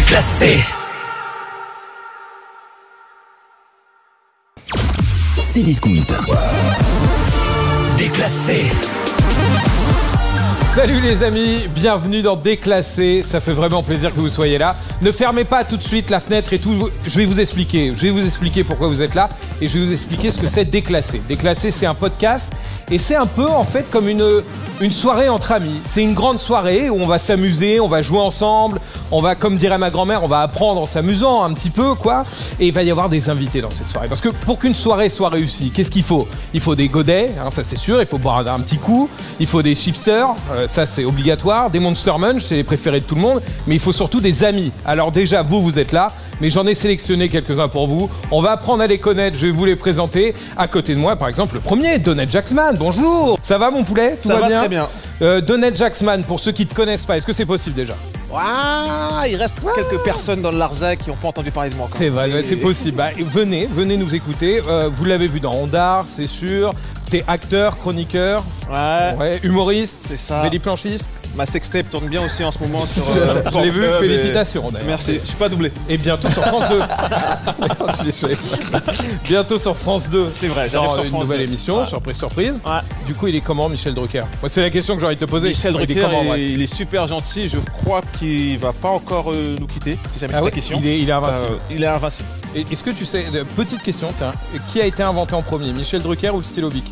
Déclassé. Cdiscount. Déclassé. Salut les amis, bienvenue dans Déclassé, ça fait vraiment plaisir que vous soyez là. Ne fermez pas tout de suite la fenêtre et tout, je vais vous expliquer pourquoi vous êtes là et je vais vous expliquer ce que c'est Déclassé. Déclassé, c'est un podcast et c'est un peu en fait comme une soirée entre amis. C'est une grande soirée où on va s'amuser, on va jouer ensemble, on va, comme dirait ma grand-mère, on va apprendre en s'amusant un petit peu quoi. Et il va y avoir des invités dans cette soirée. Parce que pour qu'une soirée soit réussie, qu'est-ce qu'il faut? Il faut des godets, hein, ça c'est sûr, il faut boire un petit coup, il faut des chipsters, ça c'est obligatoire, des Monster Munch, c'est les préférés de tout le monde, mais il faut surtout des amis. Alors déjà, vous êtes là, mais j'en ai sélectionné quelques-uns pour vous. On va apprendre à les connaître, je vais vous les présenter. À côté de moi, par exemple, le premier, Donald Jacksman, bonjour. Ça va mon poulet? Tout Ça va bien? très bien. Donald Jacksman, pour ceux qui ne te connaissent pas, est-ce que c'est possible déjà? Il reste quelques personnes dans le Larzac qui n'ont pas entendu parler de moi. C'est vrai, c'est possible. Bah, venez nous écouter. Vous l'avez vu dans Ondar, c'est sûr. T'es acteur, chroniqueur, Ouais, humoriste, c'est ça. véliplanchiste. Ma sextape tourne bien aussi en ce moment sur Je l'ai vu, Pornhub félicitations d'ailleurs. Merci, je suis pas doublé. Et bientôt sur France 2. Bientôt sur France 2. C'est vrai, j'arrive Dans sur une France nouvelle 2. émission, Ouais. surprise. Ouais. Du coup, il est comment Michel Drucker? Moi, c'est la question que j'ai envie de te poser. Michel Il est Drucker, comment, ouais il est super gentil. Je crois qu'il va pas encore nous quitter, si jamais c'est ouais, la question. il est invincible. Il est invincible. Et est-ce que tu sais, petite question, tiens, qui a été inventé en premier, Michel Drucker ou le stylo Bic?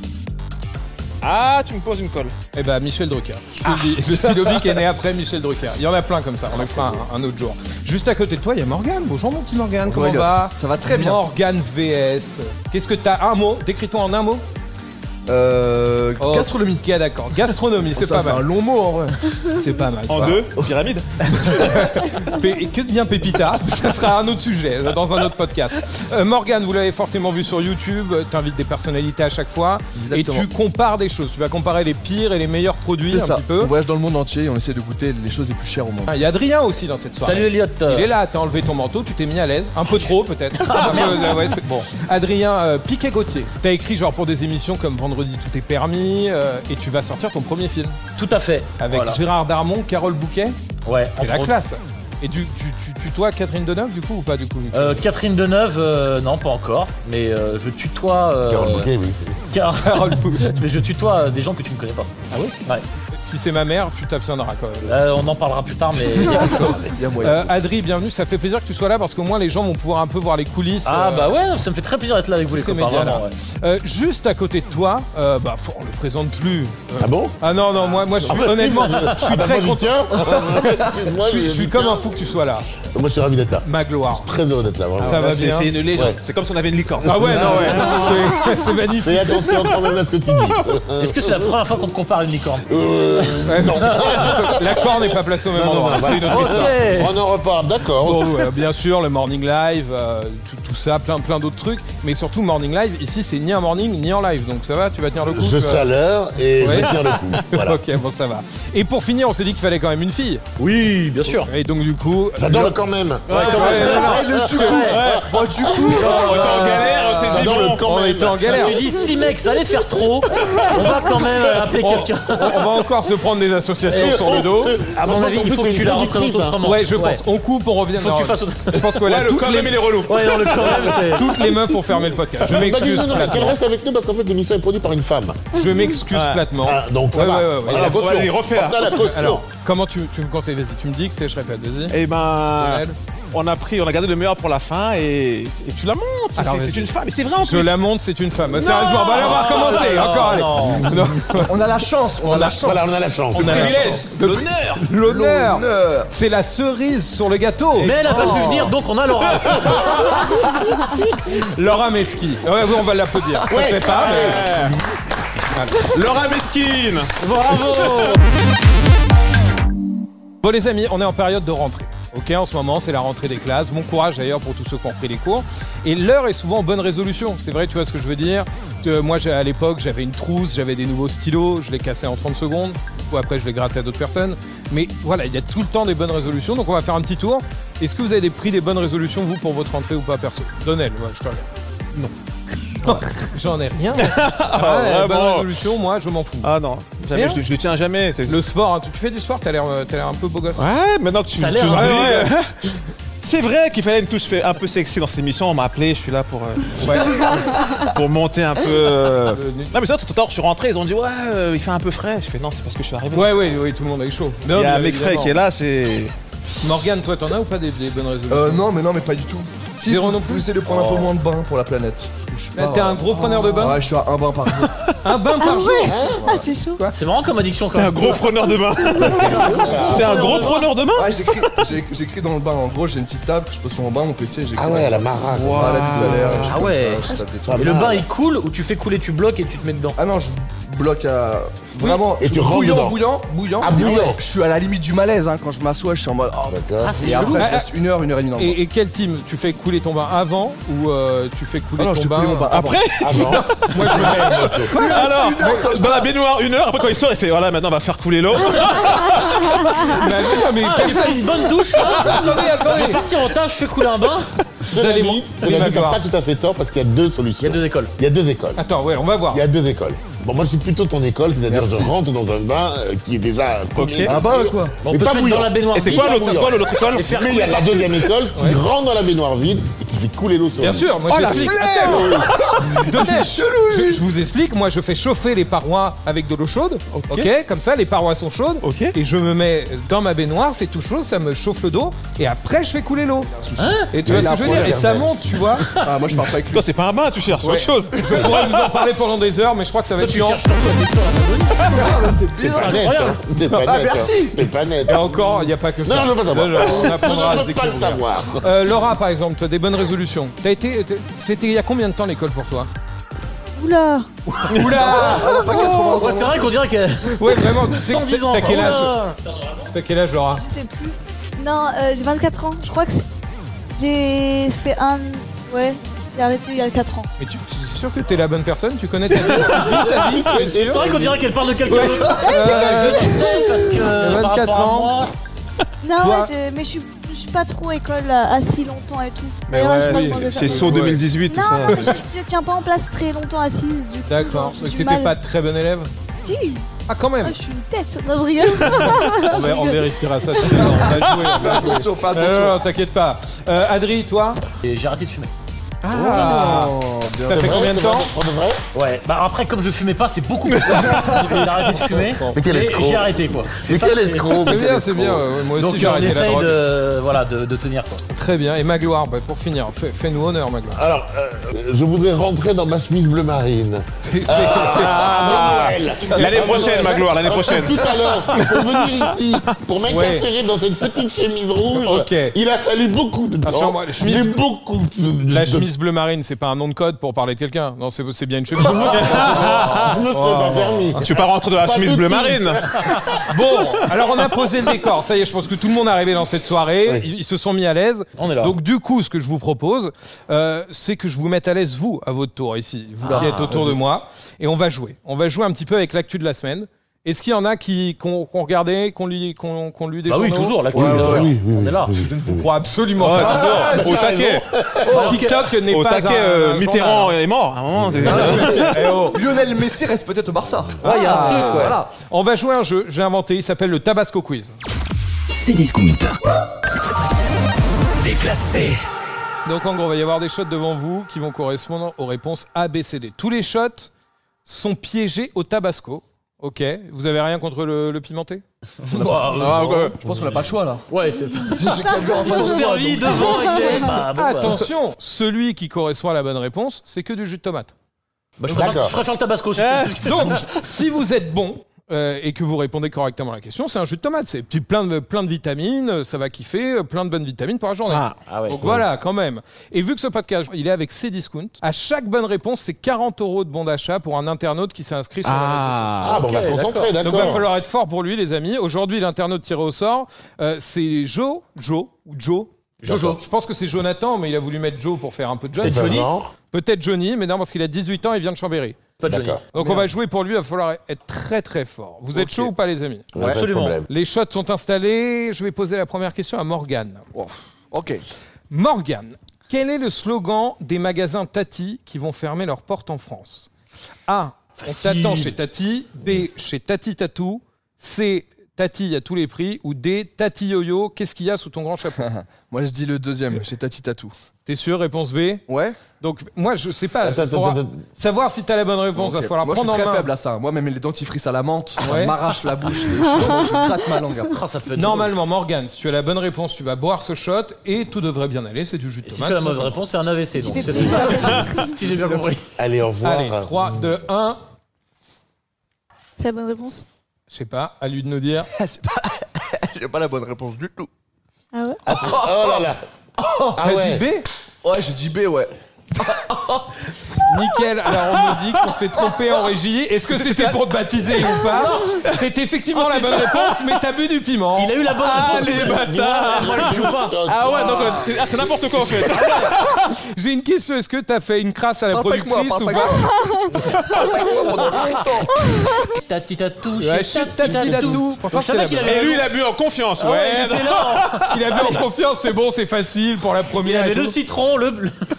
Ah, tu me poses une colle. Eh ben Michel Drucker. Je te le dis, le stylo Bic est né après Michel Drucker. Il y en a plein comme ça, on les fera un autre jour. Juste à côté de toi, il y a Morgane. Bonjour mon petit Morgane, comment va? Ça va très bien. Morgane VS. Qu'est-ce que t'as? Un mot, décris-toi en un mot. Gastronomie. Ok, d'accord. Gastronomie, c'est Ça, pas c'est un mal. long mot en vrai. C'est pas mal. En ça. deux, pyramide. Et que devient Pépita? Ça sera un autre sujet dans un autre podcast. Morgane, vous l'avez forcément vu sur YouTube. T'invites des personnalités à chaque fois. Exactement. Et tu compares des choses. Tu vas comparer les pires et les meilleurs produits C'est un ça. petit peu. On voyage dans le monde entier et on essaie de goûter les choses les plus chères au monde. Il y a Adrien aussi dans cette soirée. Salut Elliot. Il est là, t'as enlevé ton manteau, tu t'es mis à l'aise. Un peu trop peut-être. Ouais, c'est bon. Adrien Piquet-Gauthier, t'as écrit genre pour des émissions comme Vendredi tout est permis et tu vas sortir ton premier film. Tout à fait. Avec Voilà. Gérard Darmon, Carole Bouquet. Ouais. C'est la entre autres. classe. Et tu tutoies Catherine Deneuve du coup ou pas du coup? Catherine Deneuve, non pas encore, mais je tutoie. Carole Bouquet, oui. Carole Bouquet. Mais je tutoie des gens que tu ne connais pas. Ah oui? Ouais. Si c'est ma mère, tu t'abstiendras quand même. On en parlera plus tard, mais il y a quelque chose. Il y a moyen. Adri, bienvenue, ça fait plaisir que tu sois là parce qu'au moins les gens vont pouvoir un peu voir les coulisses. Ah bah ouais, ça me fait très plaisir d'être là avec vous les ces copains, médias-là. vraiment. Ouais. Juste à côté de toi, on le présente plus. Ah bon? Ah non, moi je suis honnêtement, je suis très content. Excuse-moi, Je suis comme un fou que tu sois là. Moi, je suis ravi d'être là. Ma gloire. Très heureux d'être là, vraiment. Ça va bien. C'est une légende. Ouais. C'est comme si on avait une licorne. Ah ouais, non, ouais. C'est magnifique. Fais attention quand même à ce que tu dis. Est-ce que c'est la première fois qu'on te compare à une licorne? Ouais, non. La corps n'est pas placée au même endroit. C'est une autre Ok. histoire. On en reparle, d'accord. Bon, bien sûr, le morning live, tout ça, plein d'autres trucs. Mais surtout, morning live, ici, c'est ni un morning ni en live. Donc ça va, tu vas tenir le coup? Je serai à l'heure et Ouais. je vais tenir le coup. Voilà. Ok, bon, ça va. Et pour finir, on s'est dit qu'il fallait quand même une fille. Oui, bien sûr. Et donc, du coup. J'adore le quand même. Ouais, du coup, On était en galère, on s'est dit J'adore bon. le quand on même. était en galère. Je me suis dit, si mec, ça allait faire trop, on va quand même appeler quelqu'un. On va encore se prendre des associations sur le dos. À mon avis, il faut que tu la représentes autrement. Ouais, je pense. On coupe, on revient. Faut que tu fasses autre. Je pense que là, Ouais, le quand même, il est relou. Ouais, non, le quand même, c'est. toutes les meufs ont fermé le podcast. Je Bah, m'excuse non, qu'elle platement. reste avec nous parce qu'en fait l'émission est produite par une femme. Je m'excuse platement. Ah, donc Ouais, voilà. ouais, ouais, ouais. Voilà, la caution. Vas-y, refais-la. On a la caution. Alors, comment tu me conseilles? Vas-y, tu me dis que je répète, vas-y. Eh ben, Donald. on a gardé le meilleur pour la fin et tu la montes. Alors, C'est vas-y. une femme. Et c'est vrai en Je plus. la monte, c'est une femme. Sérieusement, bah, allez, on va recommencer. non, Encore, allez. non. Non. On a la chance, on a la chance. Voilà, on a la chance. On a la Privilège, chance. l'honneur. L'honneur. L'honneur. C'est la cerise sur le gâteau. Mais elle a pas pu venir, donc on a Laura. Laura Mesqui. Ouais, oui, on va l'applaudir. Ça se fait pas, mais... Laura Mesquine. Bravo. Bon les amis, on est en période de rentrée. Ok, en ce moment, c'est la rentrée des classes. Bon courage d'ailleurs pour tous ceux qui ont pris les cours. Et l'heure est souvent bonne résolution. C'est vrai, tu vois ce que je veux dire? Moi, à l'époque, j'avais une trousse, j'avais des nouveaux stylos, je les cassais en 30 secondes. Ou après, je les grattais à d'autres personnes. Mais voilà, il y a tout le temps des bonnes résolutions. Donc, on va faire un petit tour. Est-ce que vous avez pris des bonnes résolutions, vous, pour votre rentrée ou pas, perso? Donnel, ouais, je te regarde. Non. J'en ai rien. La bonne résolution, moi, je m'en fous. Ah non, jamais, Rien. je le tiens jamais. Le sport, hein, tu fais du sport, t'as l'air un peu beau gosse. Ouais, maintenant que tu T'as le l'air dis. un peu- C'est vrai qu'il fallait une touche un peu sexy dans cette émission. On m'a appelé, je suis là pour monter un peu. Non, mais ça, tout à l'heure, je suis rentré, ils ont dit ouais, il fait un peu frais. Je fais non, c'est parce que je suis arrivé. Ouais, tout le monde a eu chaud. Il y a un mec frais qui est là, c'est. Morgane, toi, t'en as ou pas des bonnes résolutions? Non, mais pas du tout. Si, Zéro non faut plus. essayer de prendre un peu moins de bain pour la planète. T'es un gros preneur de bain? Ouais, je suis à un bain par jour. Un bain par jour? Ah, c'est chaud. C'est marrant comme addiction quand T'es un même. gros preneur de bain. T'es un gros preneur de bain? Ouais, j'écris dans le bain. En gros, j'ai une petite table que je pose sur mon bain, mon PC, j'écris. Ah ouais, à la maraque. Voilà, tout à l'heure. Ah ouais. Je tape des trucs. Et le bain il coule ou tu fais couler, tu bloques et tu te mets dedans? Ah non, je bloque à. Vraiment. Et tu rentres dedans. Bouillant. Ah, bouillant. Je suis à la limite du malaise hein, quand je m'assois, je suis en mode. Oh, D'accord. Ah, c'est et chelou. après, je reste une heure et demie dans le bain. Et quel team? Tu fais couler ton bain avant ou tu fais couler Ah non, ton je bain fais couler mon bain Après? Avant. Moi, je me mets. Alors, dans la baignoire, 1 heure. Après, quand il sort, il fait voilà, maintenant on va faire couler l'eau. mais Ah, j'ai fait une bonne douche là. Je vais attendez. partir en tâche, je fais couler un bain. Cela dit, t'as voir. pas tout à fait tort parce qu'il y a deux Il solutions. y a 2 écoles. Il y a deux écoles. Attends, ouais, on va voir. Il y a deux écoles. Bon, moi je suis plutôt ton école, c'est-à-dire je rentre dans un bain qui est déjà. Ok. Un bain quoi? On Mais peut pas se mettre bouillant. dans la baignoire. Et c'est vide. quoi l'autre? C'est quoi l'autre école? Mais il y a la deuxième école qui rentre dans la baignoire vide et qui fait couler l'eau sur Bien lui. sûr, moi Oh, je la t'explique. flemme. Je vous explique, moi je fais chauffer les parois avec de l'eau chaude, ok, comme ça les parois sont chaudes, Ok. et je me mets dans ma baignoire, c'est tout chaud, ça me chauffe le dos, et après je fais couler l'eau. Et tu vois Il ce a que je un veux dire, et problème, ça Hermès. monte, tu vois. Ah, moi je pars pas avec lui. Toi, c'est pas un bain, tu cherches Ouais. autre chose. Je pourrais vous en parler pendant des heures, mais je crois que ça va Toi être tu chiant. cherches sur quoi? Ah, c'est T'es bizarre. pas net, incroyable. hein. T'es pas net. Ah, hein. merci. T'es pas net. Et encore, il n'y a pas que ça. Non, je veux pas savoir. On apprendra à se Je veux pas le découvrir. savoir. Laura, par exemple, tu as des bonnes résolutions. C'était il y a combien de temps l'école pour toi? Oula. Oula. Pas 80 Ouais, c'est vrai qu'on dirait que. Ouais, vraiment, tu sais 110 ans. t'as quel âge? Oula. T'as quel âge, Laura? Je sais plus. Non, j'ai 24 ans. Je crois que j'ai fait un. Ouais, j'ai arrêté il y a 4 ans. Mais tu es sûr que t'es la bonne personne? Tu connais ta vie, tu es C'est sûr? vrai qu'on dirait qu'elle parle de quelqu'un d'autre. Je sais parce que. par 24 rapport à ans. moi, Non, Toi mais je suis pas trop école assis longtemps et tout. Mais D'ailleurs, ouais, j'ai pas oui, besoin de C'est faire. saut 2018, tout Non, ça. mais je tiens pas en place très longtemps assise. Du coup, D'accord. genre, j'ai Donc du t'étais mal. pas très bon élève? Si. Ah, quand même. Ah, je suis une tête. Non, je rigole. On vérifiera ça. tout à l'heure. On va jouer. Fais attention, fais Non, attention. non, t'inquiète pas. Adri, toi? et j'ai arrêté de fumer. Ah. bien. Ça fait combien de temps? Pour de vrai? Ouais, bah après, comme je fumais pas, c'est beaucoup plus tard. J'ai arrêté de fumer. Mais quel Et escroc. j'ai arrêté quoi. Mais ça, quel c'est- escroc. mais C'est quel bien, c'est escroc. bien. Moi aussi, Donc j'ai on arrêté la essaye drogue. de tenir quoi. Très bien. Et Magloire, bah, pour finir, fais-nous honneur, Magloire. Alors, je voudrais rentrer dans ma chemise bleu marine. Noël. L'année prochaine, Magloire, l'année Parce que prochaine. tout à l'heure, pour venir ici, pour m'incarcérer dans cette petite chemise rouge, Ok. il a fallu beaucoup de Attention, temps. moi, la chemise- J'ai beaucoup de... La chemise bleu marine, c'est pas un nom de code pour parler de quelqu'un. Non, c'est bien une chemise. Je me serais pas permis. Tu vas pas rentrer dans la Pas chemise tout de bleu suite. marine. Bon, alors on a posé le décor. Ça y est, je pense que tout le monde est arrivé dans cette soirée. Oui. Ils se sont mis à l'aise. On est là. Donc du coup, ce que je vous propose, c'est que je vous mette à l'aise vous, à votre tour ici, vous qui êtes autour de moi, et on va jouer. On va jouer un petit peu avec l'actu de la semaine. Est-ce qu'il y en a qui ont regardé, qui ont lu des Bah journaux? oui, toujours, la Ouais, ouais, oui, oui, on est là. Je ne vous crois absolument pas. Au taquet. TikTok n'est Au pas taquet, un Mitterrand journal. est mort. À un moment, Lionel Messi reste peut-être au Barça. Ouais, il y a un truc, ouais. Voilà. On va jouer un jeu, j'ai inventé, il s'appelle le Tabasco Quiz. C'est discount. Déclassé. Donc en gros, il va y avoir des shots devant vous qui vont correspondre aux réponses A, B, C, D. Tous les shots sont piégés au Tabasco. Ok, vous avez rien contre le pimenté? Je pense qu'on n'a pas le choix là. Ouais, c'est J'ai quelqu'un en Ils face sont de moi, servis donc- devant avec des. Bah, bon, bah. Attention, celui qui correspond à la bonne réponse, c'est que du jus de tomate. Bah, je préfère le tabasco aussi. Donc, si vous êtes bon et que vous répondez correctement à la question, c'est un jus de tomate. C'est plein de vitamines, ça va kiffer, plein de bonnes vitamines pour la journée. Ah ouais. Donc voilà, quand même. Et vu que ce podcast, il est avec Cdiscount, à chaque bonne réponse, c'est 40 € de bon d'achat pour un internaute qui s'est inscrit sur les réseaux sociaux. Ah, bon, on va se concentrer, Donc il va d'accord. falloir être fort pour lui, les amis. Aujourd'hui, l'internaute tiré au sort, c'est Jojo. Jojo. Je pense que c'est Jonathan, mais il a voulu mettre Joe pour faire un peu de John. Peut-être Johnny. Genre, Peut-être Johnny, mais non, parce qu'il a 18 ans, il vient de Chambéry. Pas de Johnny. d'accord. Donc on va jouer pour lui, il va falloir être très très fort. Vous êtes chaud ou pas, les amis? Pas de Absolument. problème. Les shots sont installés. Je vais poser la première question à Morgane. Ok. Morgane, quel est le slogan des magasins Tati qui vont fermer leurs portes en France? A. On Facile. t'attend chez Tati. B. Chez Tati Tatou. C. Tati à tous les prix, ou D, Tati Yo-Yo, qu'est-ce qu'il y a sous ton grand chapeau? Moi, je dis le deuxième, j'ai Tati Tatou. T'es sûr, réponse B? Ouais. Donc, moi, je sais pas. Attends, Pour attends. savoir si t'as la bonne réponse, il Ok. va falloir Moi, je suis prendre en très main. faible à ça. Moi, même les dentifrices à la menthe, Ouais. ça m'arrache la bouche. Je gratte ma langue après. Ah, ça peut être Normalement, Morgane, si tu as la bonne réponse, tu vas boire ce shot et tout devrait bien aller. C'est du jus de drôle. Et si tomate. tu as la tout mauvaise simplement. réponse, c'est un AVC. Tu Donc, fais c'est plaisir ça. à Patrick. Si j'ai bien compris. Allez, au revoir. Allez, 3, 2, 1. C'est la bonne réponse. Je sais pas, à lui de nous dire. J'ai pas la bonne réponse du tout. Ah ouais? Ah, oh là là. Ah T'as ouais. dit B? Ouais, j'ai dit B, ouais. Nickel, alors on me dit qu'on s'est trompé en régie. Est-ce que c'était pour te baptiser ou pas? C'est effectivement la bonne réponse, mais t'as bu du piment. Il a eu la bonne réponse. les bâtards. Moi, je joue pas. Ah ouais, donc c'est n'importe quoi en fait. J'ai une question, est-ce que t'as fait une crasse à la Pas avec moi, productrice pas ou avec pas? moi. Pendant longtemps. Tati Tatou, Ouais, je suis Tati Tatou. Pourtant, Je savais c'était qu'il la avait Et lui, il a bu en confiance. Ah ouais, Ouais. il était là. Il a bien en confiance, c'est bon, c'est facile pour la Il première. avait et le tout. citron,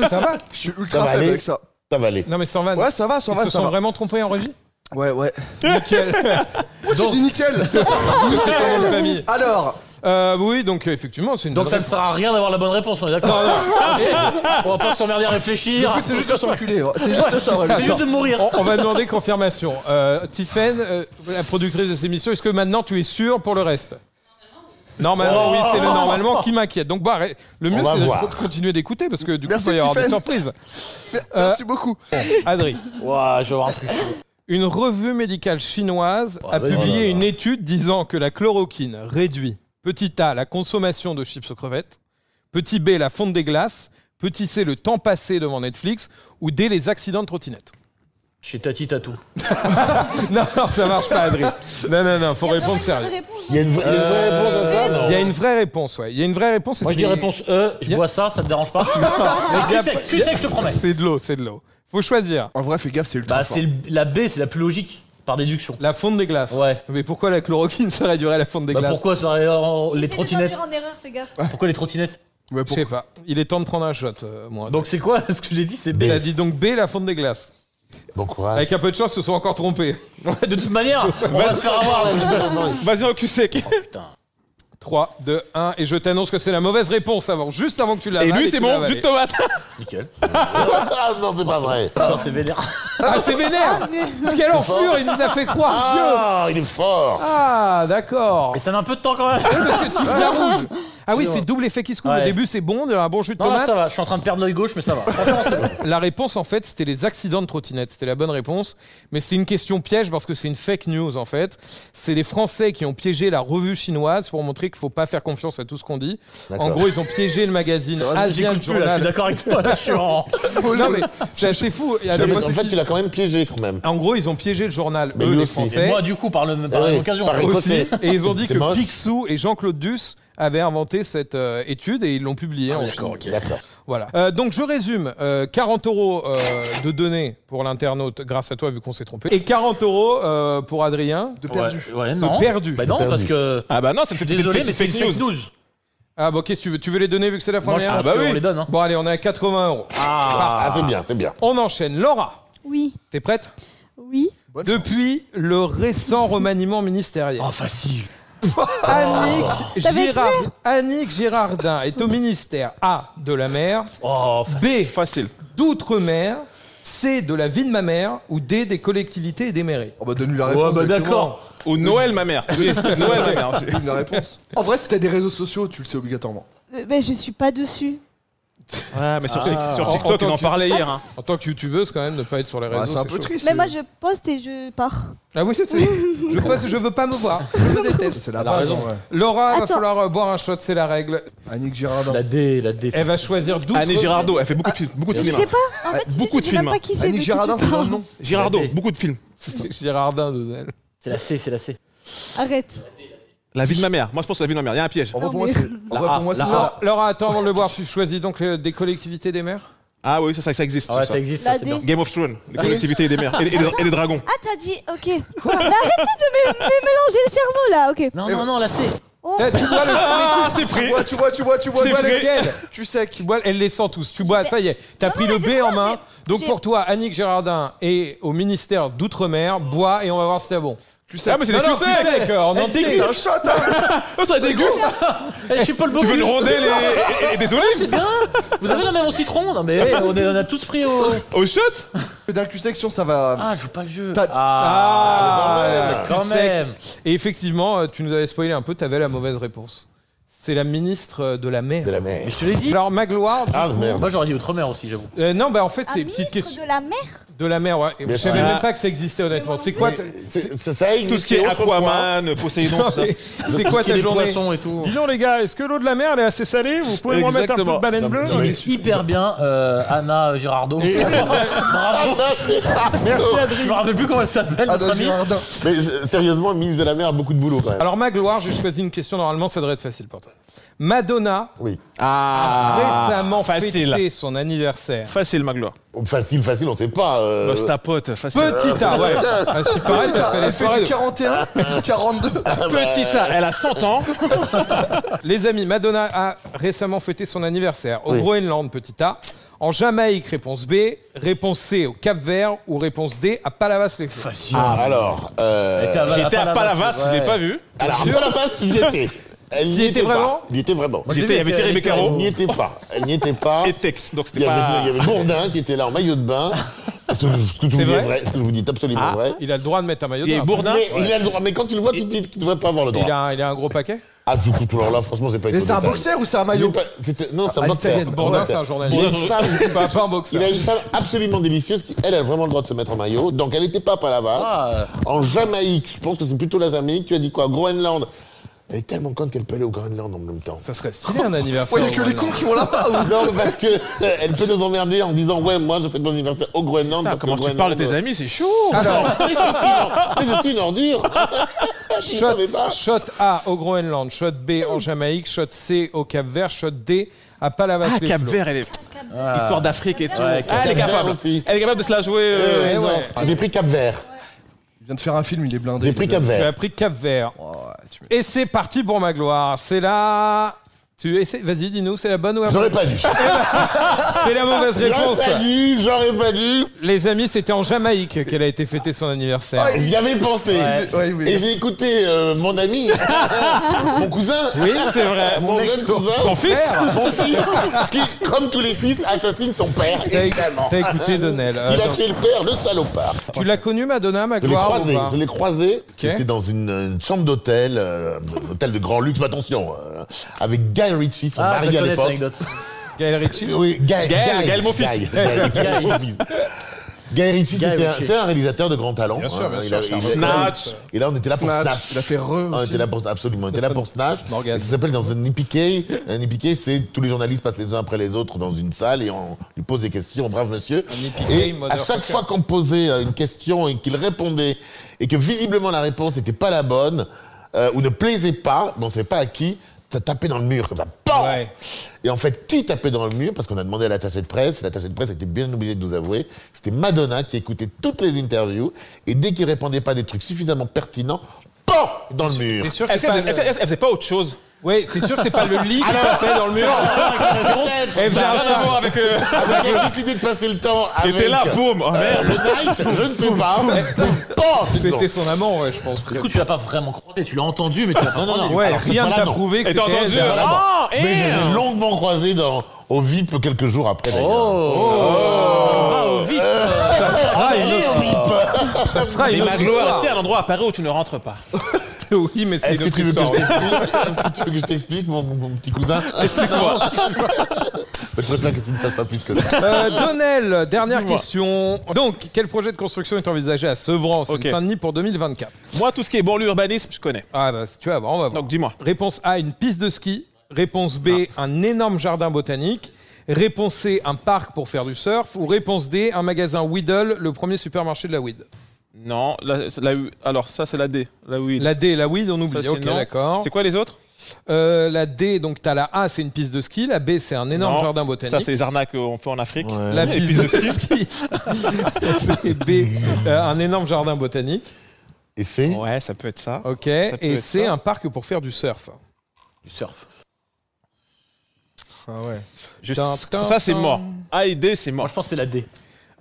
Ça va? Je suis Ça ultra va faible aller. avec ça. Ça va aller. Non mais sans vanne. Ouais, ça va, Ils se ça sont va. vraiment trompés en régie? Ouais, ouais. Nickel. Pourquoi tu dis nickel? C'est ton nom de famille. Alors, Oui, donc effectivement, c'est une Donc bonne ça ne réponse. sert à rien d'avoir la bonne réponse, on est d'accord? On va pas s'emmerder à réfléchir. le but, c'est juste de s'enculer. C'est juste ça, ouais. C'est juste de mourir. On va demander confirmation. Tiffen, la productrice de cette émission, est-ce que maintenant tu es sûre pour le reste? Normalement, oui, c'est le normalement qui m'inquiète. Donc, bah, le mieux, On va c'est voir. de continuer d'écouter parce que du coup, Merci, il va y avoir des Tiffen. surprises. Merci beaucoup. Adri, Ouah, je vais avoir un truc. une revue médicale chinoise a vas-y. publié une étude disant que la chloroquine réduit, petit a, la consommation de chips aux crevettes, petit b, la fonte des glaces, petit c, le temps passé devant Netflix, ou d, les accidents de trottinette. Chez Tati Tatou. Non, non, ça marche pas, Adri. Non, faut répondre sérieux. Il y a une vraie réponse à ça, non? Il y a une vraie réponse, ouais. Il y a une vraie réponse. et Moi je dis c'est- réponse E, je bois ça, ça te dérange pas? Mais tu sais que je te promets. C'est de l'eau, c'est de l'eau. Faut choisir. En vrai, fais gaffe, c'est ultra Bah fort. c'est la B, c'est la plus logique, par déduction. La fonte des glaces. Ouais. Mais pourquoi la chloroquine ça réduirait la fonte des Bah glaces? pourquoi ça les Essaye de trottinettes? t'induire en erreur, fais gaffe. Pourquoi les trottinettes? Ouais, Je sais pas. Il est temps de prendre un shot, moi. Donc c'est quoi ce que j'ai dit? C'est B. Il a dit donc B, la fonte des glaces. Bon courage. Avec un peu de chance, ils se sont encore trompés. Ouais, de toute manière, on va se faire avoir. Vas-y en cul sec. 3, 2, 1, et je t'annonce que c'est la mauvaise réponse juste avant que tu l'avales. Et lui, tu c'est l'as bon, jus avalé. de tomate. Nickel. Ah non, c'est pas vrai. Ça c'est vénère. Ah, c'est vénère. Quelle enflure, il nous a fait croire Dieu. Ah, il est fort. Ah, d'accord. Mais ça met un peu de temps quand même. Parce que tu deviens rouge. Ah oui, c'est double effet qui se trouve. Ouais. Au début, c'est bon, un bon jus de Non, tomate. ça va, je suis en train de perdre l'œil gauche, mais ça va. Franchement, c'est bon. La réponse, en fait, c'était les accidents de trottinette. C'était la bonne réponse. Mais c'est une question piège parce que c'est une fake news, en fait. C'est les Français qui ont piégé la revue chinoise pour montrer qu'il ne faut pas faire confiance à tout ce qu'on dit. D'accord. En gros, ils ont piégé le magazine Asian J'écoute plus, là, je suis Journal. d'accord avec toi. Là, je suis en. Non, mais c'est assez fou. Il y a des- En fait, tu l'as quand même piégé quand même. En gros, ils ont piégé le journal, Mais eux, lui les aussi. Français. Et moi, du coup, par la oui, même occasion. par aussi. Écossais. Et ils ont dit C'est que moche. Picsou et Jean-Claude Duss avaient inventé cette étude et ils l'ont publiée en Chine. D'accord. Voilà. Donc je résume, 40 € de données pour l'internaute grâce à toi vu qu'on s'est trompé. Et 40 € pour Adrien. De perdu. Ouais, non. perdu. Bah non, Perdu. parce que. Ah bah non, Je c'est suis désolé, mais c'est une fake news. Ah bon, qu'est-ce que tu veux? Tu veux les donner vu que c'est la Moi, je première? pense qu'on les donne. Hein. Bon allez, on est à 80 €. Ah, c'est bien, c'est bien. On enchaîne. Laura, Oui, t'es prête? oui. Bonne chance. Depuis le récent remaniement ministériel, Oh, facile. Annick Girardin est au ministère A de la mer, Oh, B Facile. d'outre-mer, C de la vie de ma mère ou D des collectivités et des mairies. Oh bah donne-lui la Ouais, réponse. bah directement. d'accord. Ou Noël, ma mère. Oui, Noël, ma mère. Donne-lui la réponse. En vrai, si t'as des réseaux sociaux, tu le sais obligatoirement. Mais je suis pas dessus. Ouais, mais sur En TikTok, tant ils en que- parlaient hier. Hein. En tant que youtubeuse, quand même, ne pas être sur les réseaux, Ouais, c'est un peu chaud. triste. Mais moi, je poste et je pars. Ah oui, je veux pas me voir. Je me déteste. C'est la Elle a base. raison. Ouais. Laura, il va Attends. falloir boire un shot, c'est la règle. Annick Girardin. La D. Elle va choisir d'outre. Annie Girardot, elle fait beaucoup de films. Beaucoup de Je films. sais pas. En fait, beaucoup de je sais même films, pas qui c'est. Annick de qui Girardin, tu c'est parles. le nom. Girardot, La D. beaucoup de films. Girardin de C'est la C, c'est la C. Arrête. La vie de ma mère. Moi, je pense que la vie de ma mère. Il y a un piège. En vrai, pour moi, mais- c'est. En vrai, pour moi, c'est La ça. Laura, attends, avant de le boire, tu choisis donc des collectivités des mers. Ah oui, ça existe. Ah ouais, ça. ça existe, La ça c'est D. bien. Game of Thrones, les collectivités et des mers. Et des dragons. Ah, t'as dit. Ok. Mais arrêtez de me mélanger le cerveau là. Ok. Non, la C. Oh. Tu bois le Ah, c'est pris. Tu vois. tu bois vrai. lequel? Tu sais Tu bois, elle les sent tous. Tu bois, ça y est, t'as Non, pris non, le mais B en non, main. Donc j'ai- pour toi, Annick Girardin et au ministère d'Outre-mer, bois et on va voir si c'est bon. Ah, mais c'est des Non, QC en entier. C'est un shot, hein. Oh, ça dégueu ça. Eh, je suis Paul Tu veux une Bocuse. rondelle et des C'est olives bien. Vous avez la même au citron? Non mais on a tous pris au... au shot? Pédale section, ça va. Ah, je joue pas le jeu. T'as- Quand Plus même. sec. Et effectivement, tu nous avais spoilé un peu, t'avais la mauvaise réponse. C'est la ministre de la mer. De la mer. Je te l'ai dit. Alors Magloire, Ah, merde. Moi j'aurais dit Outre-mer aussi, j'avoue. non, bah en fait Un c'est une petite ministre question de la mer. de la mer. Ouais. Et Bien je savais sûr. même pas que ça existait honnêtement. C'est quoi Ça a existé Tout ce qui est autrefois. Aquaman, Poséidon, tout ça. C'est quoi ta les journée? poissons et tout. Dis donc les gars, est-ce que l'eau de la mer elle est assez salée? Vous pouvez me remettre un peu de Exactement. baleine bleue? C'est hyper bien, Anna Girardot. Bravo. Merci Je Adrien. me rappelle plus comment elle s'appelle, notre Adam amie. Girardin. Mais sérieusement, le ministre de la mer a beaucoup de boulot quand même. Alors Magloire, j'ai choisi une question, normalement ça devrait être facile pour toi. Madonna Oui. a récemment facile. fêté son anniversaire. Facile, Magloire. Facile, on sait pas. Bah, c'est ta pote, facile. Petita, ouais. Ah, si pareil, t'as fait les Elle fait soirées. du 41, 42. Petita, elle a 100 ans. Les amis, Madonna a récemment fêté son anniversaire au Oui. Groenland, Petita. En Jamaïque, réponse B. Réponse C, au Cap-Vert. Ou réponse D, à Palavas-les-Flots. Facile. Alors, J'étais à Palavas, je l'ai pas vu. alors à Palavas, il y était. Elle Tu y n'y étais était pas. vraiment Il y était vraiment. Moi, Il y avait Thierry Beccaro. Elle n'y était pas. Elle n'y était pas. Et Tex, donc Il c'était y pas... avait Bourdin qui était là en maillot de bain. Ce que je vous dis vrai est vrai. Ce que je vous dis est absolument vrai. Il a le droit de mettre un maillot de Il y a bain. Bourdin. Mais il a le droit. Mais quand tu le vois, tu te dis qu'il ne devrait pas avoir le droit. Il a un gros paquet. Ah, du coup, alors là, franchement, j'ai pas été Mais au c'est un détail. boxeur ou c'est un J'ai maillot pas- Non, c'est un Ah, boxeur. italienne. Bourdin, c'est un Il a journaliste. une femme, Pas un boxeur. il a une femme absolument délicieuse qui, elle, a vraiment le droit de se mettre en maillot. Donc, elle n'était pas à Palavas. Ah, En Jamaïque, je pense que c'est plutôt la Jamaïque. Tu as dit quoi? Groenland. Elle est tellement conne qu'elle peut aller au Groenland en même temps. Ça serait stylé un anniversaire. Ouais, il y a que au les Groenland. cons qui vont là-bas. ou- Non, mais parce que elle peut nous emmerder en disant ouais, moi je fais mon anniversaire au Groenland. Putain, parce que comment tu parles de tes Groenland- amis, c'est chaud. Mais je suis une ordure. Je ne savais pas. Shot A au Groenland, shot B en Jamaïque, shot C au Cap-Vert, shot D à Ah, Palavas-les-Flots. Cap-Vert, elle est... Histoire d'Afrique et tout. Ouais, Ah, elle est Cap-Vert capable. aussi. Elle est capable de se la jouer. Raison. J'ai pris Cap Vert. Il vient de faire un film, il est blindé. J'ai pris Cap Tu as Vert. pris Cap-Vert. Oh, ouais, tu m'étonnes. Et c'est parti pour ma gloire. C'est la... Tu essaies... Vas-y, dis-nous, c'est la bonne ou la J'aurais mauvaise? pas dû. C'est la mauvaise réponse. J'aurais pas dû. Les amis, c'était en Jamaïque qu'elle a été fêtée son anniversaire. J'y avais pensé. Ouais, oui. Et j'ai écouté mon ami, mon cousin. Oui, c'est vrai. Mon jeune cousin. Ton fils Mon fils, qui, comme tous les fils, assassine son père, évidemment. T'as écouté Donnel. Il a Attends. tué le père, le salopard. Tu l'as connu, Madonna, ma Je l'ai gloire, croisé, ou pas? je l'ai croisé. J'étais dans une chambre d'hôtel, hôtel de grand luxe, mais attention, avec Guy Ritchie, son Ah, je mari à connais cette l'époque. anecdote. Gaël Ritchie. Oui, Gaël, mon fils. Guy mon fils. Guy Ritchie, Guy Ritchie. c'est un réalisateur de grand talent. Bien sûr, bien sûr, Charles. Snatch. Et là, on était là pour Snatch. Snatch. Il a fait On aussi. était là pour, absolument, on était là pour Snatch. Morgane. Et ça s'appelle dans un EPK. Un EPK, c'est tous les journalistes passent les uns après les autres dans une salle et on lui pose des questions, brave monsieur. Un EPK, Et à motherfucker. chaque fois qu'on posait une question et qu'il répondait et que visiblement la réponse n'était pas la bonne ou ne plaisait pas, mais on ne sait pas à qui, ça tapait dans le mur comme ça. Bam Ouais. Et en fait, qui tapait dans le mur? Parce qu'on a demandé à l'attaché de presse. L'attaché de presse était bien obligé de nous avouer. C'était Madonna qui écoutait toutes les interviews et dès qu'il répondait pas des trucs suffisamment pertinents, PAM dans le mur. T'es sûr que Est-ce c'est pas... qu'elle faisait pas autre chose? Ouais, t'es sûr que c'est pas le lit qui tapait dans le mur? Peut-être. Eh Ça bien, n'a rien à voir avec... Avec la décidé de passer le temps Il avec était là, boum. Oh merde. le night, je ne sais pas. Pan, c'est bon. C'était son amant, ouais, je pense. Du coup, tu l'as pas vraiment croisé, tu l'as entendu, mais tu l'as pas non, croisé. non. Ouais, Alors, cette rien ne fois-là, t'a non. prouvé que Et t'as c'était entendu... elle derrière la barre. Ah, Mais je l'ai longuement croisé au VIP quelques jours après d'ailleurs. On va au vite. Allez, au VIP. Ça sera Mais une autre ma gloire, est-ce histoire. qu'il y a un endroit à Paris où tu ne rentres pas? Oui, mais c'est Est-ce une que autre tu veux que histoire. je t'explique Est-ce que tu veux que je t'explique, mon petit cousin? Explique-moi. Je préfère que tu ne fasses pas plus que ça. Donnel, dernière Dis-moi. question. Donc, quel projet de construction est envisagé à Sevran, Seine-Saint-Denis pour 2024? Moi, tout ce qui est banlieue urbanisme, je connais. Ah bah, tu vas voir, on va voir. Donc dis-moi. Réponse A, une piste de ski. Réponse B, un énorme jardin botanique. Réponse C, un parc pour faire du surf. Ou réponse D, un magasin Weedle, le premier supermarché de la weed. Non, alors ça c'est la D. La oui. La D, la weed, on Ça, oublie. c'est Ok, non. d'accord. C'est quoi les autres? La D, donc t'as la A, c'est une piste de ski. La B, c'est un énorme Non, jardin botanique. Ça c'est les arnaques qu'on fait en Afrique. La Les piste pistes de ski. C'est B, un énorme jardin botanique. Et c'est Ouais, ça peut être ça. Ok. Ça peut Et être c'est ça. un parc pour faire du surf. Du surf. Ah ouais. Ça c'est mort. A et D c'est Moi, mort. je pense que c'est la D.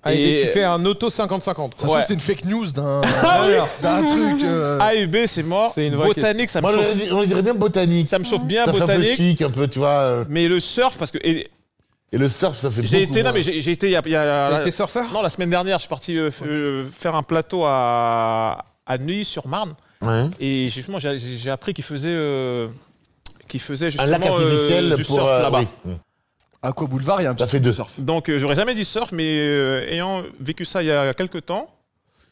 Ah, et Et- tu fais un auto 50-50. Ça se trouve, c'est une fake news d'un truc. A et B, c'est mort. C'est une vraie Botanique, ça me Moi, chauffe. on dirait bien botanique. Ça me chauffe bien, Ça fait un peu botanique. chic, un peu, tu vois. Mais le surf, parce que Et le surf, ça fait j'ai beaucoup été, non moins. mais j'ai été il y a T'as été surfeur? non la semaine dernière, je suis parti faire un plateau à Neuilly-sur-Marne Ouais. et justement j'ai appris qu'ils faisaient Un justement lac artificiel du pour... surf là-bas. oui. Aqua Boulevard, il y a un Ça petit fait truc de deux. surf. Donc j'aurais jamais dit surf, mais ayant vécu ça il y a quelques temps,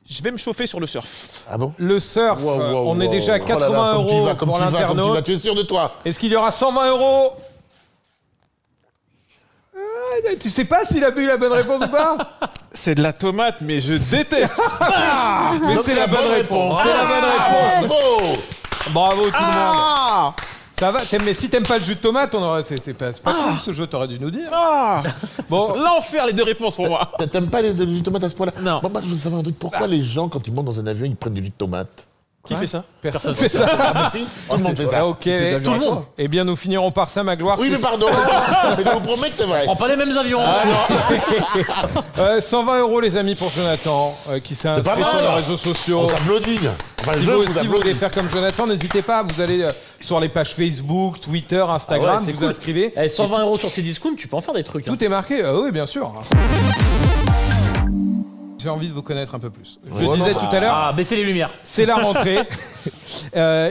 je vais me chauffer sur le surf. Ah bon? Le surf, on est déjà à Oh là là, 80 comme tu euros vas, comme pour tu vas, comme tu vas, l'internaute. tu es sûr de toi? Est-ce qu'il y aura 120 euros? Tu sais pas s'il a eu la bonne réponse ou pas? C'est de la tomate, mais je déteste. Mais Donc, c'est la bonne réponse. C'est la bonne réponse. Bravo! Bravo tout le monde. Ça va, mais si t'aimes pas le jus de tomate, on aurait. C'est pas cool ce jeu, t'aurais dû nous dire. Bon, l'enfer les deux réponses pour moi. T'aimes pas le jus de tomate à ce point-là? Non. Moi, je veux savoir un truc. Pourquoi les gens, quand ils montent dans un avion, ils prennent du jus de tomate? Qui fait ça? Personne fait ça. Ah bah si, tout le monde fait ça. Ah, ok, tes avions tout le à toi. monde. Eh bien, nous finirons par ça, Magloire. Oui, mais c'est pardon. Mais je vous promets que c'est vrai. Prends pas les mêmes avions. 120 euros, les amis, pour Jonathan, qui s'est C'est pas inscrit sur mal. les réseaux sociaux. On s'applaudit. Enfin, Si je vous vous aussi vous applaudis. voulez faire comme Jonathan, n'hésitez pas. Vous allez sur les pages Facebook, Twitter, Instagram, Ah ouais, c'est vous cool. inscrivez. Eh, 120 euros sur Cdiscount, tu peux en faire des trucs. hein. Tout est marqué. Oui, bien sûr. J'ai envie de vous connaître un peu plus. Je Ouais, disais non, tout à l'heure, Ah, baissez les lumières. c'est la rentrée.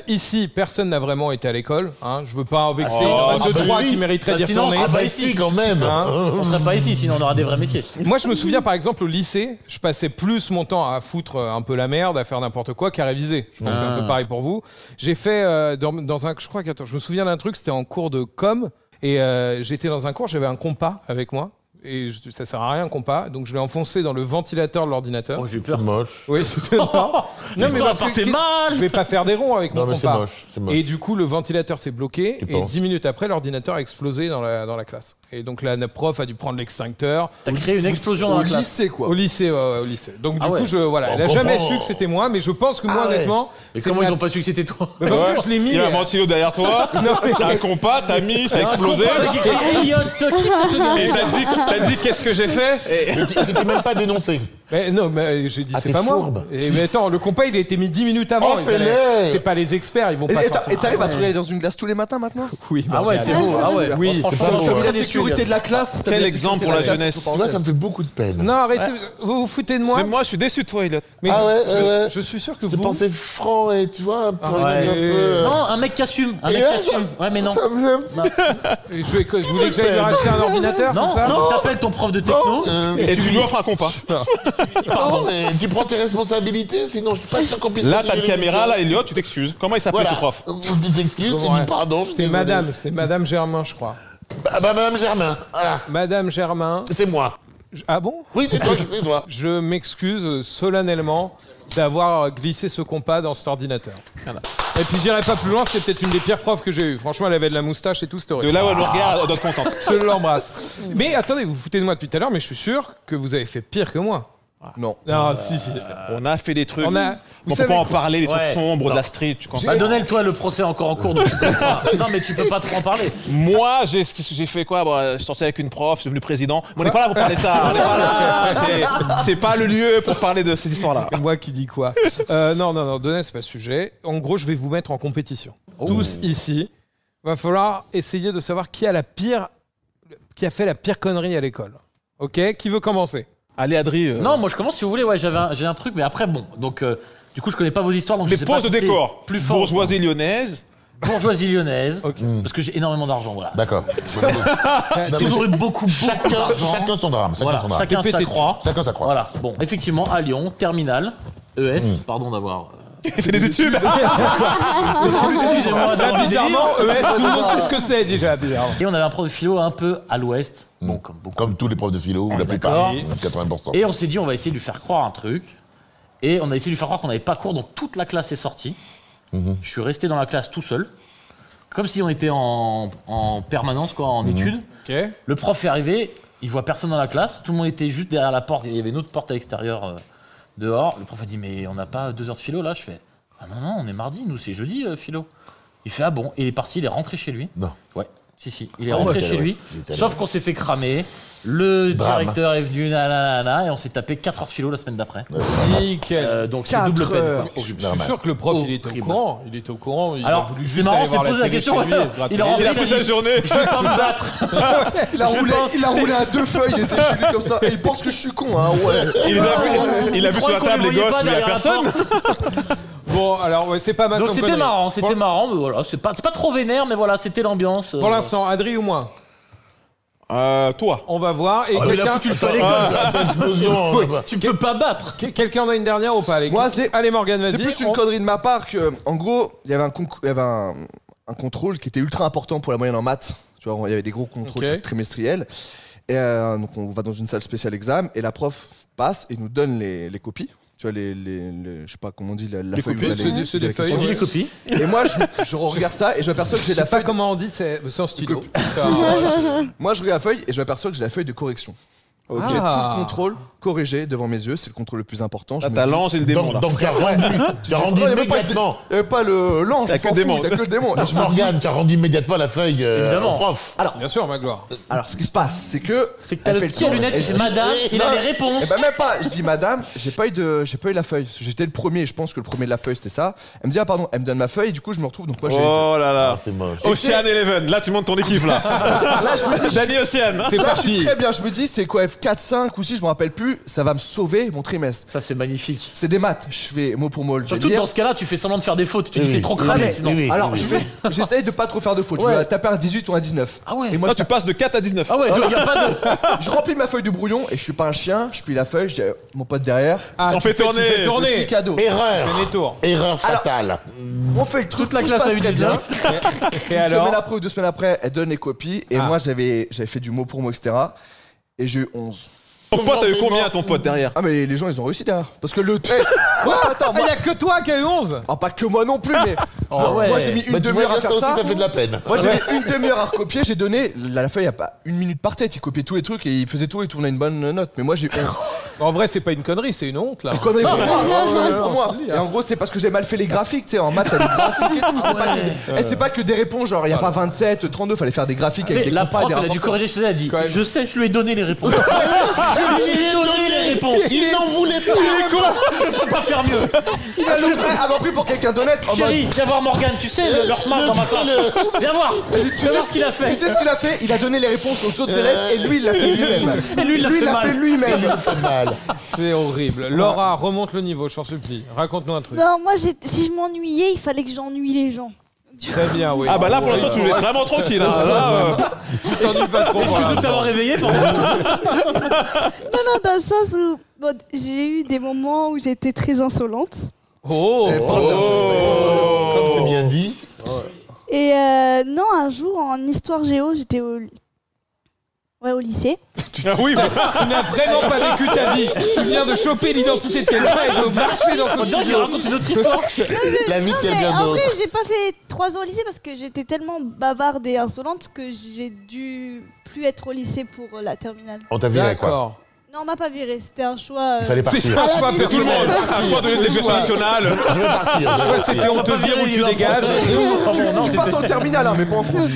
Ici, personne n'a vraiment été à l'école. Hein. Je veux pas en vexer. Il y en a deux, bah trois si. qui mériteraient Bah d'y sinon, retourner. ah bah, Bah si, quand même. Hein. On serait pas ici, sinon on aura des vrais métiers. Moi, je me souviens par exemple au lycée, je passais plus mon temps à foutre un peu la merde, à faire n'importe quoi qu'à réviser. Je pense que c'est un peu pareil pour vous. J'ai fait dans un, je crois qu'attends, je me souviens d'un truc, c'était en cours de com et j'étais dans un cours, j'avais un compas avec moi. Et ça sert à rien un compas, donc je l'ai enfoncé dans le ventilateur de l'ordinateur. Oh, j'ai eu C'est peur. moche. Oui, c'est non, mais L'histoire parce que partait mal. je vais pas faire des ronds avec Non, mon mais c'est compas. moche. C'est moche. Et du coup, le ventilateur s'est bloqué Tu et penses 10 minutes après, l'ordinateur a explosé dans la classe. Et donc la prof a dû prendre l'extincteur. T'as créé une explosion dans Au la classe. lycée, quoi. Au lycée, au lycée. Donc Ah du ouais. coup, voilà, On elle a jamais comprend. su que c'était moi, mais je pense que moi, Ah ouais. honnêtement, Et c'est comment la- ils ont pas su que c'était toi? Mais parce que je l'ai mis. Il y a un ventilo derrière toi. T'as un compas, t'as mis, ça a explosé. Avec écrit Elliot, qui ça te dit? Et t'as dit qu'est-ce que j'ai fait? Et- Tu t'es même pas dénoncé. Mais non, mais j'ai dit Ah, c'est t'es pas moi. fourbe. Et, mais attends, le compas il a été mis 10 minutes avant. Oh, Ils c'est allaient- laid. C'est pas les experts, ils vont pas. sortir. Et t'arrives à travailler dans une glace tous les matins maintenant? Oui, Ah ouais, c'est beau. Ah ouais. Oui, c'est Franchement, pas beau. je suis T'as mis la très déçu, sécurité Elliot. de la classe. Quel exemple pour la jeunesse. Tu vois, ça me fait beaucoup de peine. Non, arrêtez. Vous vous foutez de moi. Mais moi, je suis déçu de toi, Elliot. Mais Ah ouais, je, ouais. je suis sûr que Je te vous. pensais franc et tu vois, un peu. ouais. un peu, Non, un mec qui assume. Un mec Et qui là, assume. Ouais, mais non. Ça me faisait un petit Je voulais que j'aille lui racheter un ordinateur, Non, c'est ça t'appelles ton prof de techno. Et tu lui offres un compas. Non, mais tu prends tes responsabilités, sinon je suis pas sûr qu'on puisse. Là, t'as continuer le caméra, là, l'émission. Elliot, tu t'excuses. Comment il s'appelle Voilà. ce prof? Tu t'excuses, tu Ouais. dis pardon. je suis C'était désolé. Madame Germain, je crois. Bah, Madame Germain, voilà. Madame Germain. C'est moi. Ah bon? Oui, c'est toi, c'est toi. Je m'excuse solennellement d'avoir glissé ce compas dans cet ordinateur. Voilà. Et puis j'irai pas plus loin, c'était peut-être une des pires profs que j'ai eues. Franchement, elle avait de la moustache et tout, c'était De horrible. là où elle nous regarde, elle doit être contente. Je l'embrasse. Mais attendez, vous vous foutez de moi depuis tout à l'heure, mais je suis sûr que vous avez fait pire que moi. Non. Non, si. On a fait des trucs. On a- vous On peut savez pas en quoi parler, des trucs Ouais. sombres, de la street. Tu comprends? Bah, Donnel, toi, le procès est encore en cours, donc tu peux pas. Non, mais tu peux pas trop en parler. Moi, j'ai fait quoi? Bon, je suis sorti avec une prof, je suis devenu président. Mais on n'est pas là pour parler de ça. On n'est pas là. C'est pas le lieu pour parler de ces histoires-là. Moi qui dis quoi Non, donnez, c'est pas le sujet. En gros, je vais vous mettre en compétition. Tous ici, va falloir essayer de savoir qui a fait la pire connerie à l'école. Ok? Qui veut commencer? Allez, Adri. Non, moi je commence si vous voulez. Ouais, j'ai un truc, mais après, bon. Donc, du coup, je connais pas vos histoires, donc je Mais sais pose pas de si c'est décor. plus fort. Bourgeoisie lyonnaise. Bourgeoisie lyonnaise. Ok. Parce que j'ai énormément d'argent, voilà. D'accord. J'ai toujours eu beaucoup d'argent. Chacun son drame. Chacun Voilà, son drame. chacun sa croix. Chacun sa croix. Voilà. Bon, effectivement, à Lyon, terminale, ES, pardon d'avoir. Il fait des études. Excusez-moi Là, d'avoir les bizarrement, délires. ES, tout le monde sait ce que c'est déjà, bizarrement. Et on avait un prof de philo un peu à l'ouest. Bon, comme beaucoup. Comme tous les profs de philo, ou la est plupart, d'accord. 80%. Et on s'est dit, on va essayer de lui faire croire un truc. Et on a essayé de lui faire croire qu'on n'avait pas cours, donc toute la classe est sortie. Je suis resté dans la classe tout seul. Comme si on était en permanence, quoi, en études. Ok. Le prof est arrivé, il voit personne dans la classe. Tout le monde était juste derrière la porte. Il y avait une autre porte à l'extérieur, dehors. Le prof a dit, mais on n'a pas 2 heures de philo là? Je fais, ah non, on est mardi, nous c'est jeudi, philo. Il fait, ah bon? Et il est parti, il est rentré chez lui. Non. Ouais. Si, il est rentré chez lui. Sauf qu'on s'est fait cramer. Le directeur est venu, nanana, et on s'est tapé 4 heures de philo la semaine d'après. Nickel. Donc c'est double peine. Quoi. Je suis sûr que le prof, il était au courant. Il était au courant. Il a Alors, voulu c'est juste marrant, aller c'est voir posé la télé question. chez lui et se gratter Il a les rempli yeux. Il a pris sa journée. Je vais pas me battre. Il a roulé à 2 feuilles, il était chez lui comme ça. Et il pense que je suis con, hein, ouais. Il a vu sur la table les gosses, mais il y a personne. Bon, alors, ouais, c'est pas mal. Donc comme c'était connerie. marrant, mais voilà, c'est pas trop vénère, mais voilà, c'était l'ambiance. Pour l'instant, Adri ou moi? Toi. On va voir. Et Ah, mais là, quelqu'un. foutu le palais, tu peux pas battre. Quelqu'un en a une dernière ou pas? Allez, Moi, c'est- Allez, Morgane, vas-y. C'est plus une connerie de ma part que, en gros, il y avait un contrôle qui était ultra important pour la moyenne en maths. Tu vois, il y avait des gros contrôles Ok. trimestriels. Et donc, on va dans une salle spéciale examen et la prof passe et nous donne les copies. Tu vois, je sais pas comment on dit, la feuille. copies, où il y a c'est les des feuilles, On questions. dit les copies. Et moi, je regarde ça et je m'aperçois que j'ai Je sais la pas feuille. comment on dit, c'est en stylo. Moi, je regarde la feuille et je m'aperçois que j'ai la feuille de correction. Ok. J'ai tout Ah. le contrôle corrigé devant mes yeux, c'est le contrôle le plus important. Je me T'as dis- l'ange et le démon là. Donc tu as rendu Non, il y avait pas immédiatement. Il n'y avait pas l'ange, T'as on que s'en le fout, démon. t'as que le démon. Et je me dis- Morgane, tu as rendu immédiatement la feuille Évidemment. au prof. Bien sûr, Magloire. Alors, ce qui se passe, c'est que. C'est que t'as elle le fait petit à tour, lunettes elle qui fait dit- madame, il a Non. les réponses. Eh ben même pas. Je dis madame, j'ai pas eu la feuille. Parce que j'étais le premier. Je pense que le premier de la feuille c'était ça. Elle me dit ah pardon. Elle me donne ma feuille. Du coup je me retrouve. Donc moi j'ai. Oh là Ah, là. c'est moche. Ocean Eleven, là tu montes ton équipe là. Là je me dis. Danny Ocean. C'est Là je suis parti. très bien. Je me dis c'est quoi F4, 5 ou 6 je me rappelle plus. Ça va me sauver mon trimestre. Ça, c'est magnifique. C'est des maths. Je fais mot pour mot le Surtout que lire. dans ce cas-là, tu fais semblant de faire des fautes. Tu dis Oui, c'est trop oui, cramé oui, sinon. oui, oui. Alors j'essaye de pas trop faire de fautes. Je Ouais. vais taper un 18 ou un 19. Ah ouais. Et moi Toi tu passes de 4 à 19. Ah ouais, y a pas de. je remplis ma feuille de brouillon et je suis pas un chien. Je plie la feuille. Je dis mon pote derrière. Ah, On tu fait fais tourner. tu fais tourner. Petit cadeau. Erreur. Fais les tours. Erreur fatale. On fait le truc. Toute la tout classe se a passe eu très 19. bien. Et Une alors semaine après ou 2 semaines après, elle donne les copies. Et Ah. moi, j'avais fait du mot pour mot, etc. Et j'ai eu 11. Ton pote, t'as eu combien ton pote derrière? Ah, mais les gens, ils ont réussi derrière. Parce que le. Quoi Attends, Ah, moi. y a que toi qui a eu 11. Ah, pas que moi non plus, mais. Oh ouais. Moi, j'ai mis une Bah, tu vois, demi-heure à ça faire aussi, ça. ça fait de la peine. Moi, j'ai mis une demi-heure à recopier. J'ai donné. La feuille, il n'y a pas une minute par tête. Il copiait tous les trucs et il faisait tout et tournait une bonne note. Mais moi, j'ai eu 11. En vrai, c'est pas une connerie, c'est une honte là. Connerie pour moi. Connerie pour non, moi. je te dis, Et en gros, c'est parce que j'ai mal fait les graphiques. Tu sais, en maths, t'as des graphiques et tout. C'est pas que des réponses. Genre, il n'y a pas 27, 32. Fallait faire des graphiques Tu sais, avec des la compas, prof, des elle a dû rapports. corriger chez elle, elle a dit Quand même. je sais, je lui ai donné les réponses. Je lui ai donné les réponses. Il n'en voulait pas. Je peux pas faire mieux. Ah, c'est vrai, avoir pris pour quelqu'un d'honnête. En mode. Chérie, viens voir Morgane, tu sais, leur marque dans ma classe. Viens voir. Tu sais ce qu'il a fait. Tu sais ce qu'il a fait? Il a donné les réponses aux autres élèves et lui il l'a fait lui-même. Et lui, il l'a fait l'a mal. fait lui-même. Ça fait mal. C'est horrible. Laura, remonte le niveau, je t'en supplie. Raconte-nous un truc. Non, moi, si je m'ennuyais, il fallait que j'ennuie les gens. Très bien, oui. Ah bah là pour l'instant tu nous laisses vraiment tranquille. Hein. Là, Tu t'ennuies pas trop. pour Tu l'instant. dois t'avoir réveillé par contre. Non, dans le sens où bon, j'ai eu des moments où j'étais très insolente. Oh, Comme c'est bien dit. Et non, un jour, en histoire géo, j'étais au lycée. ah oui, bah, tu n'as vraiment pas vécu ta vie. Tu viens de choper l'identité de quelqu'un et de marcher dans On son dirait qu'il studio. raconte une autre histoire. La vie de Mais quelqu'un en vrai, d'autre. j'ai pas fait 3 ans au lycée parce que j'étais tellement bavarde et insolente que j'ai dû plus être au lycée pour la terminale. On t'a viré quoi. D'accord. Non, on m'a pas viré, c'était un choix. Il fallait C'est partir. un choix tout le monde. Un choix de l'éducation nationale. Je vais partir. je vais Ouais, c'était partir. on te vire ou tu dégages. Tu passes en terminale, hein, mais pas en France.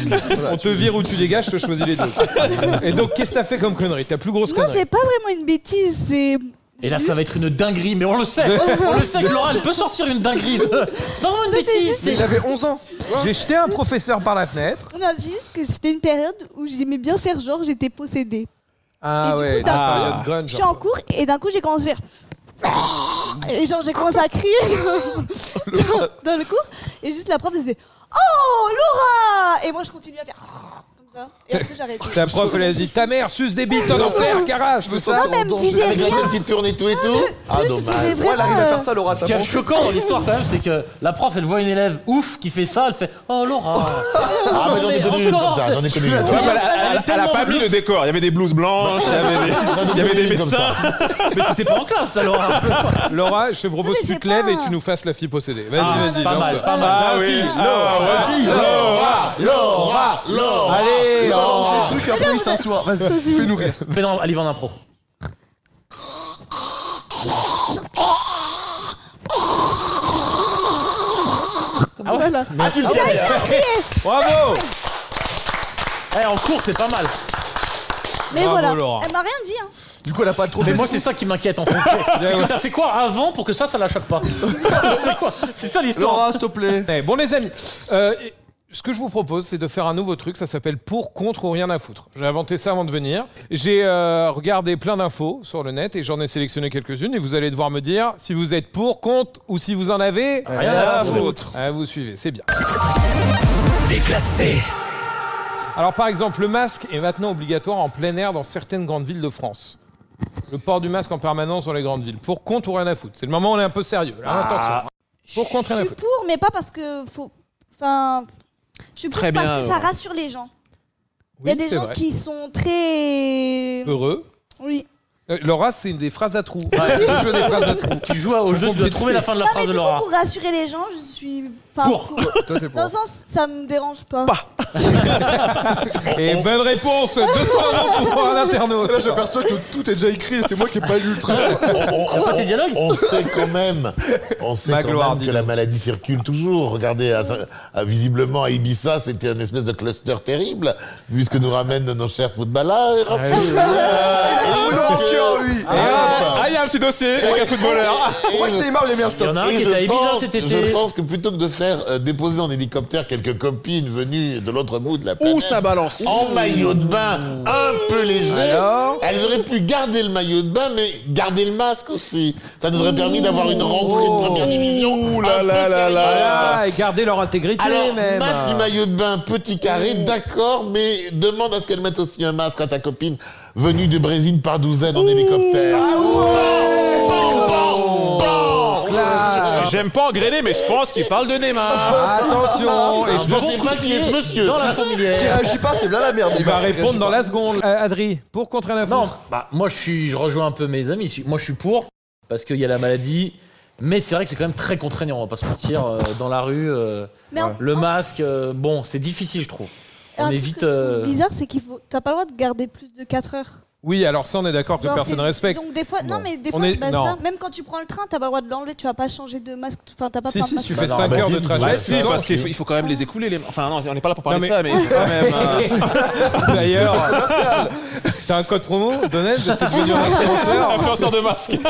On te vire ou tu dégages, je te choisis les deux. Et donc, qu'est-ce que t'as fait comme connerie? Ta plus grosse Non, connerie? c'est pas vraiment une bêtise, c'est. Et là, ça va être une dinguerie, mais on le sait. On le sait que Laura, elle peut sortir une dinguerie. C'est pas vraiment une bêtise. Mais il avait 11 ans. J'ai jeté un professeur par la fenêtre. Non, c'est juste que c'était une période où j'aimais bien faire genre j'étais possédée. Ah Et du ouais, coup, d'un la coup, période grunge. Je suis en cours et d'un coup j'ai commencé à faire. Et genre j'ai commencé à crier dans le cours et juste la prof elle faisait Oh Laura. Et moi je continue à faire comme ça et après j'ai arrêté. Ta prof, elle a dit ta mère suce des bites en enfer, Carache, c'est ça? Non mais elle me disait Avec la rien. petite tourne et tout et tout. Ah Je faisais dommage. Ouais, elle arrive à faire ça, Laura. Ce qui est choquant dans l'histoire quand même, c'est que la prof, elle voit une élève ouf qui fait ça, elle fait oh Laura. Ah mais j'en ai connu une comme ça. J'en ai connu une. Ouais, bah, elle a pas mis le décor. Il y avait des blouses blanches, il y avait des Comme ça. médecins. Mais c'était pas en classe, ça, Laura. Laura, je te propose Non, que mais tu c'est te lèves pas- et tu nous fasses la fille possédée. Vas-y, Ah, vas-y. pas lance. mal, pas mal. Ah oui. Laura, allez, Il balance Laura. des trucs, après il s'assoit. Vas-y, fais-nous rire. Fais dans Allez, en impro. Voilà. Bravo. En cours, c'est pas mal. Mais Bravo, voilà, Laura. elle m'a rien dit. Hein. Du coup, elle a pas le trophée. Mais moi, c'est ça qui m'inquiète en fait. C'est que t'as fait quoi avant pour que ça la choque pas? C'est quoi? C'est ça l'histoire. Laura, s'il te plaît. Eh, bon, les amis, ce que je vous propose, c'est de faire un nouveau truc. Ça s'appelle pour, contre ou rien à foutre. J'ai inventé ça avant de venir. J'ai regardé plein d'infos sur le net et j'en ai sélectionné quelques-unes. Et vous allez devoir me dire si vous êtes pour, contre ou si vous en avez Rien à foutre. Ah, vous suivez, c'est bien. Déclassé. Alors, par exemple, le masque est maintenant obligatoire en plein air dans certaines grandes villes de France. Le port du masque en permanence dans les grandes villes. Pour, contre ou rien à foutre. C'est le moment où on est un peu sérieux. Là, attention. Pour, contre, rien à Je suis foutre. pour, mais pas parce que faut. Enfin, je suis pour Très parce bien, que ça rassure les gens. Il y a Oui, des c'est gens vrai. qui sont très. Heureux. Oui. Laura, c'est une des phrases à trous. C'est le jeu des phrases à trous. Tu joues au jeu, tu dois trouver la fin de la Non, phrase mais de du coup, Laura. pour rassurer les gens, je suis. Enfin, Pour. Toi, t'es Dans pour. le sens, ça me dérange pas. Et bonne réponse, 200 € pour un internaute. Là, j'aperçois que tout est déjà écrit et c'est moi qui ai pas lu le truc. T'as pas tes dialogues? On sait quand même, Magloire, que dis-le. la maladie circule toujours. Regardez, visiblement à Ibiza, c'était une espèce de cluster terrible, vu ce que nous ramènent nos chers footballeurs. Laura en cœur, lui. Il y a un petit dossier avec un footballeur. On voit que Neymar, il est mis un Il y stop. en a un Et qui était à Ibiza cet je été. pense que plutôt que de faire déposer en hélicoptère quelques copines venues de l'autre bout de la planète, Ouh, ça balance. en maillot de bain un peu léger, Alors elles auraient pu garder le maillot de bain, mais garder le masque aussi. Ça nous aurait permis d'avoir une rentrée de première division. Ouh là un peu là là sérieuse. là. Ah, et garder leur intégrité Alors, même. Matt du maillot de bain, petit carré, d'accord, mais demande à ce qu'elle mette aussi un masque à ta copine venue de Brésil par douzaine en hélicoptère. J'aime pas engrainer, mais je pense qu'il parle de Neymar. Attention, et Je ne sais pas qui est ce monsieur. Dans la S'il fourmilière. réagit pas, c'est là la merde. il va répondre dans la seconde. Adri, pour, contre, rien à Non, foutre. bah moi je rejoins un peu mes amis. Moi je suis pour parce qu'il y a la maladie, mais c'est vrai que c'est quand même très contraignant. On va pas se mentir. Dans la rue, Mais le masque, bon, c'est difficile, je trouve. un On truc évite. que je trouve bizarre, c'est qu'il faut. T'as pas le droit de garder plus de 4 heures. Oui, alors ça, on est d'accord que Genre, personne c'est- respecte. Donc des fois, non mais des On fois, est- bah, non. ça, même quand tu prends le train, t'as pas le droit de l'enlever, tu vas pas changer de masque, enfin t'as pas Si, plein de si, masques. tu fais non, 5 bah, heures de si, trajet. bah, Si, parce qu'il faut quand même les écouler. Enfin, non, on n'est pas là pour parler Non, de ça, mais quand même. D'ailleurs, t'as un code promo, Donald, de t'es devenu un influenceur. Influenceur de masque. Faut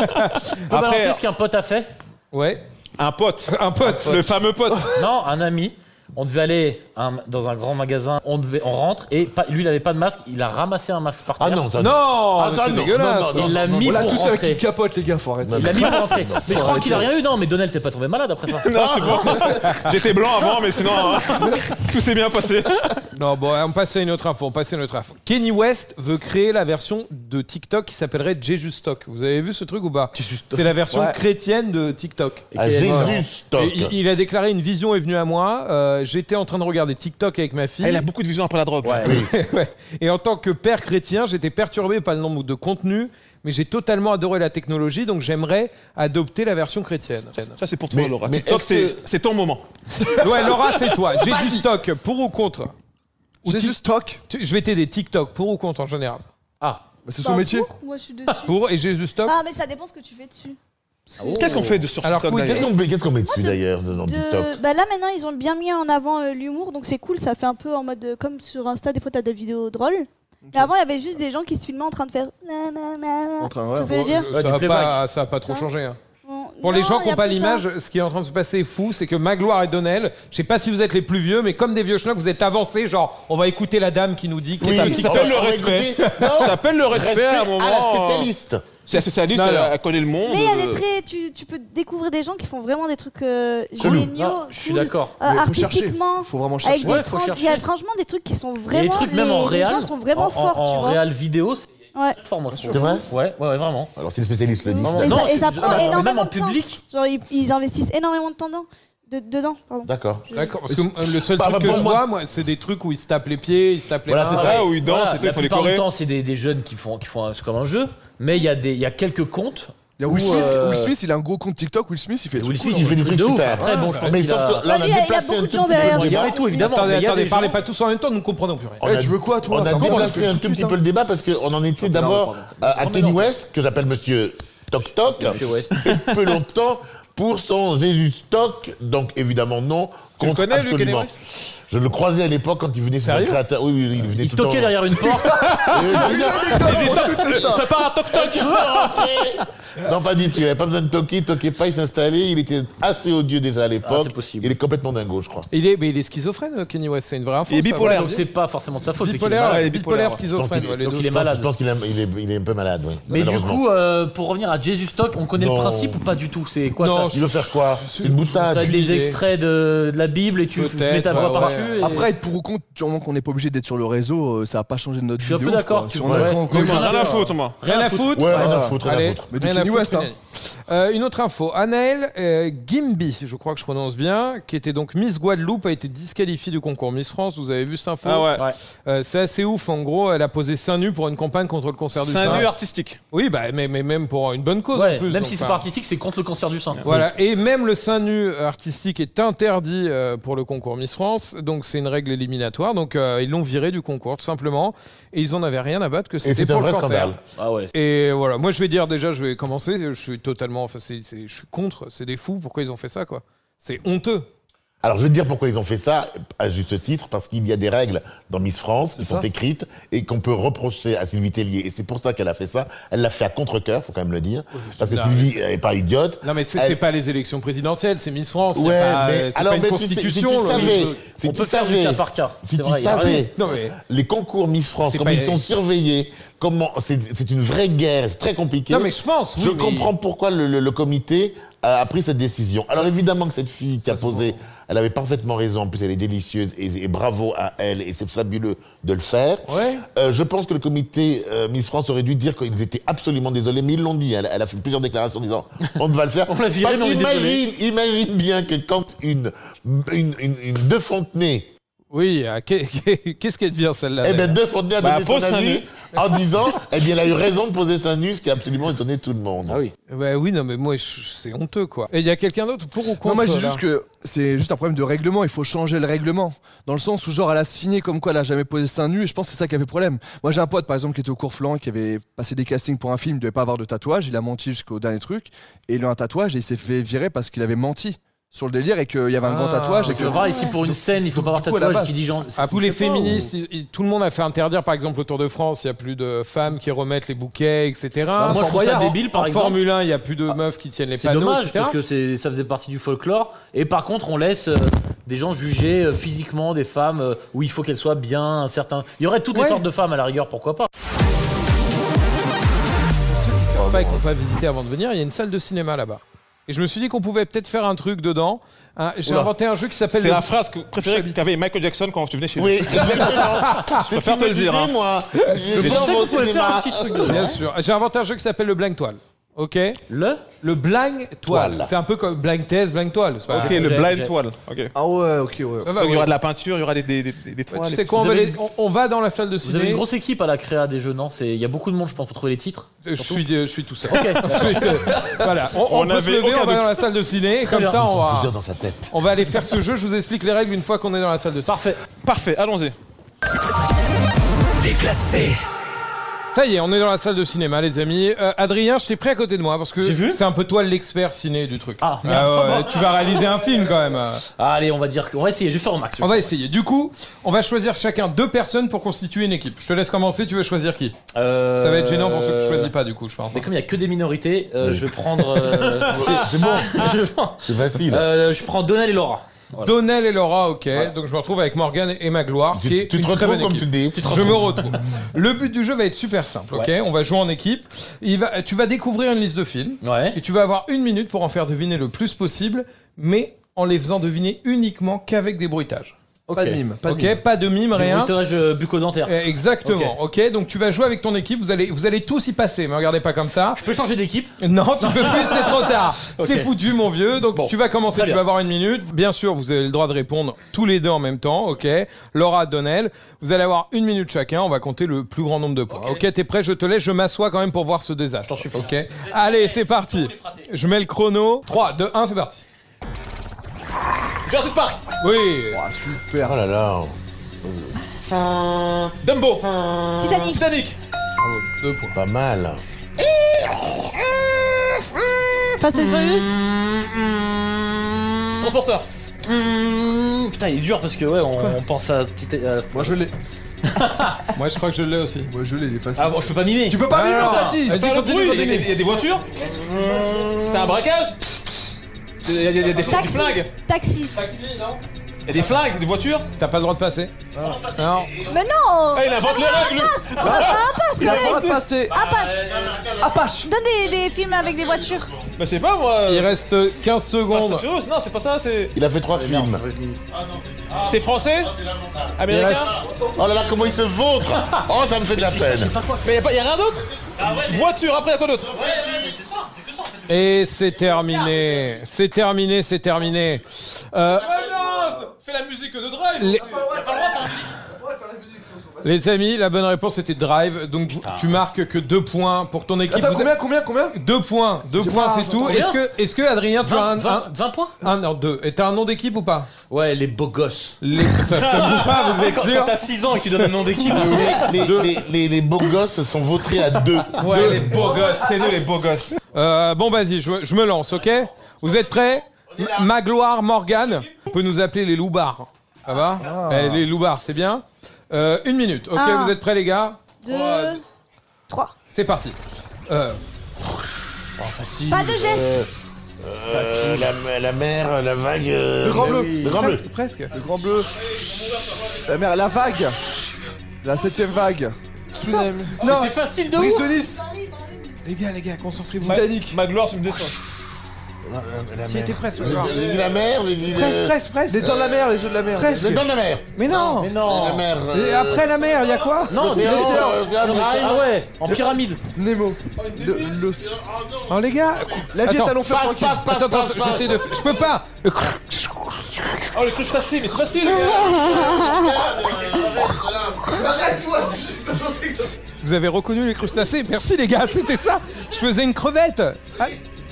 balancer Après, ce qu'un pote a fait. Ouais, un pote. un pote. Le fameux pote. Non, un ami. On devait aller dans un grand magasin. On rentre et lui il avait pas de masque. Il a ramassé un masque par terre. Ah non, ça- Non, Ah, mais ça, c'est non, dégueulasse. non, non, Il l'a mis On l'a pour tous avec rentrer. qui capote, les gars, faut arrêter. Il l'a mis pour rentrer. Mais je crois qu'il a rien eu. Non, mais Donald, t'es pas tombé malade après ça. Non, c'est bon. J'étais blanc avant, mais sinon, tout s'est bien passé. Non, bon, on passe à une autre info. Kanye West veut créer la version de TikTok qui s'appellerait Jesustok. Vous avez vu ce truc ou pas? C'est la version Ouais. chrétienne de TikTok. à Jésus stock. Et il a déclaré une vision est venue à moi. J'étais en train de regarder TikTok avec ma fille. Il a beaucoup de visions après la drogue. Ouais. Ouais. Et en tant que père chrétien, j'étais perturbé par le nombre de contenus, mais j'ai totalement adoré la technologie, donc j'aimerais adopter la version chrétienne. Ça, c'est pour toi, Mais- Laura. mais TikTok, est-ce c'est ton moment. Ouais, Laura, c'est toi. Jesustok, pour ou contre? Jésus stock. Je vais t'aider. TikTok, pour ou contre en général? Ah. Bah, c'est Bah, son métier. pour, moi je suis dessus. Pour et Jesustok? Ah mais ça dépend ce que tu fais dessus. Qu'est-ce qu'on fait sur Alors, TikTok oui, d'ailleurs Qu'est-ce qu'on met dessus d'ailleurs dans TikTok? Bah là maintenant ils ont bien mis en avant l'humour, donc c'est cool, ça fait un peu en mode comme sur Insta des fois t'as des vidéos drôles. Mais avant il y avait juste des gens qui se filmaient en train de faire En train, ouais. Tu sais ce que je veux dire Ça du va playback. pas, ça a pas trop changé. Hein. Bon, Pour les non, gens qui y a n'ont pas plus ça. l'image, ce qui est en train de se passer est fou, c'est que Magloire et Donnell, je sais pas si vous êtes les plus vieux, mais comme des vieux schnocks, vous êtes avancés, genre on va écouter la dame qui nous dit que Oui, c'est un ça TikTok. s'appelle le on va respect. écouter- Non, Ça s'appelle le respect à un moment. à la spécialiste. C'est la spécialiste, Non, non. elle connaît le monde. Mais il y a des traits, tu peux découvrir des gens qui font vraiment des trucs géniaux. Non, je suis cool, d'accord. Mais faut chercher. artistiquement. Faut vraiment Avec chercher. des Ouais, faut trans, chercher. il y a franchement des trucs qui sont Il y a vraiment. des trucs même en les réel. gens sont vraiment forts, en tu vois. réel vidéo, c'est Ouais. fort, moi je trouve. C'est vrai? Ouais, vraiment. Alors si le spécialiste le dit. Vraiment. Et Non, ça- et ça je- prend mais énormément même en de temps. public. Genre ils investissent énormément de temps dedans. Pardon. D'accord. D'accord, parce que le seul Bah, truc que pour je moi- vois, moi, c'est des trucs où ils se tapent les pieds, ils se tapent les Voilà, mains. c'est ça. Ah, où ils dansent Voilà, et tout, la il faut les plupart du correr. temps, c'est des jeunes qui font c'est comme un jeu, mais il y a quelques comptes. Il y a Will où, Smith. Will Smith, il a un gros compte TikTok. Will Smith, il fait des Will trucs Smith, cool, il fait des trucs trucs de ouf. super. Après, bon, je pense Mais qu'il sauf a- que là, on Il y a a déplacé beaucoup un de tout gens petit derrière peu lui. le débat. et tout, évidemment. mais il y a Attendez, des parlez gens- pas tous en même temps, nous ne comprenons plus rien. On Ouais, a- tu veux quoi, toi? On a Enfin, bon, déplacé un tout de tout suite, petit hein. peu le débat parce qu'on en était d'abord à Kanye West, que j'appelle Monsieur Tok Tok, Monsieur West. et peu longtemps pour son Jésus Stock. Donc évidemment non. Tu le Contre connais, lui, Kanye absolument. West Je le croisais à l'époque quand il venait sur le Sérieux créateur. Oui, il venait Il tout le temps. toquait derrière une porte. Ça part un toc-toc. Non, pas du tout. Il n'avait pas besoin de toquer. Il toquait pas, il s'installait. Il était assez odieux déjà à l'époque. c'est possible. Il est complètement dingo, je crois. Il est schizophrène, Kenny West, c'est une vraie info. Il est ça, bipolaire. ouais. Donc c'est pas forcément de sa faute. c'est qu'il est Bipolaire, malade. il est bipolaire, Je pense schizophrène. qu'il- ouais, les donc deux. il est malade. Je pense qu'il est un peu malade, oui. Mais du malheureusement. coup, pour revenir à Jesus Talk, on connaît Non. le principe ou pas du tout? C'est quoi Non, ça? Il veut faire quoi? C'est une Ça boutade. va être des idée. extraits de la Bible et tu Peut-être, mets ta voix ouais, par-dessus. ouais. et- Après, être pour ou contre, sûrement qu'on n'est pas obligé d'être sur le réseau, ça va pas changer de notre Je suis un vie. peu de ouf, d'accord, quoi. tu Si on vois, est ouais. con- Mais con- Rien à foutre, moi. Rien à foutre. Ouais, rien à foutre, rien à Allez, foutre. Mais du rien à Kenny foutre, West, hein. Kenny. Une autre info. Anaëlle Gimby, je crois que je prononce bien, qui était donc Miss Guadeloupe, a été disqualifiée du concours Miss France. Vous avez vu cette info? Ah ouais. Ouais. C'est assez ouf. En gros, elle a posé seins nus pour une campagne contre le cancer du sein. Sein nu artistique. Oui, bah, mais même pour une bonne cause Ouais, en plus. même donc, si c'est enfin, pas artistique, c'est contre le cancer du sein. Voilà, et même le sein nu artistique est interdit pour le concours Miss France, donc c'est une règle éliminatoire. Donc ils l'ont viré du concours tout simplement, et ils en avaient rien à battre que Et c'était c'est un pour le vrai cancer. scandale. Ah ouais. Et voilà, moi je vais dire déjà, je vais commencer, je suis totalement, enfin je suis contre, c'est des fous, pourquoi ils ont fait ça quoi? C'est honteux. Alors, je vais te dire pourquoi ils ont fait ça, à juste titre, parce qu'il y a des règles dans Miss France qui sont écrites et qu'on peut reprocher à Sylvie Tellier. Et c'est pour ça qu'elle a fait ça. Elle l'a fait à contre-cœur, faut quand même le dire. Parce que dingue. Sylvie est pas idiote. Non mais c'est Elle- pas les élections présidentielles, c'est Miss France, Ouais, c'est mais alors, pas une mais tu sais, constitution. si tu le- savais, si On tu peut faire du savais, cas par cas. si C'est tu vrai, il y a savais, rien. Non mais... les concours Miss France, C'est comme pas- ils sont surveillés, comment, c'est une vraie guerre, c'est très compliqué. Non mais je pense, oui, Je mais- comprends pourquoi le comité a pris cette décision. Alors évidemment que cette fille qui a posé, elle avait parfaitement raison, en plus elle est délicieuse et bravo à elle et c'est fabuleux de le faire. Ouais. Je pense que le comité Miss France aurait dû dire qu'ils étaient absolument désolés, mais ils l'ont dit. Elle a fait plusieurs déclarations en disant on va le faire. On l'a viré, Parce mais on est désolé. imagine bien que quand une De Fontenay, Oui, qu'est-ce qu'elle devient celle-là? eh ben De Fontenay a Bah, donné son pose un avis nu. en disant eh bien elle a eu raison de poser sa nu, ce qui a absolument étonné tout le monde. Ah oui. Bah oui, non mais moi c'est honteux quoi. Et il y a quelqu'un d'autre pour ou contre? Non, moi je dis là juste que c'est juste un problème de règlement, il faut changer le règlement. Dans le sens où genre elle a signé comme quoi elle a jamais posé seins nus et je pense que c'est ça qui avait problème. Moi j'ai un pote par exemple qui était au cours Flan, qui avait passé des castings pour un film, il devait pas avoir de tatouage, il a menti jusqu'au dernier truc et il a un tatouage et il s'est fait virer parce qu'il avait menti sur le délire et qu'il y avait un grand tatouage et C'est que... vrai, ici pour une scène, il faut pas avoir du coup, à la tatouage base- qui dit genre. À tous les féministes, tout le monde a fait interdire, par exemple, au Tour de France, il n'y a plus de femmes qui remettent les bouquets, etc. Moi, je trouve ça débile, par en exemple. Formule 1, il n'y a plus de meufs qui tiennent les C'est panneaux, dommage etc. parce que ça faisait partie du folklore. Et par contre, on laisse des gens juger physiquement des femmes où il faut qu'elles soient bien certains. Il y aurait toutes les Ouais. sortes de femmes à la rigueur, pourquoi pas. Pour ceux qui ne savent pas et qui n'ont pas visité avant de venir, il y a une salle de cinéma là-bas. Et je me suis dit qu'on pouvait peut-être faire un truc dedans. J'ai Oula. inventé un jeu qui s'appelle... C'est le- la phrase préférée qu'avait Michael Jackson quand tu venais chez lui. Oui, exactement. C'est ce préfère qu'il te me le dire, disait, hein. moi. Je Je viens pensais au qu'on pouvait faire un cinéma. petit truc dedans. Bien sûr. J'ai inventé un jeu qui s'appelle le blank toile. Ok. Le Blind toile. Toile. C'est un peu comme blind test, blind toile. C'est pas Ok, j'ai- le j'ai- blind toile. Ok. Ah ouais, ok, ouais. Ça va, Donc il y ouais. aura de la peinture, il y aura des Ouais, toiles. tu sais quoi, Vous avez une- on va dans la salle de Vous avez ciné. une grosse équipe à la créa des jeux, non? Il y a beaucoup de monde, je pense, pour trouver les titres. Je suis tout seul. Ok. Voilà, on On peut se avait lever, aucun on va doute. dans la salle de ciné, et comme bien. ça Ils on sont va, plusieurs dans sa tête. on va aller faire ce jeu. Je vous explique les règles une fois qu'on est dans la salle de ciné. Parfait. Parfait, allons-y. Déclassé. Ça y est, on est dans la salle de cinéma, les amis. Adrien, je t'ai pris à côté de moi parce que J'ai vu. c'est un peu toi l'expert ciné du truc. Ah, merde. Ouais, tu vas réaliser un film quand même. Allez, on va dire qu'on va essayer. Je vais faire au max. On va essayer. Du coup, on va choisir chacun 2 personnes pour constituer une équipe. Je te laisse commencer. Tu veux choisir qui? Ça va être gênant pour ceux que tu choisis pas, du coup, je pense. Mais comme il n'y a que des minorités, je vais prendre. C'est bon, je prends- c'est facile. je prends Donnel et Laura. Voilà. Donnel et Laura, ok. Donc je me retrouve avec Morgane et Magloire, ce qui est Tu une te très bonne retrouves comme tu équipe. le dis. Je me retrouve. Le but du jeu va être super simple, ok? Ouais. On va jouer en équipe. Tu vas découvrir une liste de films Ouais. et tu vas avoir 1 minute pour en faire deviner le plus possible, mais en les faisant deviner uniquement qu'avec des bruitages. Pas de mime, pas de Ok, mime. pas de mime, rien. Bruitage bucco-dentaire. Exactement, ok. Donc tu vas jouer avec ton équipe, vous allez tous y passer, mais regardez pas comme ça. Je peux changer d'équipe. Non, tu peux plus, c'est trop tard. Ok. C'est foutu, mon vieux. Donc Bon, tu vas commencer, très tu bien. vas avoir 1 minute. Bien sûr, vous avez le droit de répondre tous les deux en même temps, ok. Laura, Donnel, vous allez avoir 1 minute chacun. On va compter le plus grand nombre de points. Ok, t'es prêt? Je te laisse. Je m'assois quand même pour voir ce désastre. J'en suis prêt. Ok. Allez, c'est parti. Je mets le chrono. 3, 2, 1, c'est parti. Jurassic Park, Oui. Super. Oh là là. Dumbo, Titanic. Titanic, 2 points. Pas mal. Fast and Furious. Transporteur, Putain, il est dur parce que ouais, on pense à. Moi je l'ai. Moi, je crois que je l'ai aussi. Moi je l'ai, il est facile. Ah bon, je peux pas mimer. Tu peux pas mimer, Tati. Vas-y, Faire le continue, bruit, continue. il y a des voitures. C'est un braquage. Il y a des Taxi. flingues. Taxi. Taxi, non? Il y a des flingues, des voitures. T'as pas le droit de passer. Non. Mais non. Ah, il invente les règles. On a un passe Il quand a le même. droit de passer. Un passe. Apache. Donne des films avec des voitures. Bah, je sais pas moi. Il reste 15 Fast and secondes. Furious, non, c'est pas ça, c'est. Il a fait 3 films. C'est français. Américain. Oh là là, comment il se vautre. Oh, ça me fait de la peine. Mais y a rien d'autre. Voiture, après, y'a quoi d'autre? Et c'est terminé. C'est terminé, c'est terminé. Fais la musique de Drive. Les amis, la bonne réponse était Drive. Donc tu marques que 2 points pour ton équipe. Attends, Vous combien 2 points, 2 points, pas- c'est tout. j'entends Est-ce que Adrien, tu as un 20 points. non, 2. Et t'as un nom d'équipe ou pas? Ouais, les beaux gosses. Ça bouge pas, vous êtes Quand sûr? t'as 6 ans et que tu donnes un nom d'équipe. Les beaux gosses sont vautrés à 2. Ouais, les beaux gosses, c'est nous les beaux gosses. Bon, vas-y, je me lance, ok? Vous êtes prêts? Magloire Morgane. On peut nous appeler les loupards. Ça va? Les loupards, c'est bien. 1 minute, ok? Un. Vous êtes prêts, les gars? 2, 3. C'est parti. Facile. Pas de geste. La mer, la vague. Le grand bleu. Le grand bleu. Presque. Le grand bleu. La mer, la vague. La 7ème vague. Tsunami. Non, C'est facile de Brise ouf. de Nice. les gars, concentrez-vous. Titanic. Ma gloire, tu me déçois. La Qui mer. était presque, J'ai dit la mer, j'ai dit Presque. Les dents de la mer, les jeux de la mer. Presque. les dents de la mer. Mais non. Mais non. La mer. Et après la mer, il y a quoi? Non, c'est C'est un drive. Ah ouais, en pyramide. Nemo. Oh les gars. La vie est Attends, à long fleuve tranquille. Attends, j'essaie de. Je peux pas. Oh, le crustacé, mais c'est facile. Vous avez reconnu les crustacés? Merci les gars, c'était ça. Je faisais une crevette.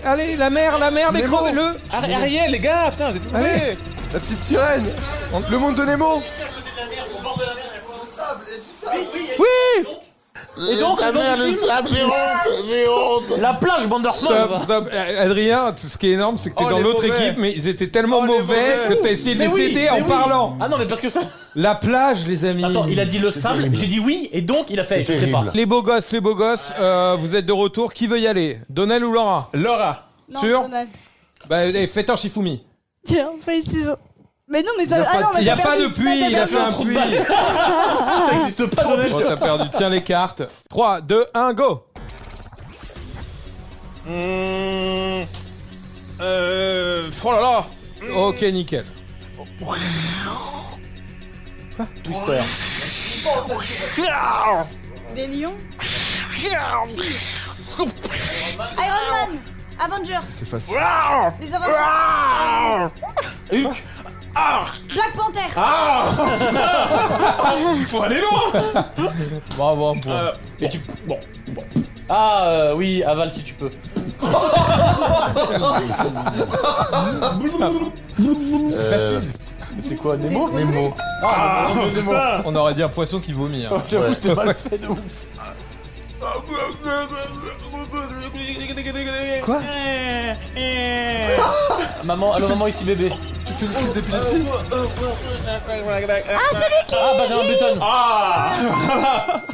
Allez, la mer, les Nemo. crevettes. Ariel, les gars, putain, vous êtes tout Allez. prêts. La petite sirène. Le monde de Nemo. Oui. Et donc, La mer, le sable, j'ai honte, j'ai honte. la plage, bande de Stop. Adrien, ce qui est énorme, c'est que t'es Oh, dans les l'autre mauvais. équipe, mais ils étaient tellement Oh, les mauvais mauvais. que t'as essayé de Mais les oui, aider mais en oui. parlant. Ah non, mais parce que ça. La plage, les amis. Attends, il a dit le sable, terrible. j'ai dit oui, et donc il a fait, je sais pas. terrible. Les beaux gosses, vous êtes de retour. Qui veut y aller? Donnel ou Laura? Laura. Non, Sûr Donald. Bah, faites un Shifumi. Tiens, on fait 6 ans. Mais non, mais ça. Il n'y a t'as pas de perdu. puits, il a fait un trou de puits. balle. Ça existe pas, Donald. Oh, t'as perdu. Tiens les cartes. 3, 2, 1, go. Oh là là. Ok, nickel. Twister. Des lions. Iron Man. Avengers. C'est facile. Les Avengers. Hulk. Black Panther. Il faut aller loin. Bravo, un point. Et tu. Bon. Ah oui, avale si tu peux. C'est facile. C'est quoi, Nemo? Nemo. Ah, Nemo. On aurait dit un poisson qui vomit. Hein. J'avoue, c'était pas le fait de ouf. Quoi? Maman, allô, maman, ici bébé. Tu fais une crise d'épilepsie. Ah, Benjamin Button.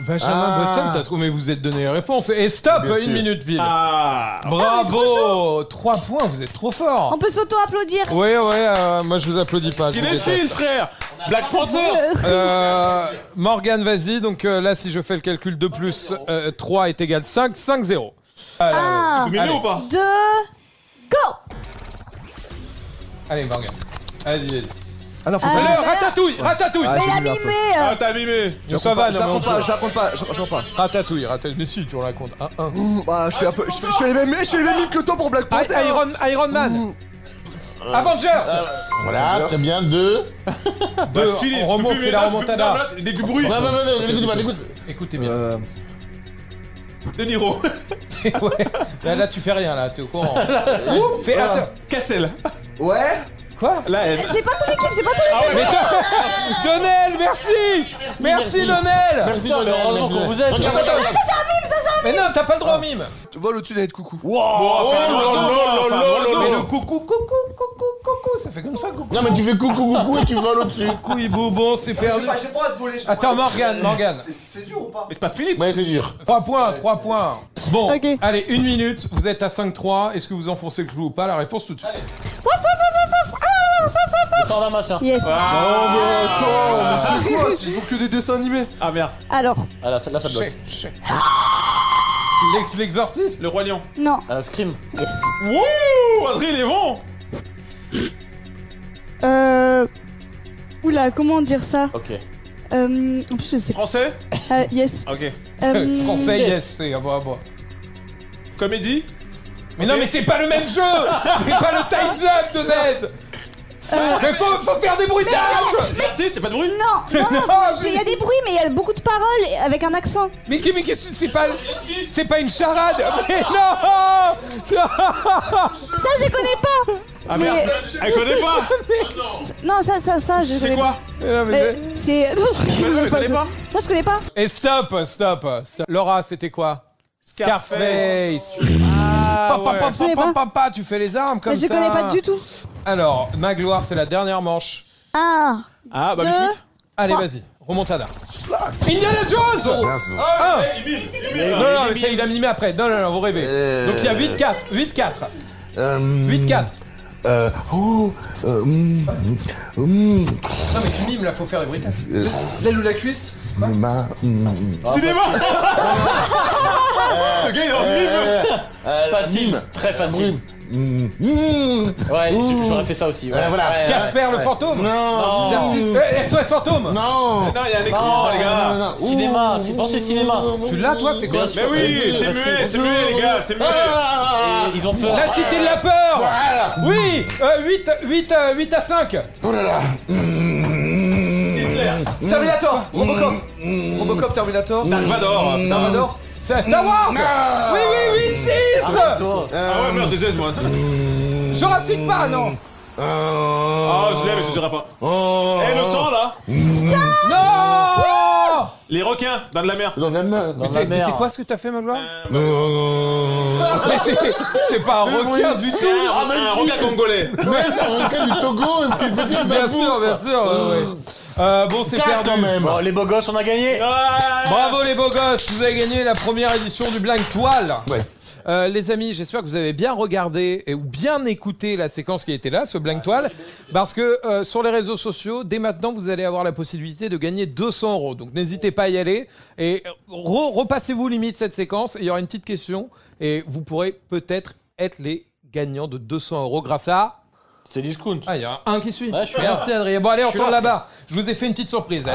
Benjamin Button, t'as trouvé, mais vous êtes donné les réponses. Et stop, Bien 1 sûr. minute pile. Ah. Bravo 3 points, vous êtes trop fort. On peut s'auto-applaudir. Ouais, moi je vous applaudis pas. je C'est vous les déteste. fils, frère. Black Panther. Morgane, vas-y. Donc là, si je fais le calcul, 2 plus 3 est égal 5, 5-0. Allez, 1, Tu m'aimes ou pas? 2, go. allez, Morgane. Vas-y. Ah non, faut Ah. pas. Alors, ratatouille. Ah, Mais j'ai la vu un peu. mimé. Ah, t'as mimé. Je ça va, Je non, la mais on raconte pas, peut. je la raconte pas, je raconte pas. Ratatouille. Mais si, tu racontes. 1-1. Bah, je fais un peu. Je fais les mêmes mimes que toi pour Black Panther. Iron Man. Avengers. Voilà, très bien, 2. Deux, Philippe, on remonte, c'est la remontada. Dès du bruit. Écoute. Écoutez bien. De Niro. Ouais. Là, tu fais rien, là, t'es au courant. C'est attends, Cassel. Ouais. Quoi? Là, elle. C'est pas ton équipe, c'est pas ton équipe. Donnel, merci. Merci, Donnel. Merci, Non, mais heureusement qu'on vous aide. Regarde, Ça, c'est un mime, ça, c'est un mime. Mais non, t'as pas le droit au mime. Tu vois le dessus d'un coucou. Mais le coucou, ça fait comme ça, coucou. Non, mais tu fais coucou et tu voles au-dessus. Couillibou, bon, c'est perdu. J'ai pas de voler. Attends, Morgane. C'est dur ou pas? Mais c'est pas fini. Ouais, c'est dur. 3 points. Bon, Ok. allez, 1 minute, vous êtes à 5-3. Est-ce que vous enfoncez le clou ou pas? La réponse tout de suite. Sans la machin. Yes. Oh, mais attends, mais c'est quoi? Ils ont que des dessins animés. Ah merde. Alors, Ah là, celle-là, ça bloque. L'exorciste. Le Roi Lion. non. Scream. Yes. Wouh, Adrien, il est bon. Oula, comment dire ça? Ok. En plus, je sais pas. Français. Yes. Ok. Français, yes. yes, c'est bah. Comédie. Mais non, mais c'est pas le même jeu. C'est pas le Time's Up de Ned. Mais faut faire des bruitages. Artiste, c'est pas de bruit. Non, il y a des bruits, mais il y a beaucoup de paroles avec un accent. Mais qu'est-ce que c'est pas? C'est pas une charade. Mais non. Ça, je connais pas. Ah Mais- merde. Elle connaît pas. Non, ça, je C'est connais quoi? Non, mais pas. C'est. Non, elle connaît pas. Non, je connais pas. Et stop. Laura, c'était quoi? Scarface. Ah, ouais. Je connais pas. Papa, tu fais les armes comme Mais je ça. connais pas du tout. Alors, Magloire, c'est la dernière manche. 1, Ah, bah, 2. vite. Allez, vas-y, remontada. Indiana Jones. Ah, Non, mais ça, il a mimé après. Non, vous rêvez. Donc il y a 8-4. 8-4. 8-4. Oh. Non, mais tu mimes là, faut faire les bruitages. L'aile ou la cuisse? Cinéma. Le gars, il est en mime. Facile. Très facile. Ouais, j'aurais fait ça aussi. Ouais. Voilà. Ouais, Casper le fantôme. Non. C'est artiste. SOS fantôme. Non. Non, il y a un écran, les gars. Cinéma, pensez cinéma. Tu l'as, toi, c'est quoi? Bien sûr. Mais oui, c'est Facile. muet, les gars, c'est muet. Et ils ont peur. La cité de la peur. Oui. 8 à 5. Oh là là. Hitler. Terminator. Robocop, Terminator. Dark Vador. Dark C'est Star Wars. Oui, 8-6. Ah ouais, merde, désolé, moi. Jurassic Park, non. Ah, je l'ai, mais je dirais pas. Eh, le temps, là. Non. Les requins, dans de la mer. Dans la main. Dans la C'était mer. quoi ce que t'as fait, Magloire? Non. Mais c'est pas un requin du tout. Un requin congolais. Mais c'est un requin du Togo et puis je me dis, Bien sûr, ouais. Bon, c'est perdu. quand même. Bon, les beaux gosses, on a gagné. Bravo les beaux gosses, vous avez gagné la première édition du Blank Toile. Ouais. Les amis, j'espère que vous avez bien regardé ou bien écouté la séquence qui était là, ce Blank Toile, parce que sur les réseaux sociaux, dès maintenant, vous allez avoir la possibilité de gagner 200 €. Donc n'hésitez pas à y aller et repassez-vous limite cette séquence. Il y aura une petite question et vous pourrez peut-être être les gagnants de 200 € grâce à... C'est discount. Ah, il y a un qui suit. Ouais, je suis Merci Adrien. Bon allez, on suis retourne là, là-bas. Je vous ai fait une petite surprise.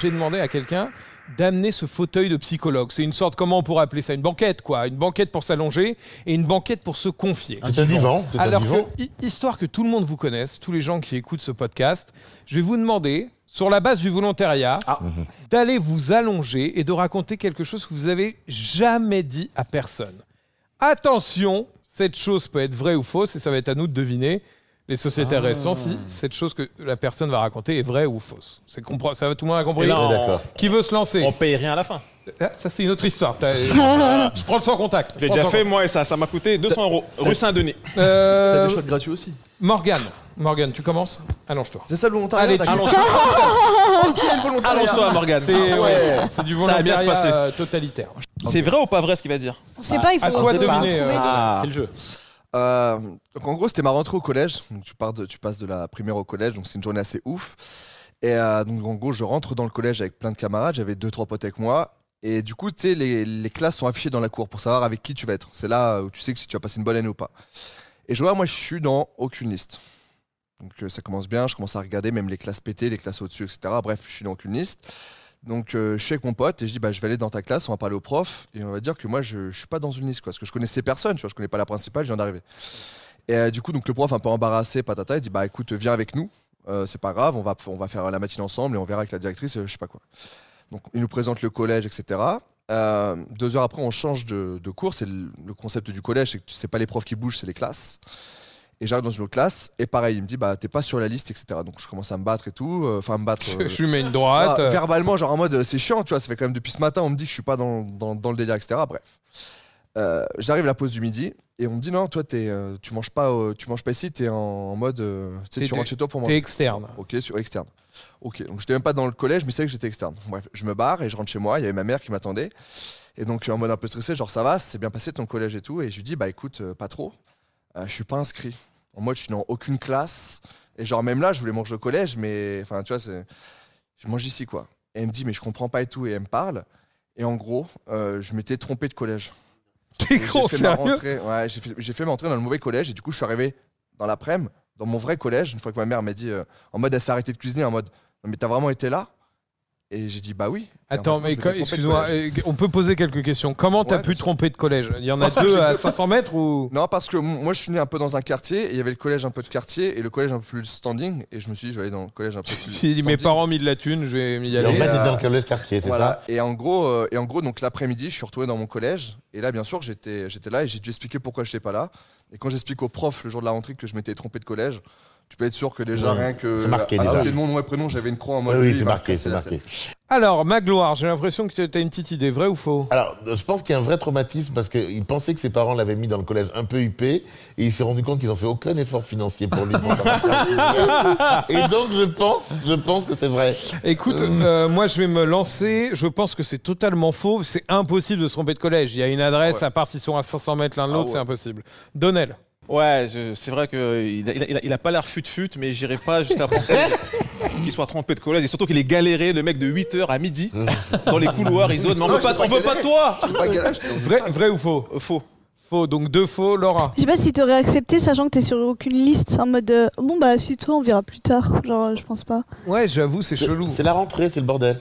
J'ai demandé à quelqu'un d'amener ce fauteuil de psychologue. C'est une sorte, comment on pourrait appeler ça? Une banquette, quoi. Une banquette pour s'allonger et une banquette pour se confier. C'est un divan. C'est un Alors divan. que, histoire que tout le monde vous connaisse, tous les gens qui écoutent ce podcast, je vais vous demander, sur la base du volontariat, d'aller vous allonger et de raconter quelque chose que vous avez jamais dit à personne. Attention, cette chose peut être vraie ou fausse et ça va être à nous de deviner, les sociétaires restants, si cette chose que la personne va raconter est vraie ou fausse. Ça va, tout le monde a compris? Et là, D'accord. Qui veut se lancer? On paye rien à la fin. Ah, ça, c'est une autre histoire. Je prends le sans contact. J'ai déjà fait, moi, et ça m'a coûté 200 €. Rue Saint-Denis. T'as des shots gratuits aussi. Morgane, tu commences? Allonge-toi. C'est ça le volontariat? Allez, d'accord. Allonge-toi, Morgane. C'est du Ça va bien se volontariat passer. totalitaire. C'est vrai ou pas vrai ce qu'il va dire? On sait pas, il faut. À toi de faut deviner. trouver. C'est le jeu. Donc en gros, c'était ma rentrée au collège. Donc tu passes de la primaire au collège, donc c'est une journée assez ouf. Et donc en gros, je rentre dans le collège avec plein de camarades. J'avais 2-3 potes avec moi. Et du coup, tu sais, les classes sont affichées dans la cour pour savoir avec qui tu vas être. C'est là où tu sais que si tu vas passer une bonne année ou pas. Et je vois, moi, je suis dans aucune liste. Donc ça commence bien, je commence à regarder même les classes pétées, les classes au-dessus, etc. Bref, je suis dans aucune liste. Donc je suis avec mon pote et je dis bah, je vais aller dans ta classe, on va parler au prof et on va dire que moi je suis pas dans une liste quoi, parce que je connaissais personne, tu vois, je connais pas la principale, je viens d'arriver. Et du coup donc le prof un peu embarrassé, patata, il dit bah écoute viens avec nous, c'est pas grave, on va faire la matinée ensemble et on verra avec la directrice, je sais pas quoi. Donc il nous présente le collège, etc. 2 heures après on change de cours, c'est le concept du collège, c'est que c'est pas les profs qui bougent, c'est les classes. Et j'arrive dans une autre classe, et pareil, il me dit, bah, t'es pas sur la liste, etc. Donc je commence à me battre et tout. Enfin, me battre. Je mets une droite. Verbalement, genre en mode, c'est chiant, tu vois. Ça fait quand même depuis ce matin, on me dit que je suis pas dans le délire, etc. Bref. J'arrive à la pause du midi et on me dit non, toi tu manges pas ici, t'es en mode tu rentres chez toi pour manger. T'es externe. Ok, sur externe. Ok, donc j'étais même pas dans le collège, mais c'est que j'étais externe. Bref, je me barre et je rentre chez moi. Il y avait ma mère qui m'attendait et donc en mode un peu stressé, genre ça va, c'est bien passé ton collège et tout. Et je lui dis bah écoute, pas trop. Je suis pas inscrit. En mode je suis dans aucune classe et genre même là je voulais manger au collège, mais enfin tu vois je mange ici quoi. Et elle me dit mais je comprends pas et tout et elle me parle et en gros je m'étais trompé de collège. T'es con, sérieux? J'ai fait ma rentrée dans le mauvais collège et du coup je suis arrivé dans l'après-midi dans mon vrai collège une fois que ma mère m'a dit en mode elle s'est arrêtée de cuisiner en mode mais t'as vraiment été là? Et j'ai dit bah oui. Attends, mais excuse-moi, on peut poser quelques questions. Comment t'as pu te tromper de collège? Il y en a deux à 500 mètres ou? Non, parce que moi je suis né un peu dans un quartier et il y avait le collège un peu de quartier et le collège un peu plus standing et je me suis dit je vais aller dans le collège un peu plus J'ai dit mes parents ont mis de la thune, je vais y aller. En fait, t'étais dans le collège quartier, c'est ça? Et en gros, donc l'après-midi, je suis retourné dans mon collège et là bien sûr j'étais là et j'ai dû expliquer pourquoi j'étais pas là. Et quand j'explique au prof le jour de la rentrée que je m'étais trompé de collège, tu peux être sûr que déjà rien que c'est marqué, à déjà. côté de mon nom et prénom, j'avais une croix en mode Oui, c'est marqué. Alors, Magloire, j'ai l'impression que t'as une petite idée, vrai ou faux? Alors, je pense qu'il y a un vrai traumatisme parce qu'il pensait que ses parents l'avaient mis dans le collège un peu huppé et il s'est rendu compte qu'ils n'ont fait aucun effort financier pour lui. Et donc, je pense que c'est vrai. Écoute, moi je vais me lancer. Je pense que c'est totalement faux. C'est impossible de se tromper de collège. Il y a une adresse, à part s'ils sont à 500 mètres l'un de l'autre, c'est impossible. Donnel. Ouais, c'est vrai qu'il a pas l'air fut-fut, mais j'irai pas jusqu'à penser qu'il soit trompé de collège. Et surtout qu'il est galéré, le mec de 8h à midi, dans les couloirs, il zone, mais on veut pas de toi. Vrai ou faux? Faux. Faux, donc 2 faux, Laura. Je sais pas si t'aurais accepté, sachant que t'es sur aucune liste, en mode bon bah si toi on verra plus tard. Genre je pense pas. Ouais, j'avoue, c'est chelou. C'est la rentrée, c'est le bordel.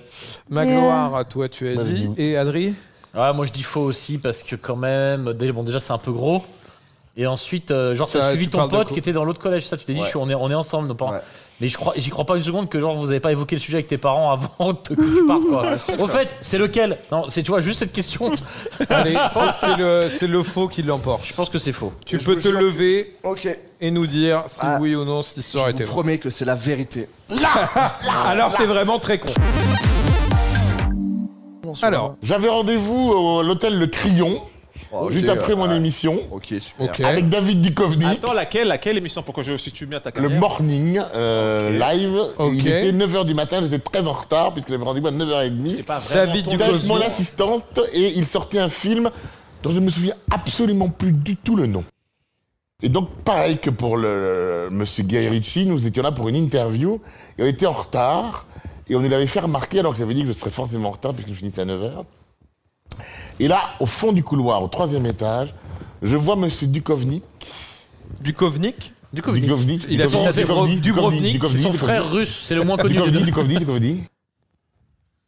Magloire, toi tu as Moi, dit. Et Adri? Ouais, moi je dis faux aussi parce que quand même, déjà c'est un peu gros. Et ensuite, genre t'as suivi ton pote qui était dans l'autre collège, ça tu t'es dit on est ensemble nos parents. Ouais. Mais j'y crois pas une seconde que genre vous avez pas évoqué le sujet avec tes parents avant que tu partes quoi. Au fait, c'est lequel? Non, c'est tu vois juste cette question. Allez, c'est le faux qui l'emporte. Je pense que c'est faux. Tu peux te lever Ok. et nous dire si oui ou non cette histoire était vraie. Je vous promets que c'est la vérité. Alors t'es vraiment très con. Alors, j'avais rendez-vous à l'hôtel Le Crillon. Juste après mon émission. Ok, super. Okay. Avec David Duchovny. Attends, laquelle émission pour que je situe bien ta carrière? Le morning live. Okay. Il était 9h du matin, j'étais très en retard puisque j'avais rendez-vous à 9h30. C'est pas vraiment David J'étais avec Duchovny. mon assistante et il sortait un film dont je me souviens absolument plus du tout le nom. Et donc, pareil que pour le monsieur Guy Ritchie, nous étions là pour une interview et on était en retard et on nous l'avait fait remarquer alors que j'avais dit que je serais forcément en retard puisque je finissais à 9h. Et là, au fond du couloir, au 3e étage, je vois monsieur Duchovny. Duchovnyk. Duchovny. Il a Dubrovnik, C'est son frère russe, c'est le moins connu. Duchovny.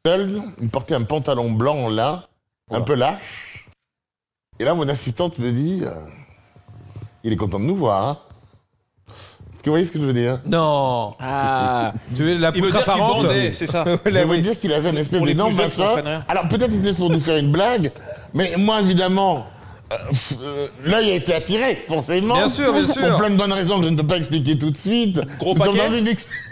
Seul, il portait un pantalon blanc en lin, un peu lâche. Et là, mon assistante me dit il est content de nous voir, hein. Est-ce que vous voyez ce que je veux dire? Non. Ah. Tu veux la Il veut poutre dire qu'il apparente? bandait, c'est ça. Je veux dire qu'il avait une espèce Pour les d'énorme plus jeunes qui machin. comprennent rien. Alors peut-être c'était pour nous faire une blague, mais moi évidemment, l'œil a été attiré, forcément. Bien sûr. Pour plein de bonnes raisons que je ne peux pas expliquer tout de suite. Gros Nous sommes paquet. dans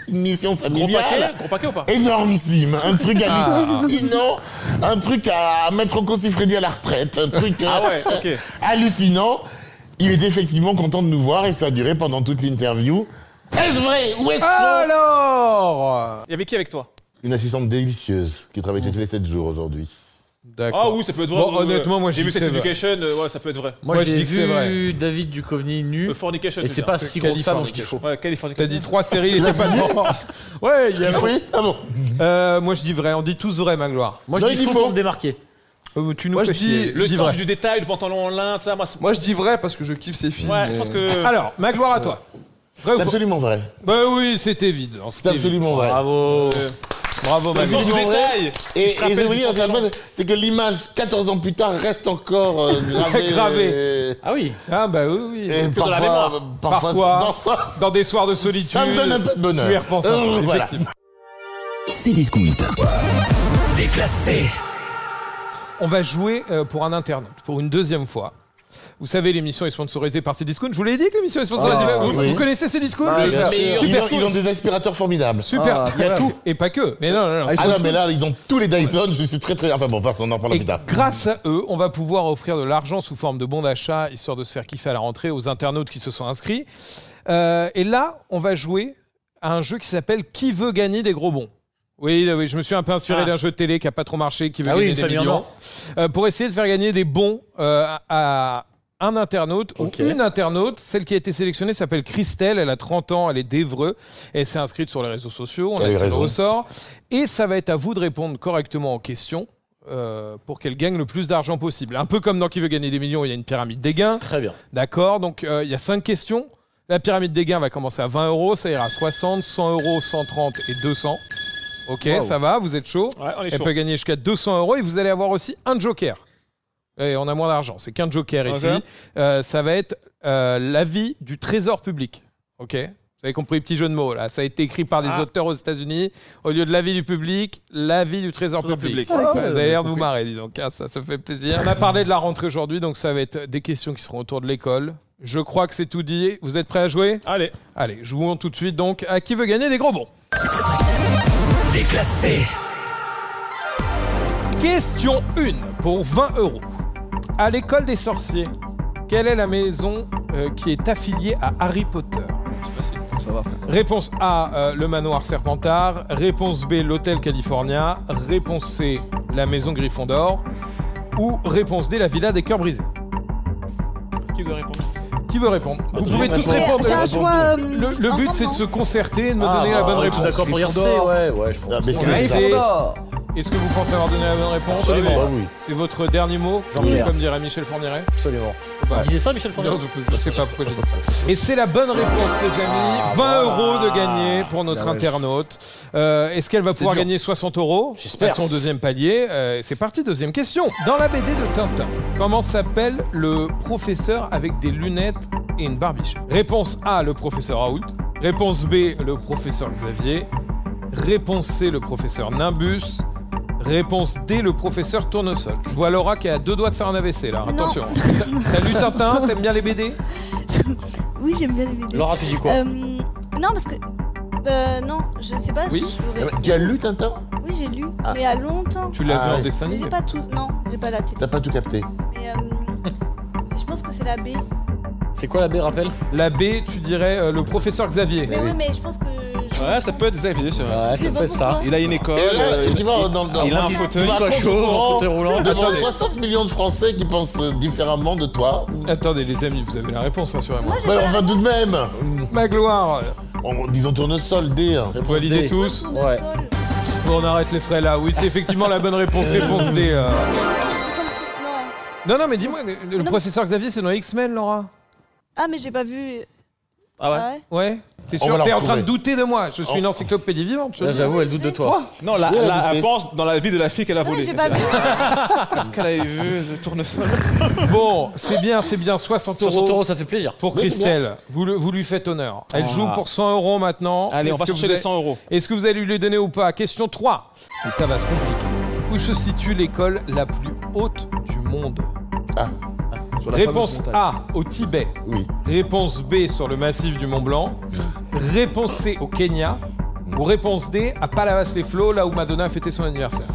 une mission familiale. Gros paquet ou pas? Énormissime, un truc hallucinant, un truc à mettre au Freddy à la retraite, un truc Ah ouais, ok. hallucinant. Il était effectivement content de nous voir et ça a duré pendant toute l'interview. Est-ce vrai ou est-ce faux? Alors. Il y avait qui avec toi? Une assistante délicieuse qui travaille chez Télé 7 jours aujourd'hui. D'accord. Ah oui, ça peut être vrai. Bon, honnêtement, moi, j'ai je vu dis Sex que c'est Education, ouais, ça peut être vrai. Moi Moi, je j'ai dis que c'est vrai. vu David Duchovny nu. Fornication. Et tu c'est veux pas dire. si gros que ça, donc je dis faux. Ouais, Californication. T'as dit 3 séries et t'es pas dedans. Ouais, il y a. Oui? Ah bon? Moi je dis vrai, on dit tous vrai, Magloire. Moi je Non, dis il dit faux faux. pour me démarquer. Tu nous Moi, fais je dis- chier. Le Dis sens vrai. du détail, le pantalon en lin, tout ça, Moi je dis vrai parce que je kiffe ces films. Ouais, mais- je pense que. Alors, Magloire à toi. Vrai ou C'est faux? absolument vrai. Bah oui, c'est évident. C'est absolument vrai. Bravo. Bravo, Le sens du Magloire. détail. Et se rappelle je veux du dire, pantalon. c'est que l'image, 14 ans plus tard, reste encore gravée. Gravée. Ah oui. Ah bah oui. Et dans la mémoire. Parfois, dans des soirs de solitude. ça me donne un peu de bonheur. Tu y repenses un peu, Voilà. effectivement. C'est Discount. Déclassé. On va jouer pour un internaute, pour une deuxième fois. Vous savez, l'émission est sponsorisée par Cdiscount. Je vous l'ai dit que l'émission est sponsorisée. Vous connaissez Cdiscount? Ils ont des aspirateurs formidables. Super, il y a tout. Et pas que. Mais non. Mais là, ils ont tous les Dyson. Je suis très très. Enfin bon, on en parlera plus tard. Grâce à eux, on va pouvoir offrir de l'argent sous forme de bons d'achat, histoire de se faire kiffer à la rentrée aux internautes qui se sont inscrits. Et là, on va jouer à un jeu qui s'appelle Qui veut gagner des gros bons? Oui, je me suis un peu inspiré d'un jeu de télé qui n'a pas trop marché, qui veut gagner des millions. Pour essayer de faire gagner des bons à un internaute ou une internaute. Celle qui a été sélectionnée s'appelle Christelle, elle a 30 ans, elle est d'Évreux. Elle s'est inscrite sur les réseaux sociaux, on a tiré au sort. Et ça va être à vous de répondre correctement aux questions pour qu'elle gagne le plus d'argent possible. Un peu comme dans Qui veut gagner des millions, il y a une pyramide des gains. Très bien. D'accord, donc il y a 5 questions. La pyramide des gains va commencer à 20 €, ça ira à 60, 100 €, 130 et 200. Ok, ça va, vous êtes chaud. Ouais, on est Elle chaud. peut gagner jusqu'à 200 € et vous allez avoir aussi un joker. Et on a moins d'argent, c'est qu'un joker ici. Ça va être l'avis du trésor public. Ok, vous avez compris le petit jeu de mots là. Ça a été écrit par des auteurs aux États-Unis. Au lieu de l'avis du public, l'avis du trésor public. Vous avez l'air de vous marrer, dis donc. Ça fait plaisir. On a parlé de la rentrée aujourd'hui, donc ça va être des questions qui seront autour de l'école. Je crois que c'est tout dit. Vous êtes prêts à jouer? Allez, jouons tout de suite donc à Qui veut gagner des gros bons. Déclassé. Question 1 pour 20 €. À l'école des sorciers, quelle est la maison qui est affiliée à Harry Potter? Ça va, frère. Réponse A, le manoir Serpentard. Réponse B, l'hôtel California. Réponse C, la maison Gryffondor. Ou réponse D, la villa des cœurs brisés. qui veut répondre? Qui veut répondre? Vous pouvez tous répondre. C'est un choix. Le but, c'est de se concerter et de me donner la bonne réponse. D'accord pour dire C, ouais, je pense. mais c'est Gryffondor. Est-ce que vous pensez avoir donné la bonne réponse? Absolument. Bah oui. C'est votre dernier mot, Jean-Pierre. comme dirait Michel Fourniret? Absolument. Ouais. Il disait ça, Michel Fournier? Non, je sais pas pourquoi j'ai dit ça. Et c'est la bonne réponse, les amis. 20 € de gagné pour notre internaute. Est-ce qu'elle va pouvoir gagner 60 €? J'espère. Son deuxième palier. C'est parti, deuxième question. Dans la BD de Tintin, comment s'appelle le professeur avec des lunettes et une barbiche? Réponse A, le professeur Raoult. Réponse B, le professeur Xavier. Réponse C, le professeur Nimbus. Réponse D, le professeur Tournesol. Je vois Laura qui a 2 doigts de faire un AVC là. Non. Attention. T'as lu Tintin? T'aimes bien les BD? Oui, j'aime bien les BD. Laura, tu dis quoi? Non, parce que. Non, je sais pas. Oui. Tu as lu Tintin? Oui, j'ai lu, mais il y a longtemps. Tu l'as vu en ouais. dessin Mais animé? j'ai pas tout. Non, j'ai pas la télé. T'as pas tout capté. Mais je pense que c'est la B. C'est quoi la B, rappel? La B, tu dirais le professeur Xavier. Mais oui, mais je pense que. Ouais, ça peut être Xavier, c'est vrai. Ouais, Je sais ça pas peut être ça. pourquoi. Il a une école. Et là, tu vois, il a un fauteuil. tu Soit chaud, en fauteuil roulant. devant Attendez. 60 millions de Français qui pensent différemment de toi. Attendez les amis, vous avez la réponse, rassurez-moi. Moi, j'ai Ouais, pas la enfin, tout de même. Magloire, Disons Tournesol, D. vous validez D. tous? tour de Ouais. sol. Bon, on arrête les frais là. Oui, c'est effectivement la bonne réponse. Réponse D. Parce que comme tout. Non. Non, mais dis-moi, le Non. professeur Xavier, c'est dans X-Men, Laura? Ah, mais j'ai pas vu. Ah ouais? Ah ouais. Ouais? T'es On sûr? va T'es la en train de retrouver. douter de moi? Je suis une encyclopédie vivante. je te Là, dis. j'avoue, elle doute de toi. Non, Oui, elle a elle douté. pense dans la vie de la fille qu'elle a Ah, mais volée. j'ai pas vu. Est-ce qu'elle avait vu ce tournesol? Bon, c'est bien, 60 60 € €, ça fait plaisir. pour Oui, c'est Christelle. Vous lui faites honneur. Elle joue pour 100 € maintenant. Allez, on va Est-ce que chercher vous les avez- 100 €. Est-ce que vous allez lui donner ou pas? Question 3. Et ça va se compliquer. Où se situe l'école la plus haute du monde? Sur la Réponse fameuse montagne. A, au Tibet. Oui. Réponse B, sur le massif du Mont Blanc. Réponse C, au Kenya. Ou réponse D, à Palavas-les-Flots, là où Madonna a fêté son anniversaire.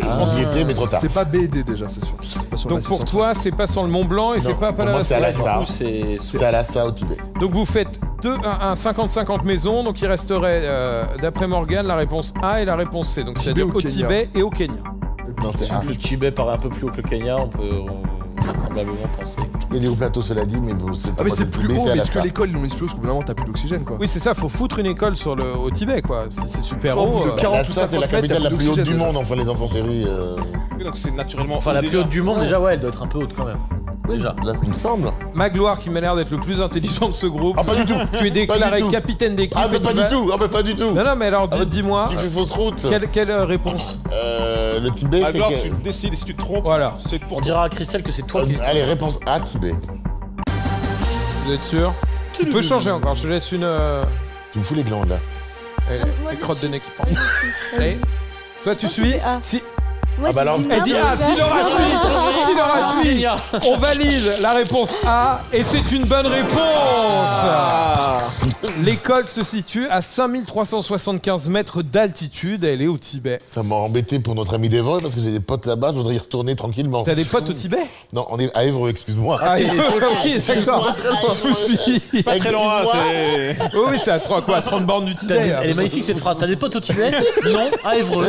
On y était, mais trop tard. C'est pas BD déjà, c'est sûr. C'est pas sur le Donc Massif pour Central. toi, c'est pas sur le Mont Blanc et c'est Non, pas à pour moi, c'est à Palavas-les-Flots. la Du coup, c'est. C'est à Lhasa, au Tibet. Donc vous faites un 50-50 maisons, donc il resterait, d'après Morgane, la réponse A et la réponse C. Donc Tibet c'est-à-dire ou au Kenya. Tibet et au Kenya. Non, c'était A. Le Tibet paraît un peu plus haut que le Kenya, on peut vraisemblablement penser. Il y a des hauts plateaux, cela dit, mais bon, c'est pas Ah mais pas c'est du plus Tibet, haut, c'est à mais est-ce que Lhasa. l'école ils l'ont explosé parce que vraiment t'as plus d'oxygène quoi. Oui, c'est ça, faut foutre une école au Tibet, quoi. C'est super Genre, au haut. bout de 40 ou Lhasa, c'est 50 la mètres, capitale t'as la plus plus haute du d'oxygène, monde, déjà. enfin les enfants chéris. Oui, donc c'est naturellement. Enfin, la plus haute du monde, déjà, ouais, elle doit être un peu haute quand même. Déjà. Là, il me semble. Magloire, qui m'a l'air d'être le plus intelligent de ce groupe. Ah, pas du tout. Tu es déclaré tout. capitaine d'équipe. Ah, mais et pas tu du vas- tout. Ah, mais pas du tout. Non, non, mais alors Ah, bah, dis-moi, Tu fais fausse route. quelle réponse? Le Tibet, c'est Alors, que... tu décides si tu te trompes. Voilà. C'est pour On toi. dira à Christelle que c'est toi qui. Allez, réponse A, Tibet. Vous êtes sûr? Tu peux changer encore, je te laisse une. Tu me fous les glandes, là. Allez, moi, les je crottes de suis. nez qui pendent. Vas-y. Allez. Toi, tu pense que suis? c'est A. Si. Moi, bah alors, j'ai dit Elle dit A, si Laura suit, si Laura suit, Génial. on valide la réponse A et c'est une bonne réponse. L'école se situe à 5375 mètres d'altitude, elle est au Tibet. Ça m'a embêté pour notre ami d'Evreux parce que j'ai des potes là-bas, je voudrais y retourner tranquillement. T'as des potes au Tibet? Non, on est à Évreux, excuse-moi. Ah, oui, d'accord. Pas très loin, c'est. Oh oui, c'est à 30 bornes du Tibet. Elle est magnifique cette phrase. T'as des potes au Tibet? Non, à Évreux.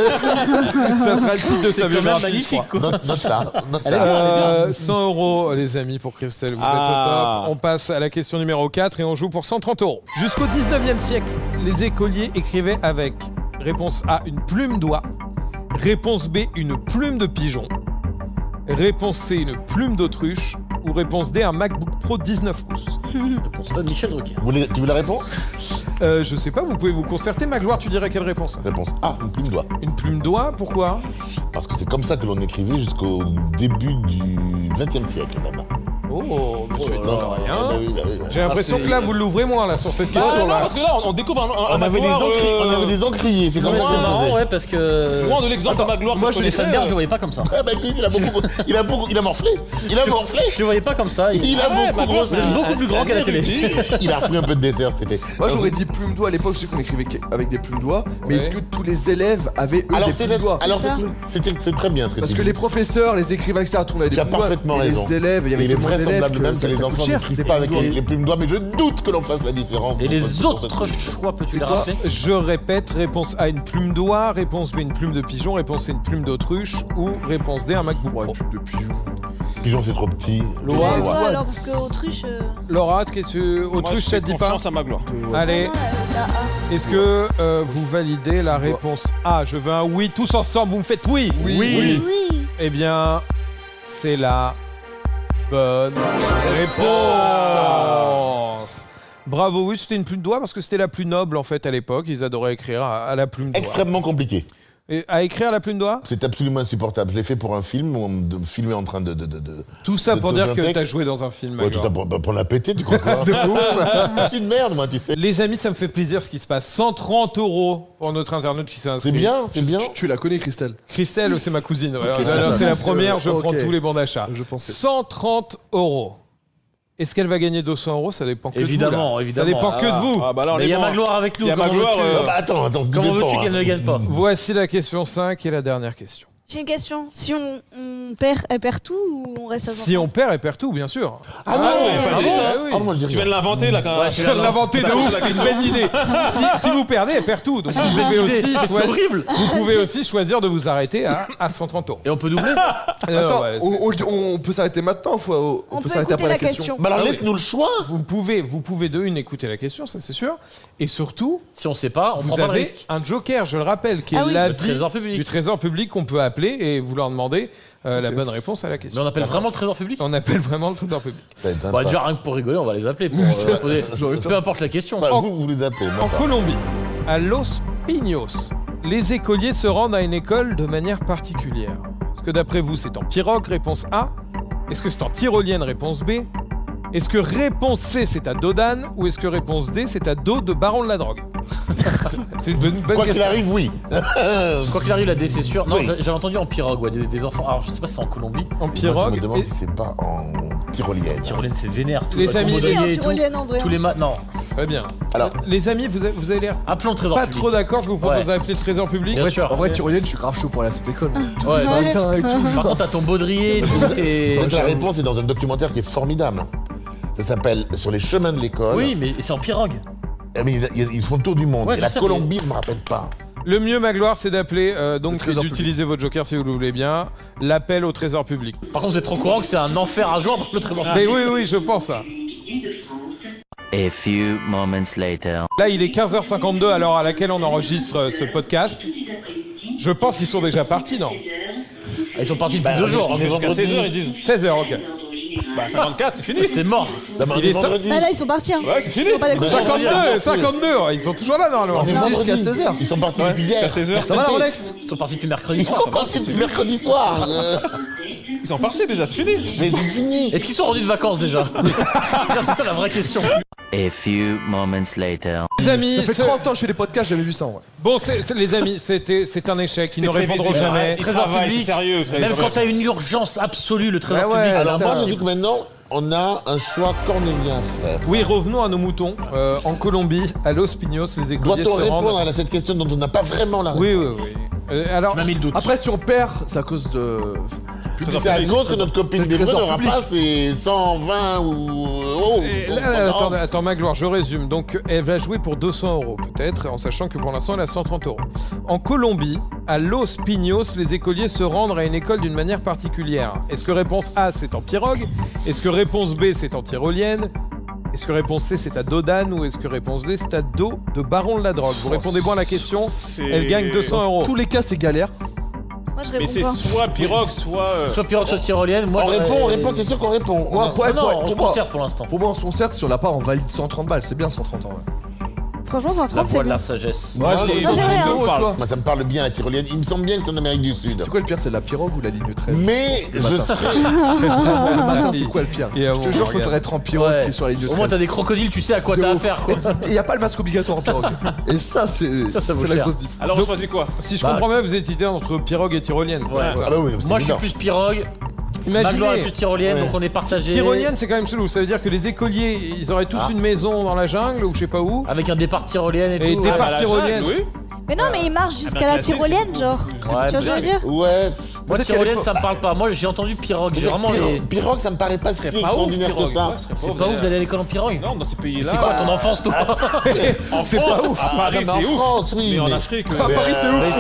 Ça sera le titre de sa C'est quand même biographie. magnifique quoi. Note là, note Elle est là. bien. 100 € les amis pour Christelle, vous êtes au top. On passe à la question numéro 4 et on joue pour 130 €. Jusqu'au 19e siècle, les écoliers écrivaient avec réponse A, une plume d'oie, réponse B, une plume de pigeon, réponse C, une plume d'autruche ou réponse D, un MacBook Pro 19 pouces. Réponse bonne, Michel Drucker. Tu veux la réponse? Je sais pas, vous pouvez vous concerter. Magloire, tu dirais quelle réponse? Réponse A, une plume d'oie. Une plume d'oie, pourquoi? Parce que c'est comme ça que l'on écrivait jusqu'au début du XXe siècle même. Oh, monsieur est Eh historien. ben oui, bah oui, bah. J'ai l'impression que là, vous l'ouvrez moins là sur cette Ah, non, question-là. parce que là, on découvre un On avait des Magloire, encriers, on avait des encriers, c'est comme Ouais, ça c'est que ça marrant, faisait. ouais, parce que. loin de l'exemple de Magloire moi, que je je Les connaissais. Salberg, je le voyais pas comme ça. Ah bah écoute, il a morflé. Il a morflé. Je le voyais pas comme ça. Il a beaucoup grossi. C'est beaucoup plus grand qu'à la télé. Il a repris un peu de dessert cet été. Moi j'aurais dit plume d'oie à l'époque, je sais qu'on écrivait avec des plumes d'oie, mais Ouais. est-ce que tous les élèves avaient eux Alors des plumes d'oie? c'est très bien ce que Parce tu que dis. les professeurs, les écrivains, etc., tout le monde avait des Tu as plumes d'oie. parfaitement Et raison. les élèves, il y avait il est tellement d'élèves vraisemblable même que les ça coûte enfants cher, n'écrivent des pas avec plumes d'oie. les plumes d'oie, mais je doute que l'on fasse la différence. Et les Pour cette autres choix, peux-tu C'est les quoi rappeler? Je répète, réponse A, une plume d'oie, réponse B, une plume de pigeon, réponse C, une plume d'autruche ou réponse D, un MacBook Ouais, Pro. plume de pigeon. Pigeon, c'est trop petit. Ouais, Ouais. toi, alors, parce que autruche. Laura, qu'est-ce que Moi, autruche, je ça fais te dit pas? confiance à Magloire. Allez, Non, la A. est-ce que vous validez la réponse A? Je veux un oui, tous ensemble, vous me faites oui. Oui. Eh bien, c'est la bonne réponse. Bravo, oui, c'était une plume d'oie parce que c'était la plus noble en fait à l'époque. Ils adoraient écrire à la plume d'oie. Extrêmement compliqué. Et à écrire à la plume d'oie? C'est absolument insupportable. Je l'ai fait pour un film où on me filmait en train de Tout ça de pour tout dire un que texte. t'as joué dans un film. Ouais, tout Magloire. ça pour la péter, tu crois quoi? Je suis une merde, moi, tu sais. Les amis, ça me fait plaisir ce qui se passe. 130 € pour notre internaute qui s'est inscrit. C'est bien, c'est bien. Tu la connais, Christelle? Christelle, c'est ma cousine. Ouais, c'est alors, ça. c'est la C'est première, je ok. prends tous les bons d'achat. Je pensais. 130 €. Est-ce qu'elle va gagner 200 €? Ça dépend que Évidemment, de vous. Là. évidemment. Ça dépend que de vous. Ah bah là, on Mais il est y a bon. Magloire avec nous. Il y a comment Magloire, veux-tu- Ah bah attends, ce Comment dépend, veux-tu qu'elle ne gagne pas? Voici la question 5 et la dernière question. J'ai une question. Si on perd, elle perd tout ou on reste à 130? Si on perd, elle perd tout, bien sûr. Ah non, ouais, pas dit ça. oui. Ah, moi, je dis Tu viens rien. de l'inventer là quand Ouais, Je viens de l'inventer de ouf, c'est une belle idée. Si vous perdez, elle perd tout. Donc vous pouvez aussi, C'est horrible. vous pouvez aussi choisir de vous arrêter à 130 €. Et on peut doubler? Attends, ouais, on peut s'arrêter maintenant, On peut s'arrêter écouter la question. Bah alors laisse-nous le choix. vous pouvez de une écouter la question, ça c'est sûr. Et surtout, Si on sait pas, on vous prend pas de avez risque. un joker, je le rappelle, qui est Ah oui. Le l'avis trésor public. du trésor public qu'on peut appeler et vous leur demander la bonne réponse à la Mais question. on appelle vraiment le trésor public? On appelle vraiment le trésor public. Ça va être Bah sympa. déjà rien que pour rigoler, on va les appeler pour poser. Peu importe la question. Enfin, vous les appelez, moi En pas. Colombie, à Los Pinos, les écoliers se rendent à une école de manière particulière. Est-ce que d'après vous, c'est en pirogue, réponse A? Est-ce que c'est en tyrolienne, réponse B? Est-ce que réponse C, c'est à Dodane? Ou est-ce que réponse D, c'est à dos de baron de la drogue? C'est une bonne Quoi qu'il question. arrive, oui. Quoi qu'il arrive, la D c'est sûr. Non, Oui. j'avais entendu en pirogue, ouais, des enfants. Alors je sais pas si c'est en Colombie. En Moi, je pirogue. me demande et- si c'est pas en tyrolienne. Tyrolienne, c'est vénère. Tout Les tout amis, le Si, modelier en et tout. tyrolienne en vrai. Tous les matins. Non, Ce serait bien. Alors, Les amis, vous avez l'air appelons le trésor pas public. trop d'accord. Je vous propose Ouais. d'appeler le trésor public. Bien sûr. En vrai, tyrolienne, je suis grave chaud pour aller à cette école. Ouais. Matin et tout. Par contre, t'as ton baudrier, tout et. donc la réponse est dans un documentaire qui est formidable. Ça s'appelle Sur les chemins de l'école. Oui, mais c'est en pirogue. Eh, mais ils font le tour du monde. Ouais, Et je la sais, Colombie, je me rappelle pas. Le mieux, Magloire, c'est d'appeler, donc Le trésor d'utiliser votre joker si vous le voulez bien, l'appel au trésor public. Par contre, vous êtes trop courant que c'est un enfer à joindre le trésor public. Mais oui, je pense ça. A few moments later. Là, il est 15h52 à l'heure à laquelle on enregistre ce podcast. Je pense qu'ils sont déjà partis, non? Ils sont partis depuis 2 jours. on est Jusqu'à vendredi. 16h, ils disent. 16h, ok. Bah, 54, c'est fini. C'est mort. D'abord, Il est vendredi. Ah là, ils sont partis. Hein. Ouais, c'est fini. Ils sont pas d'accord. 52, ils sont toujours là, normalement. On est vendredi. jusqu'à 16h. Ils sont partis depuis Jusqu'à hier. 16h. Ça va, la Rolex? Ils sont partis depuis mercredi Ils soir. sont partis depuis mercredi soir. Ils sont partis déjà, c'est fini. Mais c'est fini. Est-ce qu'ils sont rendus de vacances déjà? C'est ça la vraie question. A few moments later. Les amis, Ça fait 30 ans que je fais des podcasts, j'ai jamais vu ça. Ouais. Bon, les amis, c'est un échec. Ils ne répondront jamais. Trésor public, sérieux. même quand t'as une urgence absolue, le trésor Ouais, public. Alors c'est moi, je impossible. dis que maintenant, on a un choix cornélien, frère. Oui, revenons à nos moutons. En Colombie, à Los Pinos, les écoliers Doit-on se répondre rendent... à cette question dont on n'a pas vraiment la réponse? Oui, oui, oui. Alors, Tu m'as mis le doute. Après, si on perd, c'est à cause de. C'est à cause que notre copine c'est le des trésor n'aura public. pas ses 120 ou... Et là, attends, Magloire, je résume. Donc, elle va jouer pour 200 €, peut-être, en sachant que pour l'instant, elle a 130 €. En Colombie, à Los Pinos, les écoliers se rendent à une école d'une manière particulière. Est-ce que réponse A, c'est en pirogue? Est-ce que réponse B, c'est en tyrolienne? Est-ce que réponse C, c'est à dos d'âne? Ou est-ce que réponse D, c'est à dos de baron de la drogue? Vous répondez bien à la question, elle gagne 200 Dans €. tous les cas, c'est galère. Moi, je Mais réponds c'est pas. soit pirogue, soit. Soit pirogue, soit tyrolienne. Moi, On répond, t'es sûr qu'on répond? Moi, Non, non, on se concerte pour l'instant. Pour moi, on se concerte, si on l'a pas, on valide 130 balles. C'est bien 130 ans. Ouais. Franchement, La 130, c'est voix de bien. la sagesse. Ouais, c'est- c'est vrai, hein. tu vois. Moi, ça me parle bien, la tyrolienne. Il me semble bien que c'est en Amérique du Sud. C'est quoi le pire, c'est la pirogue ou la ligne 13? Mais Le je matin. sais... Le matin, c'est quoi le pire? Et Je te jure, je regarde. préfère être en pirogue Ouais. que sur la ligne 13. Au moins, t'as des crocodiles, tu sais à quoi De t'as ouf. affaire, quoi. Il n'y a pas le masque obligatoire en pirogue. Et ça, c'est Ça vaut la cher. grosse diff. Alors, on choisit quoi? Si je Bah, comprends bien, vous hésitez entre pirogue et tyrolienne. Ouais. C'est ça. Ah bah oui, c'est Moi, je suis évident. plus pirogue. Magloire est Imaginez, plus tyrolienne, Ouais. donc on est partagé. tyrolienne, c'est quand même chelou. Ça veut dire que les écoliers, ils auraient tous Ah. une maison dans la jungle ou je sais pas où. Avec un départ tyrolienne et, Et tout. départ Ouais, À la tyrolienne. jungle, oui. Mais non, mais il marche jusqu'à la classique, tyrolienne, c'est genre. Ouais, Tu vois ce que je veux dire? Ouais. Moi, Peut-être tyrolienne, qu'elle est ça me parle pas. Moi, j'ai entendu pirogue. J'ai vraiment les. Pirogue, ça me paraît pas si Pas ouf, extraordinaire que pirogue. ça. Ouais, ce serait C'est pas où vous allez à l'école en pirogue? Non, dans ces pays-là. C'est quoi ton enfance, toi? En France, à Paris, Non, mais c'est en ouf. France, oui. Mais en Afrique. À Paris, c'est ouf.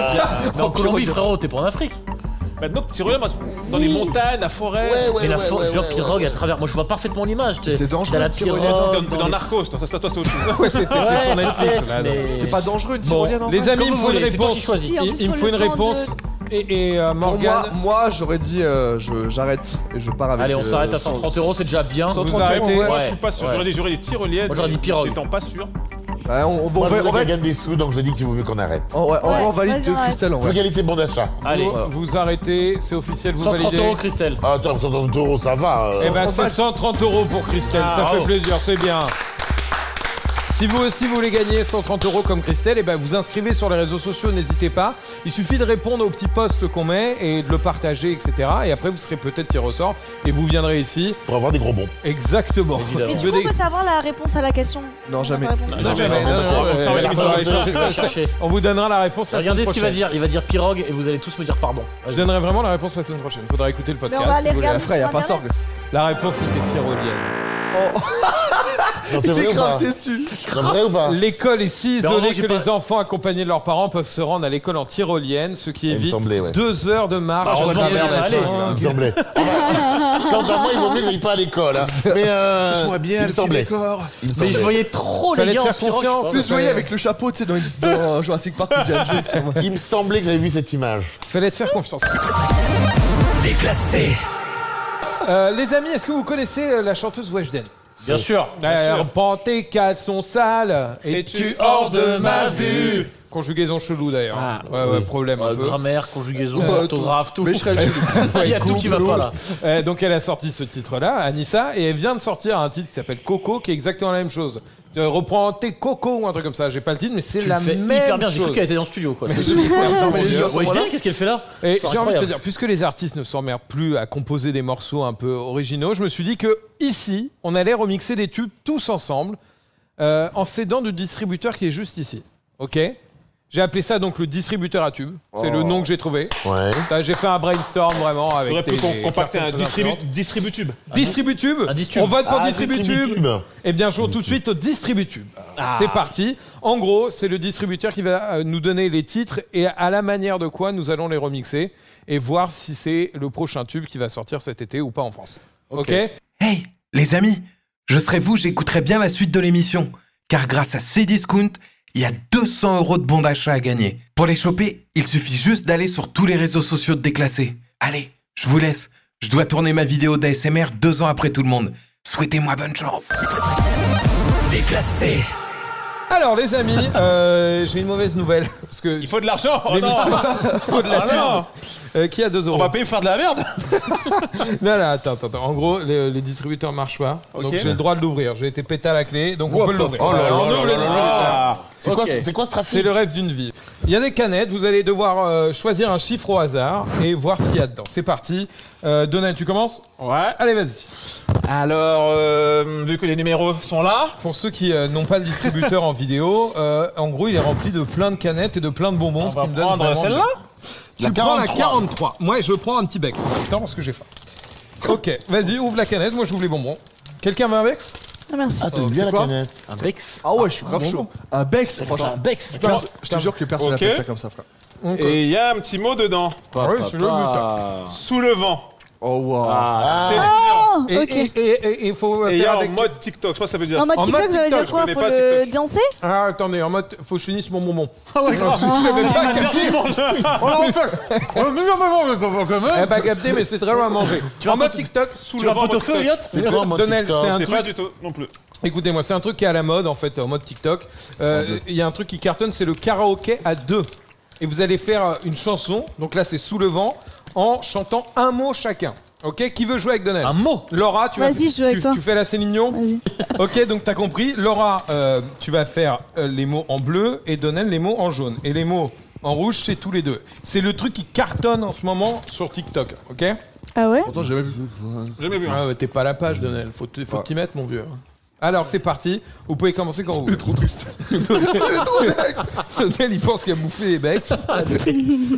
Mais en Colombie, frérot, t'es pas en Afrique. Maintenant, tyrolienne, dans les montagnes, la forêt. Ouais, Mais la ouais, genre ouais, pirogue ouais. à travers. Moi, je vois parfaitement l'image. C'est dangereux, T'as la le tyrolienne. pirogue. T'es dans Narcos, toi, ça, toi, c'est autre chose. Ouais, c'était Ouais, sur Netflix. peut-être, là, mais- C'est pas dangereux une Bon, tyrolienne en les vrai? amis, il me Comme faut vous une voulez, c'est toi qui réponse. choisis. Si, en plus, Il me faut faut le une temps réponse. Et Pour Morgane, moi, j'aurais dit j'arrête et je pars avec. Allez, on s'arrête à 130 €, c'est déjà bien. 130 vous arrêtez. €, ouais. Moi, je suis pas sûr. Ouais. J'aurais dit tyrolienne. Moi, j'aurais dit pirogue. N'étant pas sûr. Ouais, on Moi, je va. voudrais qu'elle gagne des sous, donc je dis qu'il vaut mieux qu'on arrête. Ouais, on valide vas-y, on arrête. Christelle en Je veux vrai. gagner ses bons d'achat. Allez, vous arrêtez, c'est officiel, vous 130 validez. € Christelle. Ah, attends, 130 €, ça va. Eh ben 130 c'est 130 € pour Christelle, Ah, ça fait bravo. plaisir, c'est bien. Si vous aussi voulez gagner 130 € comme Christelle, et ben vous inscrivez sur les réseaux sociaux, n'hésitez pas. Il suffit de répondre aux petits posts qu'on met et de le partager, etc. Et après vous serez peut-être tiré au sort et vous viendrez ici. Pour avoir des gros bons. Exactement. Évidemment. Mais Tu du veux coup, on des- peut savoir la réponse à la question. Non, jamais. Non, jamais. Non, non, on va la chercher, réponse, on va chercher. on vous donnera la réponse la Regardez semaine ce qu'il va prochaine. dire. Il va dire pirogue et vous allez tous me dire pardon. Je donnerai vraiment la réponse la semaine prochaine. Faudra écouter le Mais podcast. on va si aller vous voulez. regarder Frère, y a sur pas ça. Internet. La réponse c'était tyrolienne. Non, c'est vrai J'étais ou pas grave déçu. C'est vrai ou pas L'école est si Mais en isolée vrai, j'ai que pas- les enfants accompagnés de leurs parents peuvent se rendre à l'école en tyrolienne, ce qui Il me évite semblait, ouais. 2 heures de marche. Bah, à heureusement, travers la allez. jungle. Il me semblait. Quant à moi, il vaut mieux que j'aille pas à l'école. Hein. Mais il me semblait. Il me Mais je semblait. voyais trop Fallait les gars te en faire pirogue. confiance. Tu je voyais avec le chapeau, tu sais, dans Jurassic Park ou Indiana Jones. sur moi. Il me semblait que j'avais vu cette image. Fallait te faire confiance. Déclassé. Les amis, est-ce que vous connaissez la chanteuse Weshden? Bien sûr. Prends tes caleçons sales et tu hors de ma vue. Conjugaison chelou d'ailleurs. Ah, ouais, problème un peu. Grammaire, conjugaison, Ouais, orthographe, tout. Mais je serais le Il y a tout qui va pas là. Donc elle a sorti ce titre-là, Anissa, et elle vient de sortir un titre qui s'appelle Coco, qui est exactement la même chose. Reprends tes cocos ou un truc comme ça. J'ai pas le titre, mais c'est Tu la le fais même hyper bien. J'ai cru chose. qu'elle était dans le studio quoi. C'est mais les yeux à ce Ouais, moment-là. qu'est-ce qu'elle fait là Et C'est j'ai envie de te incroyable. dire, puisque les artistes ne s'emmerdent plus à composer des morceaux un peu originaux, je me suis dit que ici, on allait remixer des tubes tous ensemble, en s'aidant du distributeur qui est juste ici. Ok? J'ai appelé ça donc le distributeur à tubes. C'est le nom que j'ai trouvé. Ouais. J'ai fait un brainstorm vraiment avec J'aurais pu des compacter un personnes très influentes. distributube. Distributube. Un Distributube. On vote pour Ah, Distributube. Distributube. Eh bien, jouons tout de suite au Distributube. Ah. C'est parti. En gros, c'est le distributeur qui va nous donner les titres et à la manière de quoi nous allons les remixer et voir si c'est le prochain tube qui va sortir cet été ou pas en France. Ok. Hey, les amis, je serais vous, j'écouterais bien la suite de l'émission. Car grâce à Cdiscount, il y a 200 € de bons d'achat à gagner. Pour les choper, il suffit juste d'aller sur tous les réseaux sociaux de Déclassé. Allez, je vous laisse. Je dois tourner ma vidéo d'ASMR 2 ans après tout le monde. Souhaitez-moi bonne chance. Déclassé. Alors les amis, j'ai une mauvaise nouvelle parce que Il faut de l'argent. Oh non. l'émission- faut de la Ah thune. non. Qui a 2 euros? On va payer pour faire de la merde. Non, attends. En gros, les distributeurs marchent pas, donc Ok. j'ai le droit de l'ouvrir. J'ai été pété à la clé, donc on peut l'ouvrir. Oh là là On là ouvre là les là distributeurs. Ah. C'est quoi ce trafic? C'est le rêve d'une vie. Il y a des canettes, vous allez devoir choisir un chiffre au hasard et voir ce qu'il y a dedans. C'est parti. Donald, tu commences? Ouais. Allez, vas-y. Alors, vu que les numéros sont là, Pour ceux qui n'ont pas le distributeur en vidéo, en gros, il est rempli de plein de canettes et de plein de bonbons. on ce va qui me donne prendre vraiment celle-là. Tu La prends la 43. 43. Moi, je prends un petit Bex en même temps parce que j'ai faim. Ok, vas-y, ouvre la canette. Moi, j'ouvre les bonbons. Quelqu'un veut un Bex? Ah, merci. Ah, c'est bien la quoi canette. Un Bex. Ah ouais, je suis grave chaud. Un Bex, franchement. Un Bex. Je te jure que personne Ok. n'appelle ça comme ça, frère. Et il y a un petit mot dedans. Ah oui, c'est le but. Sous le vent. Oh wow. C'est Oh, Et ok. il faut Et il y faire a en avec... mode TikTok. Je sais pas ce que ça veut dire. En mode En TikTok, mode ça veut TikTok, dire je quoi? connais Faut pas le TikTok. danser? Ah, attendez, en mode, faut que je finisse mon bonbon. Ah ouais, Non, je savais pas capter. Eh bah capté, mais c'est très loin à manger. En mode TikTok, sous Tu le vas vent. pot au feu, Elliot? C'est quoi en mode Donnel, TikTok? c'est un C'est truc. pas du tout non plus. Écoutez-moi, c'est un truc qui est à la mode en fait en mode TikTok. Il y a un truc qui cartonne, c'est le karaoké à 2. Et vous allez faire une chanson, donc là c'est Sous le vent, en chantant un mot chacun. Ok, qui veut jouer avec Donnel? Un mot. Laura, tu vas Vas-y, je joue avec toi. tu fais la Céline Dion. Vas-y. Ok, donc t'as compris. Laura, tu vas faire les mots en bleu et Donnel les mots en jaune. Et les mots en rouge, c'est tous les deux. C'est le truc qui cartonne en ce moment sur TikTok. Ok? Ah ouais? Pourtant, j'ai jamais vu. Jamais vu. hein. Ah ouais, t'es pas à la page, Donnel. Faut que t'y mettes, mon vieux. Alors, c'est parti. Vous pouvez commencer quand vous voulez. Trop triste. Donnel, il pense qu'il a bouffé les becs.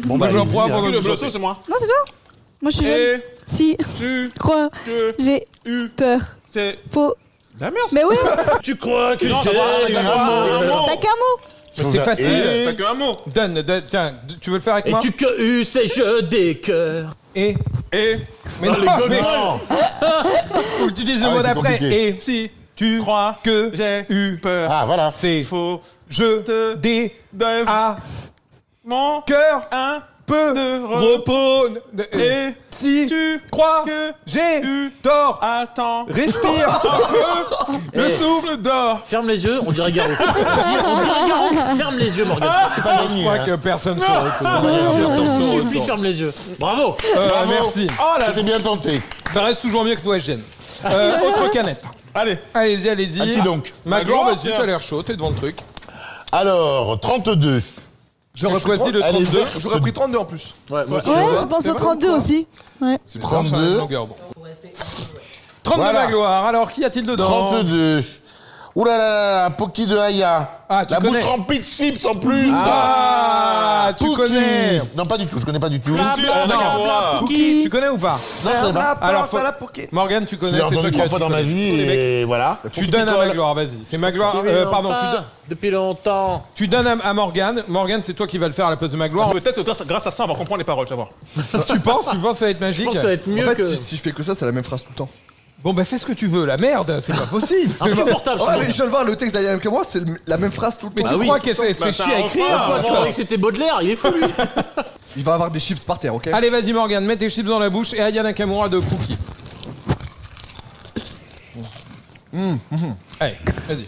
Bon, Moi, j'en prends un allez-y, pendant Le que je blosso, c'est moi. Non, c'est toi? Moi, je suis jeune. Et Si, tu crois, que j'ai eu peur. c'est Faut. de la merde. Mais oui, Tu crois que Non, j'ai t'as un mot. t'as qu'un mot. C'est facile. T'as qu'un mot. Donne, tiens, tu veux le faire avec Et moi? tu que eu ces jeux des cœurs. Et. Et Mais non, mais faut que tu dises le Ah mot ouais, c'est d'après. compliqué. Et si tu crois que j'ai eu peur. Ah, voilà. c'est Faut je te des Dave à mon cœur un peu de repos. et Si tu crois que j'ai eu tort, attends respire. le Eh. souffle d'or. Ferme les yeux, on dirait Garou. On dirait Garou. Ferme les yeux, Morgane. C'est pas Je gagné. crois hein. que personne se retourne. S'il vous plaît, ferme les yeux. Bravo. Merci. Oh là, t'es bien tenté. Ça reste toujours mieux que toi, Eugène. Autre canette. Allez. Allez-y, allez-y. À qui donc? Magloire, Magloire, vas-y, tiens. t'as l'air chaud, t'es devant le truc. Alors, 32. J'aurais choisi le Allez, 32. J'aurais pris 32 en plus. Ouais, moi aussi. Ouais, je pense au 32 aussi. Ouais. C'est bizarre, sur la même 32. longueur, bon. 32 Voilà. Magloire. Alors, qu'y a-t-il dedans? 32. Ouh là là là, Poki de Aya. Ah, tu La connais. bouche remplie de chips en plus. Ah, tu Pookie. connais. Non, pas du tout, je connais pas du tout. Nakamura. Cookie, tu connais ou pas? Non, je connais pas. Alors, la poké. Morgane, tu Je connais, l'ai c'est toi entendu qui 3 as fois dans ma vie et voilà. Tu donnes à Colle. Magloire, vas-y. C'est Magloire, pardon, Depuis longtemps. tu donnes à Morgane. Morgane, c'est toi qui vas le faire à la place de Magloire. Peut-être que grâce à ça, on va comprendre les paroles, tu vas voir. Tu penses que ça va être Je magique? pense que ça va être En mieux fait, que. si je fais que ça, c'est la même phrase tout le temps. Bon, bah fais ce que tu veux, la merde, c'est pas possible. Insupportable. Ouais, ce mais mec. je viens de voir le texte d'Ayam que moi, c'est la même phrase tout le Mais temps. tu oui. crois qu'elle se fait Bah, chier c'est à un écrire refrain, quoi, Tu tu croyais que c'était Baudelaire, il est fou lui. Il va avoir des chips par terre, ok? Allez, vas-y, Morgane, mets tes chips dans la bouche et Aya Nakamura de Cookie. Allez, vas-y.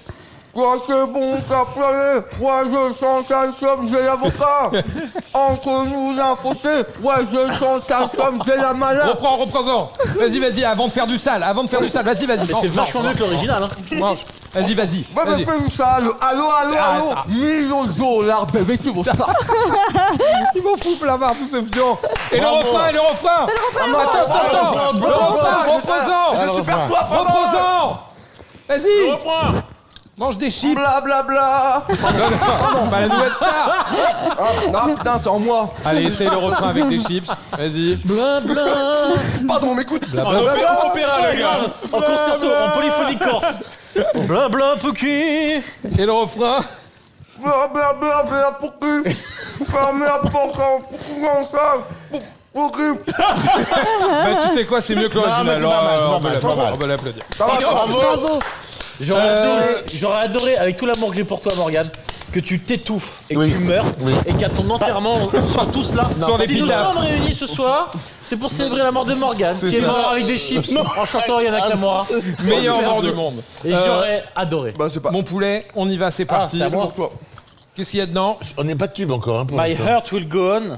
Quoi c'est bon, ça plaît. Ouais, je sens ça comme j'ai l'avocat. Entre nous un fossé. Ouais, je sens ça comme j'ai la malade. Reprends-en. Vas-y, avant de faire du sale, vas-y. Mais c'est vachement mieux que l'original. Hein. Mange. Vas-y. Ouais, mais fais ça, allô, Ah, millions de dollars, bébé, tu veux ça? Il m'en fout plein barre, tout ce vieux. Et le refrain. Attends. Le refrain, reprends-en. Je suis perçois, Reprends-en. Vas-y, Refrain. mange des chips. Blablabla. Non, pas la nouvelle star. Ah, putain, c'est en moi. Allez, essaye le refrain avec des chips. Vas-y. Blabla. Pardon, m'écoute. En opéra, le gars. En concerto, en polyphonie corse. Blabla Pookie. Et le refrain. Blablabla, pourquoi? Fermez la porte, pourquoi? Bah, tu sais quoi, c'est mieux que l'original. mais c'est pas mal, c'est pas Alors, mal, c'est pas mal. on va l'applaudir. Bravo. J'aurais adoré, avec tout l'amour que j'ai pour toi, Morgane, que tu t'étouffes et que Oui. tu meurs Oui. et qu'à ton enterrement, on soit tous là. Sur Si nous l'épitaphe. sommes réunis ce soir, C'est pour célébrer la mort de Morgane, qui est mort avec des chips en chantant Yana Kamura. Meilleur mort du monde. Et j'aurais adoré. Bah, c'est pas. Mon poulet, on y va, c'est parti. c'est à moi. Qu'est-ce qu'il y a dedans? On n'est pas de tube encore, hein, pour My l'instant. heart will go on.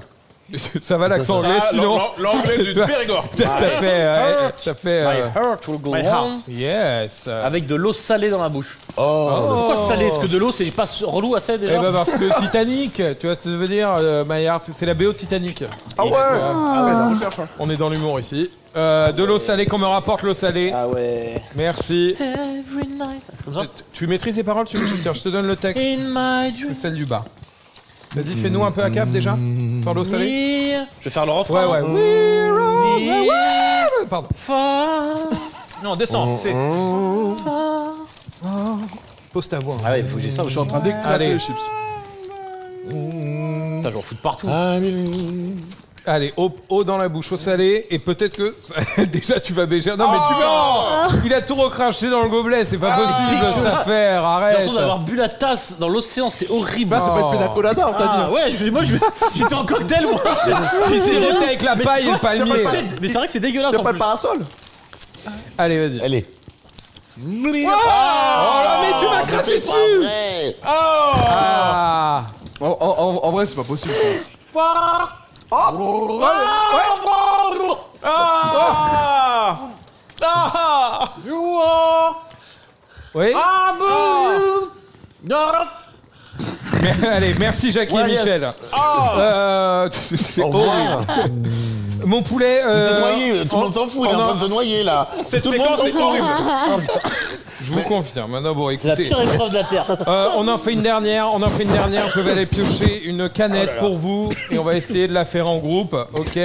Ça va l'accent anglais, sinon. L'anglais du Périgord. T'as fait. My heart will go on. Yes. Avec de l'eau salée dans la bouche. Oh, Pourquoi salée? Parce que de l'eau, c'est pas relou assez Eh déjà. ben parce que Titanic, tu vois ce que je veux dire, My Heart, c'est la BO de Titanic. Ah ouais. La recherche. Hein. On est dans l'humour ici. De l'eau salée, qu'on me rapporte l'eau salée. Ah ouais. Merci. Every night. C'est comme ça. Tu maîtrises les paroles, tu tiens, je te donne le texte. In my C'est dream. celle du bas. Vas-y, fais-nous un peu à cap déjà, sans l'eau salée. Je vais faire le refrain. Ouais. Pardon. Non, descends. C'est. Pose ta voix. Ah ouais, il faut que j'ai ça. Je suis en train d'éclater Allez. les chips. Putain, j'en fous de partout. Allez, eau dans la bouche, eau salée, et peut-être que déjà tu vas baiser. Non mais tu mens. Il a tout recraché dans le gobelet, c'est pas possible cette affaire. J'ai Arrête. l'impression d'avoir bu la tasse dans l'océan, c'est horrible. Bah, ça peut être pina colada, on t'a dit. Ah ouais, j'étais en cocktail moi. Il s'est roté avec la paille et le palmier. Mais c'est vrai que c'est dégueulasse T'as en pas plus. le parasol? Allez, vas-y. Allez. Oh là, mais tu m'as craché dessus. Ah. En vrai, c'est pas possible, je pense. Oui. Allez, merci Jackie et Michel. C'est horrible. Mon poulet. Il s'est noyé, tout le monde s'en fout, il est en train de se noyer là. Cette Tout le monde séquence est s'en fout. horrible. Je vous confirme. Maintenant, bon, C'est la écoutez. pire épreuve de la Terre. On en fait une dernière. Je vais aller piocher une canette pour vous et on va essayer de la faire en groupe. Ok.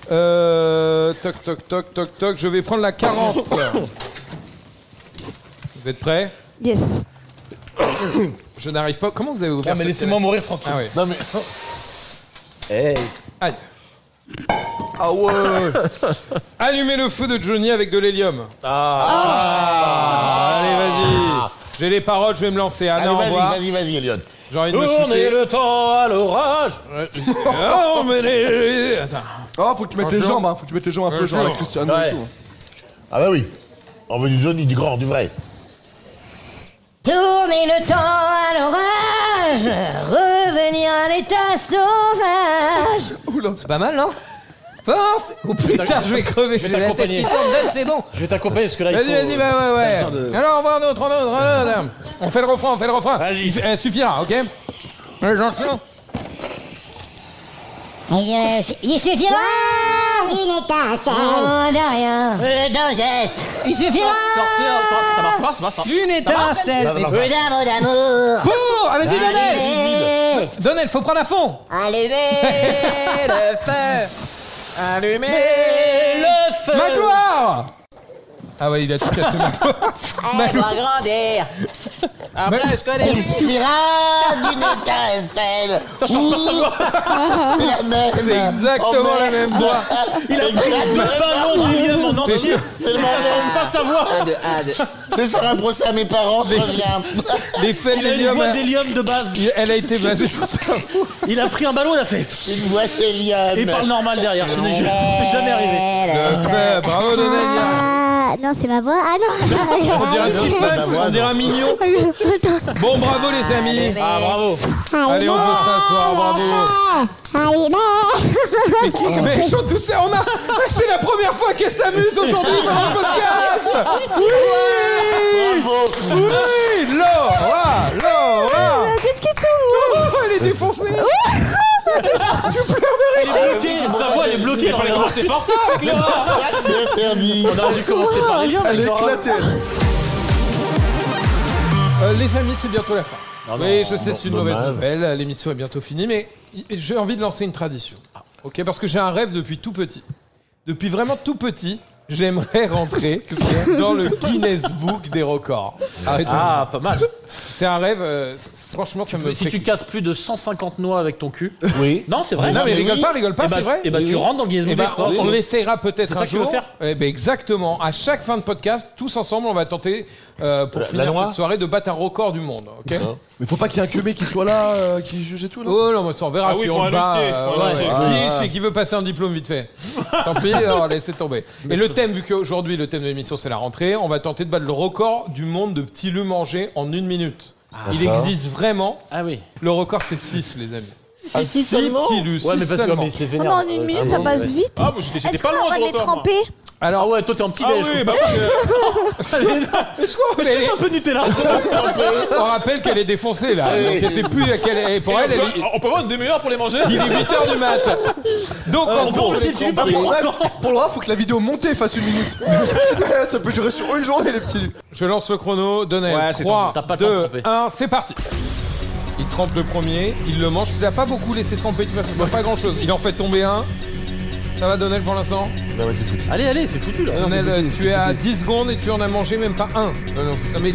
Toc, toc, toc, toc, toc. Je vais prendre la 40. Vous êtes prêts? Yes. Je n'arrive pas. Comment vous avez ouvert Ah, mais cette laissez-moi mourir tranquille. Ah ouais. Non mais. Hey. Aïe. Ah ouais. Allumez le feu de Johnny avec de l'hélium. Allez, vas-y. J'ai les paroles, je vais me lancer. Allez, Anna, au revoir. vas-y, Elliot. J'ai envie de me Tournez shooter. le temps à l'orage. Oh, mais attends. Oh, faut que tu mettes les jambes, hein. Faut que tu mettes les jambes un peu, genre avec Cristiano Ouais. et tout. Ah bah oui. On veut du Johnny, du grand, du vrai. Tourner le temps à l'orage, revenir à l'état sauvage. Oula. C'est pas mal, non? Force! Ou plus tard, je vais crever. Je vais J'ai la tête t'accompagner. qui tourne, c'est bon. Je vais t'accompagner parce que là il faut. Vas-y, bah ouais. Alors, on va un autre. On fait le refrain. Vas-y. Suffira, ok? Allez, attention. Il suffira d'une étincelle, de rien, d'un geste. Il suffira Ça marche pas. Une étincelle. d'un mot d'amour. Pour! Ah, vas-y, Donnel! Donnel, faut prendre à fond! Allumez Le feu! Allumez Le feu. ma gloire! Ah ouais, il a tout cassé ma gloire. Elle va grandir. Après, je connais. Il suffira d'une étincelle. Ça change pas sa voix. C'est la même. C'est exactement la même voix. Il a pris deux ballons d'hélium en entier. C'est le Ça change même. pas sa voix. Je vais faire un procès à mes parents, je reviens. L'effet de Il a une l'hélium, voix d'hélium de base. elle a été basée sur ta voix. Il a pris un ballon, il a fait. Une voix d'hélium. Et il parle normal derrière. C'est jamais arrivé. Le fait, bravo Donnel. Ah, non, c'est ma voix. Ah non. On dirait un petit Max, on dirait un mignon. Bon, bravo les amis. Ah bravo. Allez, on peut s'asseoir, bravo. Mais ils sont tous on a. C'est la première fois qu'elle s'amuse aujourd'hui dans le podcast. Oui. Bravo. Oui, Laura. Elle est défoncée. Tu pleures de rire. Elle est bloquée. Sa voix elle est bloquée. Il fallait commencer par ça. C'est interdit. On aurait dû commencer par l'hélium. Elle est éclatée. Les amis, c'est bientôt la fin. Oui, je sais, c'est une mauvaise dommage. nouvelle. L'émission est bientôt finie, mais j'ai envie de lancer une tradition. Ok, parce que j'ai un rêve depuis tout petit. Depuis vraiment tout petit, j'aimerais rentrer dans le Guinness Book des records. Arrêtez. Ah pas mal. C'est un rêve. Franchement, ça me. Si tu casses plus de 150 noix avec ton cul. Oui. Non, c'est vrai. Non, mais rigole pas, c'est vrai. Et bah, tu rentres dans le Guinness Book des records. On l'essayera peut-être un ça que tu veux jour. faire Exactement. À chaque fin de podcast, tous ensemble, on va tenter pour finir cette soirée de battre un record du monde. Ok. Mais faut pas qu'il y ait un queumé qui soit là, qui juge et tout, non? Oh non, mais ça on verra Ah oui, si faut on le bat. annoncer, Qui veut passer un diplôme vite fait? Tant pis, alors laissez tomber. Et le thème, vu qu'aujourd'hui le thème de l'émission c'est la rentrée, on va tenter de battre le record du monde de petits lus mangés en 1 minute. Il existe vraiment. Ah oui. Le record c'est 6 les amis. Ah, si seulement. Petits lus, Ouais, mais 6 parce que seulement. mais c'est Oh vénère. non, en 1 minute, ça passe vite. Ah, moi j'étais Est-ce pas qu'on loin va de les record, moi. tremper? Alors Ah ouais, toi t'es en petit Ah déj. oui, bah Un peu Nutella. on rappelle qu'elle est défoncée là. Donc elle sait plus à quelle est. Pour elle, on peut avoir une demi-heure pour les manger. il est 8h du mat. Donc On peut enlever le jus par Pour le roi, faut que la vidéo montée fasse 1 minute. Ça peut durer sur une journée, les petits. Je lance le chrono. Donnez Ouais, c'est 3, T'as pas le temps de 2, tremper. 1, c'est parti. Il trempe le premier, il le mange. Tu l'as pas beaucoup laissé tremper, tu vas faire pas grand chose. Il en fait tomber un. Ça va, Donnel, pour l'instant? Bah ouais, c'est foutu. Allez, c'est foutu là. Donnel, tu es à 10 secondes et tu en as mangé même pas un. Non, mais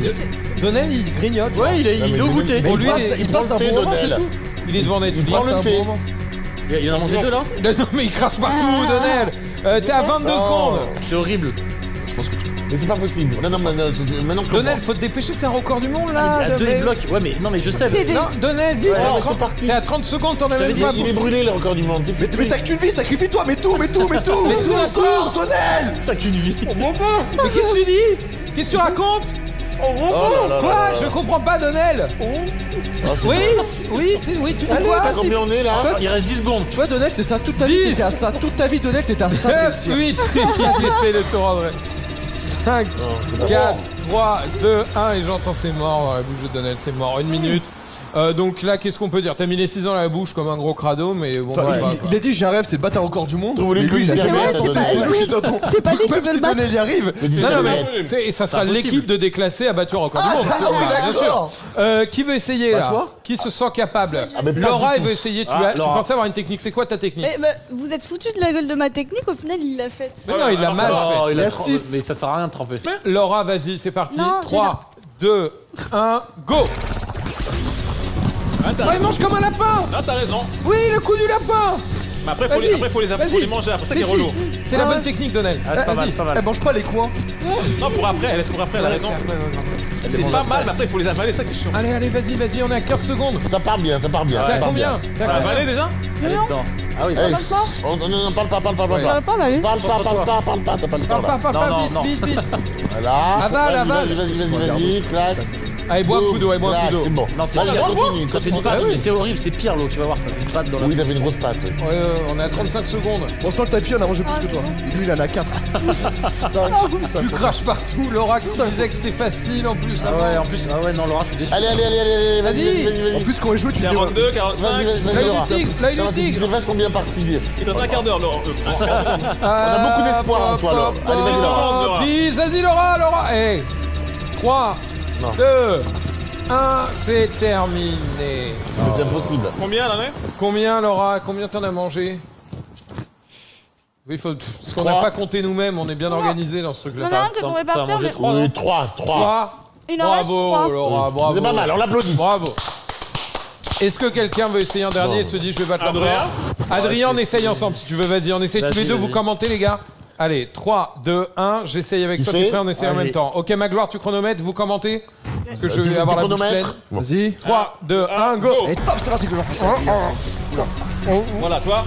Donnel, il grignote. Ouais, il est au goûter. Pour lui, Il passe un thé, bon moment, c'est Donnel. tout. il est devant Netflix. prend le thé. Il en a mangé 2 là. Non, mais il crache partout, Donnel. T'es à 22 secondes. C'est horrible. Mais c'est pas possible. Non, maintenant que Donnel, faut te dépêcher, c'est un record du monde là. À 2 mais- il bloque. Ouais, mais non, mais je sais. C'est des- Non, Donnel, vite. Ouais, t'es à mais 30 c'est parti. T'es à 30 secondes, t'en as même pas. il est brûlé le record du monde. Mais t'as qu'une vie, sacrifie-toi, mets tout. Mais tout Cours, Donnel. T'as qu'une vie. Mais qu'est-ce que tu dis? Qu'est-ce que tu racontes? Quoi? Je comprends pas, Donnel. Oui, tu dis Allez, quoi? vas-y. Combien on est là? Il reste 10 secondes. Tu vois, Donnel, c'est ça, toute ta vie, 10. t'étais à ça. Toute ta vie, Donnel, t'étais à ça. 9, 8, j'essaie de te rendre. 5, 4, 3, 2, 1, et j'entends c'est mort dans la bouche de Donnel, c'est mort. 1 minute. Donc là, qu'est-ce qu'on peut dire? T'as mis les 6 dans la bouche comme un gros crado, mais bon. Attends, ouais, il a dit j'ai un rêve, c'est de battre un record du monde. Vous voulez Mais lui, il a plus jamais jamais, raconté, ça c'est doit lui qui t'attend. C'est pas lui qui Même veut si le battre. Donnel y arrive. Non, mais ça sera impossible. l'équipe de déclassés a battu un record du monde. Ah, oui, Bien d'accord. sûr. Qui veut essayer Bah, là? toi. Qui se sent capable? mais pas Laura, du elle tout. veut essayer. Tu Laura. pensais avoir une technique. C'est quoi ta technique? Mais vous êtes foutu de la gueule de ma technique, au final il l'a faite. Mais non, il l'a mal Oh, fait. il Il y a a 30, 6. mais ça sert à rien de tremper. Laura, vas-y, c'est parti. Non, j'ai 3, 2, 1, go! Ouais, il mange comme un lapin! Là, t'as raison. Oui, le coup du lapin! Mais après, faut les manger. Après, ça qui est relou. C'est la bonne technique, Donnel. Ah, c'est pas mal, c'est pas mal. Elle mange pas les coins. Non, pour après, elle laisse pour après, elle a raison. C'est pas mal, mais après, il faut les avaler, ça qui est chiant. Allez, vas-y, on est à 15 secondes. Ça part bien, ça part bien. T'as ça part combien? bien. T'as T'as combien? avalé déjà? Dedans. Ah oui. Hey, parle pas non, parle pas. J'aurais pas mal. Parle pas, t'as pas le temps là. Parle Non. pas, vite. Voilà. Avale. Vas-y, clac. Allez, bois un coup d'eau, Clac, c'est bon. Non, c'est Vas-y, pire. continue, Ça fait continue. une pâte, mais c'est horrible, c'est pire l'eau, tu vas voir, ça fait une pâte dans la. Oui, ça fait une grosse pâte. Ouais, on est à 35 secondes. Bon, sans le tapis, on a mangé plus que toi. Lui, il en a 4. 5. Tu craches partout. Laura qui disait que c'était facile en plus. Ah ouais, en plus, non, Laura, je suis déçu. Allez, vas-y. En plus, quand il joue, tu sais. 42, 45. Là, Laura. il est tigre. Tu sais combien parties. Il te reste un quart d'heure, Laura. On a beaucoup d'espoir en toi, Laura. Allez, vas-y, Laura. Please, vas-y, Laura. Hey, 3, Non. 2, 1, c'est terminé. Mais c'est impossible. Combien, là, Combien, Laura? Combien t'en as mangé? Oui, parce qu'on n'a 3. pas compté nous-mêmes, on est bien organisé dans ce Il y en truc-là. a un qui est tombé par terre, mais 3, Oui, 3. 3. il en reste Bravo, 3. Laura, bravo. C'est pas mal, on l'applaudit. Bravo. Est-ce que quelqu'un veut essayer un dernier et se dit je vais battre Adrien. Adrien, on essaye ensemble si tu veux, vas-y, on essaye tous Vas-y, les deux, vous vas-y. commentez les gars. Allez, 3, 2, 1, j'essaye avec Tu toi, fais t'es prêt, on essaye en Allez. même temps. Ok, Magloire, tu chronomètres, vous commentez? Parce que je Tu vais fais avoir le la bouche pleine. chronomètre. Vas-y. 3, 2, 1, go! Et top, c'est parti que je vais faire ça. Voilà, toi,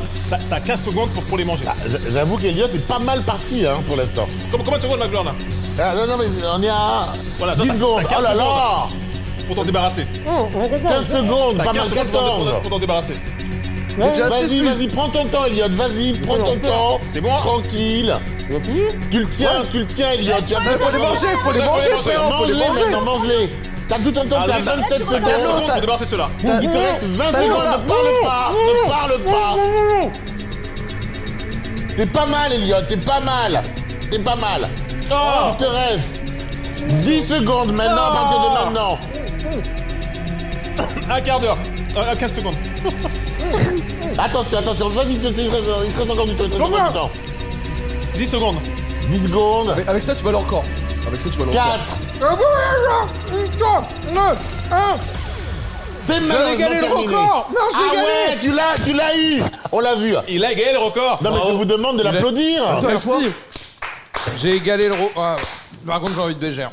t'as 15 secondes pour les manger. J'avoue qu'Eliott est pas mal parti pour l'instant. Comment tu vois le McLaren là? Ah, non, mais on est à Voilà, 10 t'as secondes. 15 Oh là là. Pour t'en débarrasser. 15 secondes, T'as pas 15 mal secondes 14. pour t'en débarrasser. Déjà 6 Vas-y, prends ton temps, Eliott. Vas-y, prends ton temps. C'est bon? Tranquille. Tu le tiens, Eliott. Tu as Mais faut les manger, faut les manger, frérot, faut les Mange-les manger. maintenant, mange-les. T'as tout ton temps, t'es à 27 15 secondes. secondes pour débarrasser de ceux-là. Il te reste 20 secondes, ne parle pas. T'es pas mal, Eliott, t'es pas mal. Il te reste 10 secondes maintenant, à partir de maintenant. Un quart d'heure. 15 secondes. Attention, vas-y, il te reste encore du temps. 10 secondes. 10 secondes. Avec ça, tu vas le record. Avec ça, tu vas le record. 4, C'est J'en ai égalé le record. Non, j'ai égalé. Ouais, tu l'as eu. On l'a vu. Il a égalé le record. Non, mais je vous demande de l'applaudir. Merci. J'ai égalé le record. Par contre, j'ai envie de végère.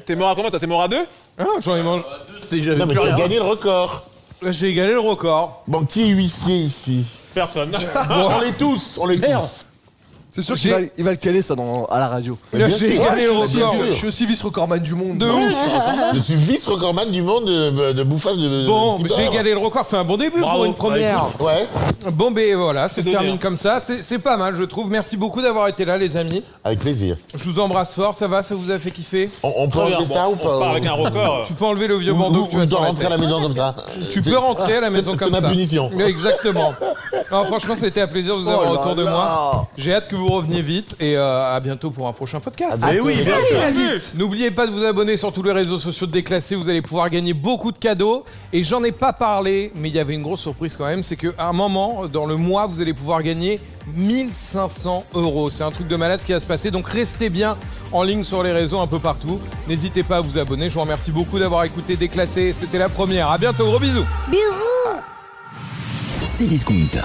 T'es mort à combien? T'es mort à 2? Ah, j'en ai mangé. Déjà, Non, mais tu as gagné le record. J'ai égalé le record. Bon, qui est huissier ici? Personne. On l'est tous. C'est sûr qu'il va le caler ça à la radio. J'ai égalé le record. Je suis aussi vice-recordman du monde. De ouf. Je suis vice-recordman du monde de bouffage de. Bon, de j'ai égalé le record, c'est un bon début pour une première. Ouais. Bon, ben voilà, ça se donné, termine hein. comme ça. C'est pas mal, je trouve. Merci beaucoup d'avoir été là, les amis. Avec plaisir. Je vous embrasse fort, ça va, ça vous a fait kiffer? On peut enlever ça ou pas? On part avec un record. Tu peux enlever le vieux bandeau que tu Ou as je dois sur la rentrer à tête. la maison comme ça. Tu peux rentrer à la maison comme ça. C'est ma punition. Exactement. Non, franchement, c'était un plaisir de vous avoir autour de moi. J'ai hâte que vous reveniez vite et à bientôt pour un prochain podcast. Ah oui, N'oubliez pas de vous abonner sur tous les réseaux sociaux de Déclassé, vous allez pouvoir gagner beaucoup de cadeaux. Et j'en ai pas parlé, mais il y avait une grosse surprise quand même, c'est qu'à un moment, dans le mois, vous allez pouvoir gagner 1500 €. C'est un truc de malade ce qui va se passer, donc restez bien en ligne sur les réseaux un peu partout. N'hésitez pas à vous abonner, je vous remercie beaucoup d'avoir écouté Déclassé, c'était la première. À bientôt, gros bisous. Bisous. Cdiscount.